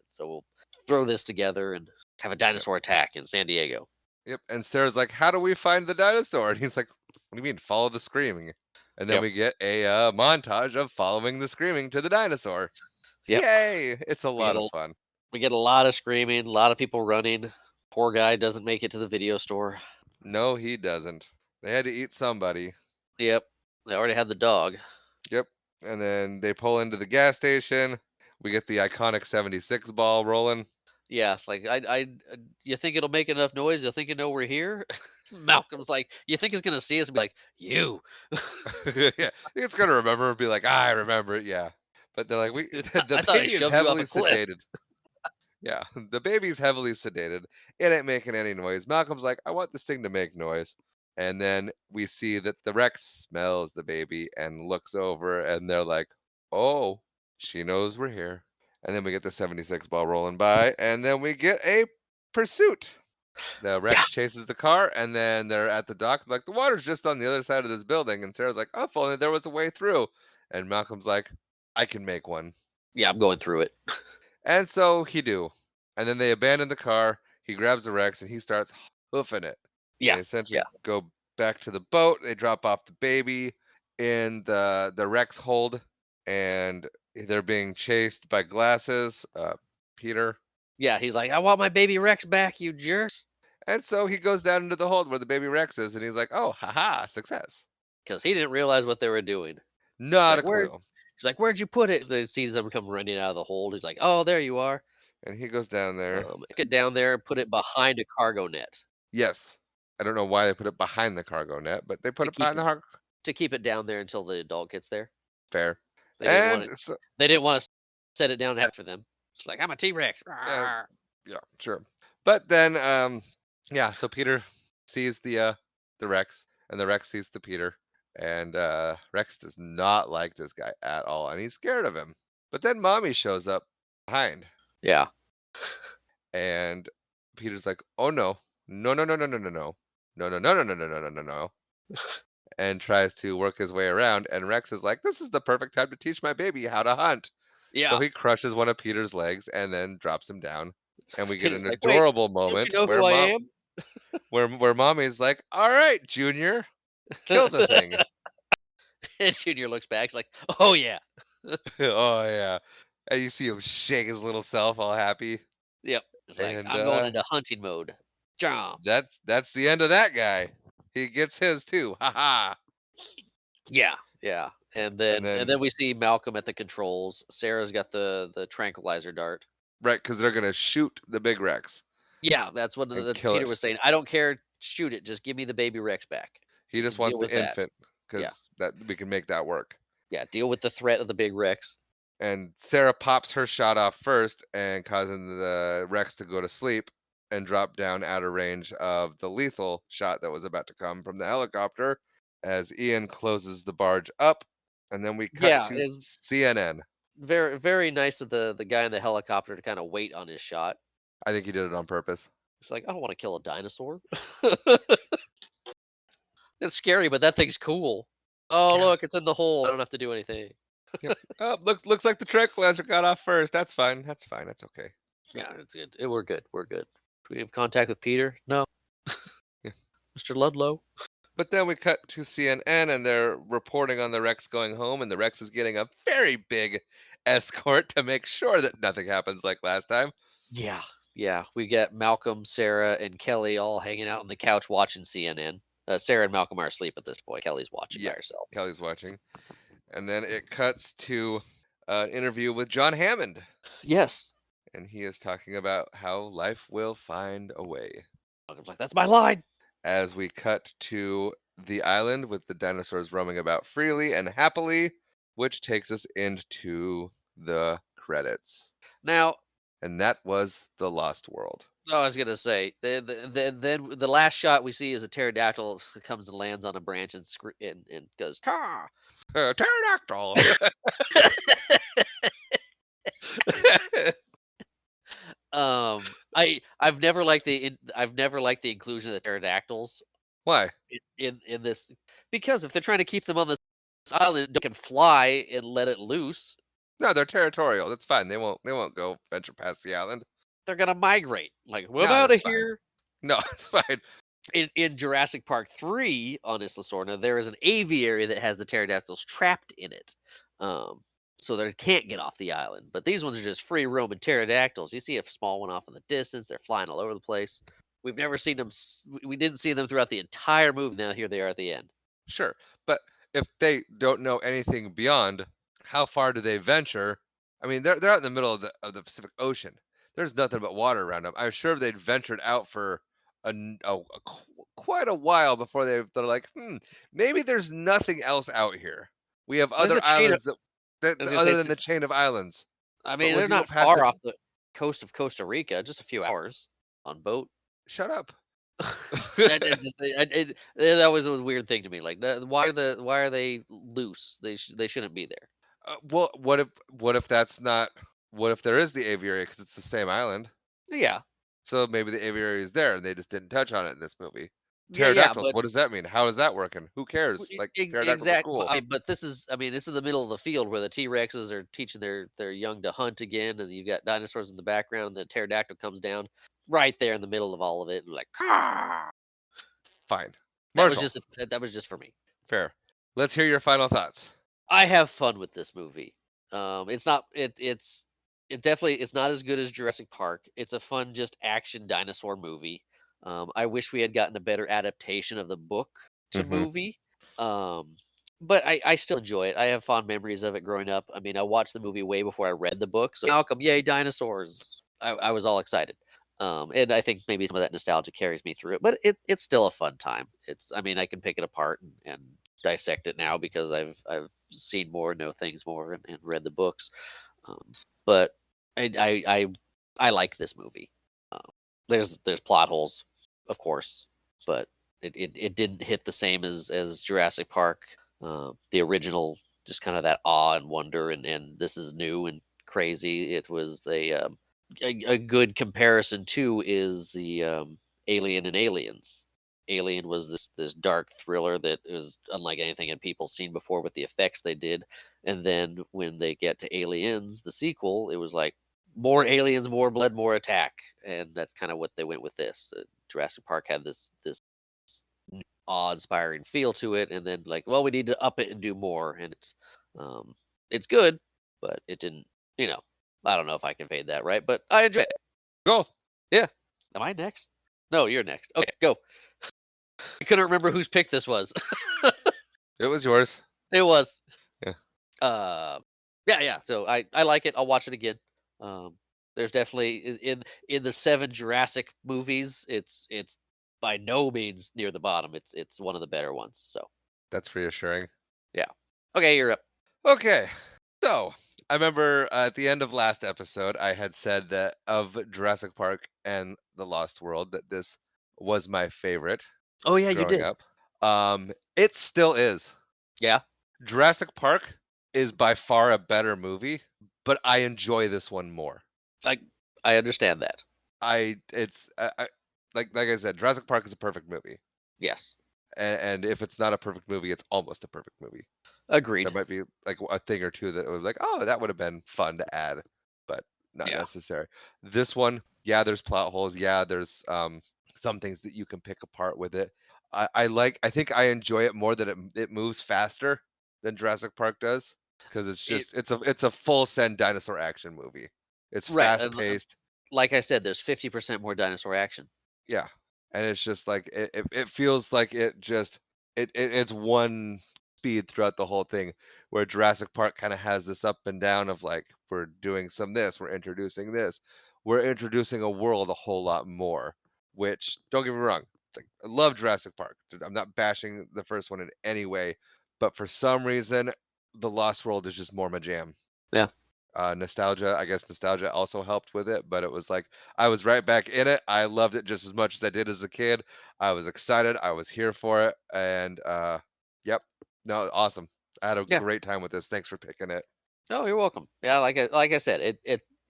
so we'll throw this together and have a Yep, dinosaur attack in San Diego. yep. And Sarah's like, "How do we find the dinosaur?" And he's like, "What do you mean, follow the screaming?" And then Yep. we get a montage of following the screaming to the dinosaur. Yep. Yay! It's a We lot get of a fun. we get a lot of screaming, a lot of people running. Poor guy doesn't make it to the video store. No, he doesn't. They had to eat somebody. Yep. They already had the dog. Yep. and then they pull into the gas station. We get the iconic 76 ball rolling. Yeah, it's like, "You think it'll make enough noise? You think you know we're here?" Malcolm's like, "You think it's gonna see us?" And be like, "You." Yeah, it's gonna remember and be like, "I remember it." Yeah, but they're like, "We the "I thought I baby is shoved you off heavily a cliff." sedated." Yeah, the baby's heavily sedated. It ain't making any noise. Malcolm's like, "I want this thing to make noise." And then we see that the Rex smells the baby and looks over, and they're like, "Oh, she knows we're here." And then we get the 76 ball rolling by, and then we get a pursuit. The Yeah, Rex chases the car, and then they're at the dock, like, "The water's just on the other side of this building." And Sarah's like, "Oh, if only there was a way through." And Malcolm's like, "I can make one." yeah, I'm going through it. And so he do. And then they abandon the car. He grabs the Rex and he starts hoofing it. Yeah, They yeah, essentially go back to the boat. They drop off the baby in the Rex hold, and they're being chased by Glasses, Peter. yeah, he's like, "I want my baby Rex back, you jerks," And so he goes down into the hold where the baby Rex is, and he's like, "Oh, haha, success." because he didn't realize what they were doing. He's Not like, a "Where?" clue. He's like, "Where'd you put it?" They sees them come running out of the hold. He's like, "Oh, there you are." And he goes down there. Took it down there and put it behind a cargo net Yes. I don't know why they put it behind the cargo net, but they put to it keep behind it the har down there until the adult gets there. fair. They didn't want And it. so They didn't want to set it down after them. It's like, "I'm a T-Rex." uh, yeah, sure. But then, yeah, so Peter sees the Rex, and the Rex sees the Peter, and Rex does not like this guy at all, and he's scared of him. But then Mommy shows up behind, Yeah, and Peter's like, "Oh no, no, no, no, no, no, no, no, no, no, no, no, no, no, no, no, no, no," and tries to work his way around. And Rex is like, "This is the perfect time to teach my baby how to hunt." So yeah. he crushes one of Peter's legs and then drops him down. And we get Peter's an like, "Wait, adorable don't you moment know who I am?" where mommy's like, "All right, Junior, kill the thing." And Junior looks back, he's like, "Oh, yeah." Oh yeah. And you see him shake his little self all happy. Yep. It's like, And "I'm going into hunting mode." Jump. that's the end of that guy. He gets his too. Ha ha. Yeah, yeah. And And then then we see Malcolm at the controls. Sarah's got the tranquilizer dart. right, because they're gonna shoot the big Rex Yeah, that's what and the kill Peter it. was saying, "I don't care, shoot it, just give me the baby Rex back. He We just can wants deal the with that." infant Yeah, because that we can make that work. yeah, deal with the threat of the big Rex. And Sarah pops her shot off first and causing the Rex to go to sleep and drop down out of range of the lethal shot that was about to come from the helicopter as Ian closes the barge up. And then we cut Yeah, to it's CNN. very very nice of the guy in the helicopter to kinda wait on his shot. I think he did it on purpose. It's like, "I don't wanna kill a dinosaur." It's scary, but that thing's cool. "Oh, Yeah. look, it's in the hole, I don't have to do anything." Yep. Oh, looks like the tranquilizer got off first. That's fine. That's fine. That's okay. Yeah, it's good. We're good, we're good. Do we have contact with Peter? No. Yeah. Mr. Ludlow? But then we cut to CNN and they're reporting on the Rex going home, and the Rex is getting a very big escort to make sure that nothing happens like last time. Yeah, yeah. We get Malcolm, Sarah, and Kelly all hanging out on the couch watching CNN. Sarah and Malcolm are asleep at this point. Kelly's watching by Yes, herself. Kelly's watching. And then it cuts to an interview with John Hammond, Yes. and he is talking about how life will find a way. Malcolm's like, "That's my line." As we cut to the island with the dinosaurs roaming about freely and happily, which takes us into the credits. Now, And that was The Lost World. I was gonna say then the last shot we see is a pterodactyl comes and lands on a branch and and goes caw. Pterodactyl. I've never liked the inclusion of the pterodactyls Why? in this because if they're trying to keep them on this island, they can fly and let it loose. No, they're territorial. That's fine. They won't go venture past the island. They're gonna migrate. Like, "Well, I'm No, out that's of fine. here." No, it's fine. In Jurassic Park 3 on Isla Sorna, there is an aviary that has the pterodactyls trapped in it. Um, so they can't get off the island. But these ones are just free roaming pterodactyls. You see a small one off in the distance. They're flying all over the place. We've never seen them. We didn't see them throughout the entire movie. Now here they are at the end. Sure. But if they don't know anything beyond how far do they venture? I mean, they're out in the middle of the Pacific Ocean. There's nothing but water around them. I'm sure they'd ventured out for quite a while before they're like, maybe there's nothing else out here. We have There's other a chain of islands I was gonna say other it's than the chain of islands. I But mean, they're once you go not past far it, off the coast of Costa Rica, just a few hours on boat. shut up. That just that was a weird thing to me, like, why are they loose? They shouldn't be there. Well, what if that's not what if there is the aviary because it's the same island? Yeah. So maybe the aviary is there and they just didn't touch on it in this movie. Yeah, Pterodactyls, but what does that mean? How is that working? Who w cares? e Like ex pterodactyls are exact but cool. I mean, this is the middle of the field where the T-Rexes are teaching their young to hunt again, and you've got dinosaurs in the background, the pterodactyl comes down right there in the middle of all of it, and like, "Caw!" Fine. That was Marshall, just that was just for me. fair. Let's hear your final thoughts. I have fun with this movie. It's not it definitely it's not as good as Jurassic Park. It's a fun just action dinosaur movie. I wish we had gotten a better adaptation of the book to Mhm. movie. Um, but I still enjoy it. I have fond memories of it growing up. I mean, I watched the movie way before I read the book. So Malcolm, yay, dinosaurs. I was all excited. And I think maybe some of that nostalgia carries me through it, but it's still a fun time. I mean, I can pick it apart and dissect it now because I've seen more, know things more, and read the books. Um, but I, I I I like this movie. Um, there's plot holes, of course, but it didn't hit the same as Jurassic Park, the original. Just kind of that awe and wonder, and this is new and crazy. It was a good comparison too is the Alien and Aliens. Alien was this dark thriller that was unlike anything had people seen before with the effects they did. And then when they get to Aliens, the sequel, it was like more aliens, more blood, more attack, and that's kind of what they went with this. Jurassic Park had this awe-inspiring feel to it, and then like, well, we need to up it and do more, and it's good, but it didn't, you know, I don't know if I conveyed that right, but I enjoy it. Go. Yeah. Am I next? No, you're next. Okay, go. I couldn't remember whose pick this was. It was yours. It was. Yeah. Uh, yeah, yeah. So I like it. I'll watch it again. Um, there's definitely in the 7 Jurassic movies, it's by no means near the bottom. It's one of the better ones. So, That's reassuring. yeah. Okay, you're up. Okay. So, I remember at the end of last episode, I had said that of Jurassic Park and The Lost World, that this was my favorite Oh yeah, you growing did. up. It still is. Yeah. Jurassic Park is by far a better movie, but I enjoy this one more. I I understand that. I it's I like I said, Jurassic Park is a perfect movie, Yes. and if it's not a perfect movie, it's almost a perfect movie. There Agreed. might be like a thing or two that was like, oh, that would have been fun to add, but not Yeah. necessary. This one, yeah, there's plot holes. Yeah, there's some things that you can pick apart with it. I think I enjoy it more that it moves faster than Jurassic Park does because It, it's a full send dinosaur action movie. It's right. fast paced. Like I said, there's 50% more dinosaur action. Yeah, and it's just like it feels like it's one speed throughout the whole thing, where Jurassic Park kinda has this up and down of, like, we're doing some this, we're introducing this, we're introducing a world a whole lot more, which, don't get me wrong, like, I love Jurassic Park, I'm not bashing the first one in any way, but for some reason, The Lost World is just more my jam. Yeah. Nostalgia, I guess nostalgia also helped with it, but it was like I was right back in it. I loved it just as much as I did as a kid. I was excited. I was here for it, and yep, no, awesome. I had a Yeah. great time with this. Thanks for picking it. Oh, you're welcome. Yeah, like I said,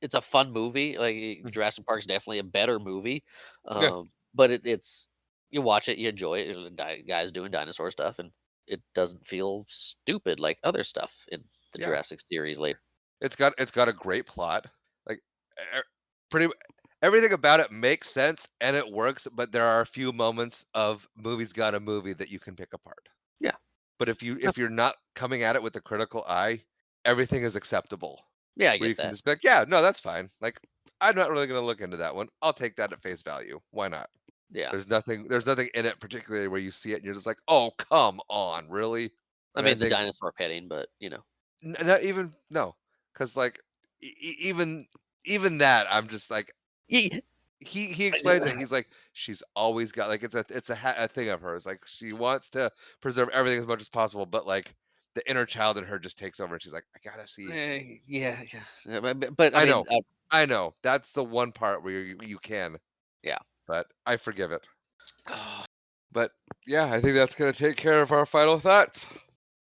it's a fun movie. Like Mm, Jurassic Park's definitely a better movie. yeah, But it's you watch it, you enjoy it. Guys doing dinosaur stuff, and it doesn't feel stupid like other stuff in the yeah. Jurassic series later. It's got a great plot. Like pretty everything about it makes sense and it works, but there are a few moments of movies got a movie that you can pick apart. Yeah. But No, if you're not coming at it with a critical eye, everything is acceptable. yeah, I Where get you can that. just be like, "Yeah, no, that's fine." Like, I'm not really gonna look into that one. I'll take that at face value. Why not? Yeah. There's nothing in it particularly where you see it and you're just like, "Oh, come on, really?" I And I mean the think dinosaur petting, but Not even no, because like, even that, I'm just like Ye he explains it, he's like, "She's always got" like, a thing of hers, like, she wants to preserve everything as much as possible, but, like, the inner child in her just takes over, and she's like, "I gotta see." yeah, yeah, but I I mean, know, I know, that's the one part where you can, yeah. but I forgive it. But, yeah, I think that's gonna take care of our final thoughts.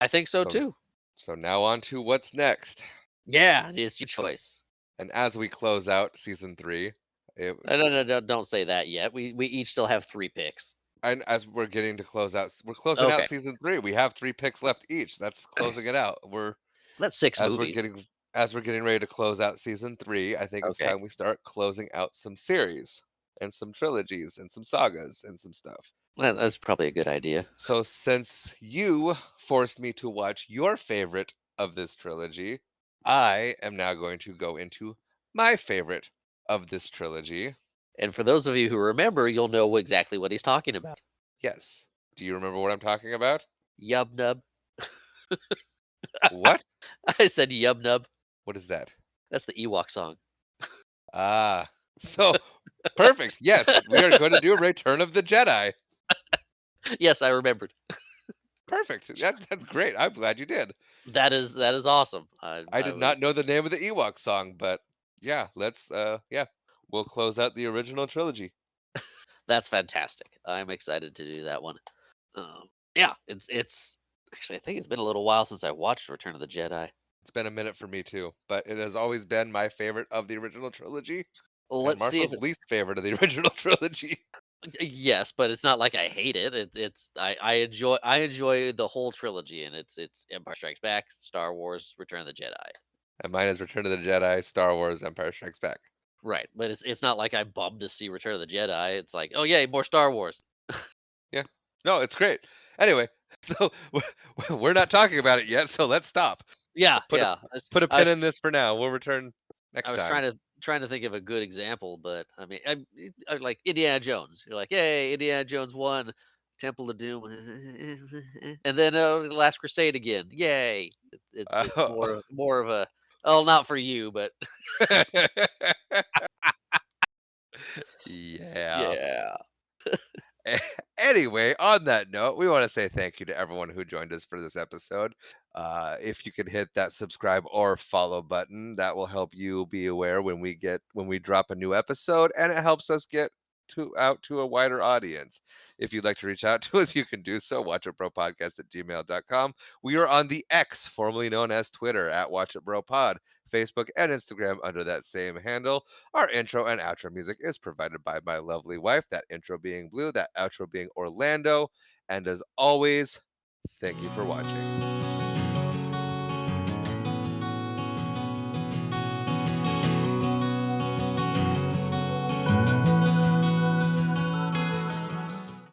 I think so So too. so now on to what's next. Yeah, it's your choice. And as we close out season 3, it No, was don't say that yet. We each still have 3 picks. and as we're getting to close out we're closing out Okay. season 3, we have 3 picks left each, that's closing it out. That's 6 As we're movies. getting as we're getting ready to close out season 3, I think it's Okay. time we start closing out some series, and some trilogies, and some sagas, and some stuff. That's probably a good idea. So since you forced me to watch your favorite of this trilogy, I am now going to go into my favorite of this trilogy. And for those of you who remember, you'll know exactly what he's talking about. Yes. Do you remember what I'm talking about? Yub nub. What? I said yub nub. What is that? That's the Ewok song. Ah, so perfect. Yes, we are going to do Return of the Jedi. Yes, I remembered. Perfect. That's great. I'm glad you did. That is awesome. I I did not know was the name of the Ewok song, but yeah, yeah, we'll close out the original trilogy. That's fantastic. I'm excited to do that one. Yeah, it's actually I think it's been a little while since I watched Return of the Jedi. It's been a minute for me too, but it has always been my favorite of the original trilogy Well, and let's see if Marshall's it's least favorite of the original trilogy. yes, but it's not like I hate it. It's I enjoy the whole trilogy, and it's Empire Strikes Back, Star Wars, Return of the Jedi. And mine is Return of the Jedi, Star Wars, Empire Strikes Back. Right, but it's not like I'm bummed to see Return of the Jedi. It's like, oh yay, more Star Wars. Yeah. No, it's great. Anyway, so we're not talking about it yet, so let's stop. Yeah, Put a yeah. put a I pin was in this for now. We'll return I next was time. trying to think of a good example, but I mean, I like Indiana Jones. You're like, "Yay, Indiana Jones 1, Temple of Doom," and then, Last Crusade again. Yay! It's more of a oh, not for you, but Yeah. yeah. Anyway, on that note, we want to say thank you to everyone who joined us for this episode. If you could hit that subscribe or follow button, that will help you be aware when we drop a new episode, and it helps us get out to a wider audience. If you'd like to reach out to us, you can do so. WatchItBroPodcast@gmail.com. We are on the X, formerly known as Twitter, at WatchItBroPod, Facebook and Instagram under that same handle. Our intro and outro music is provided by my lovely wife, that intro being Blue, that outro being Orlando. And as always, thank you for watching.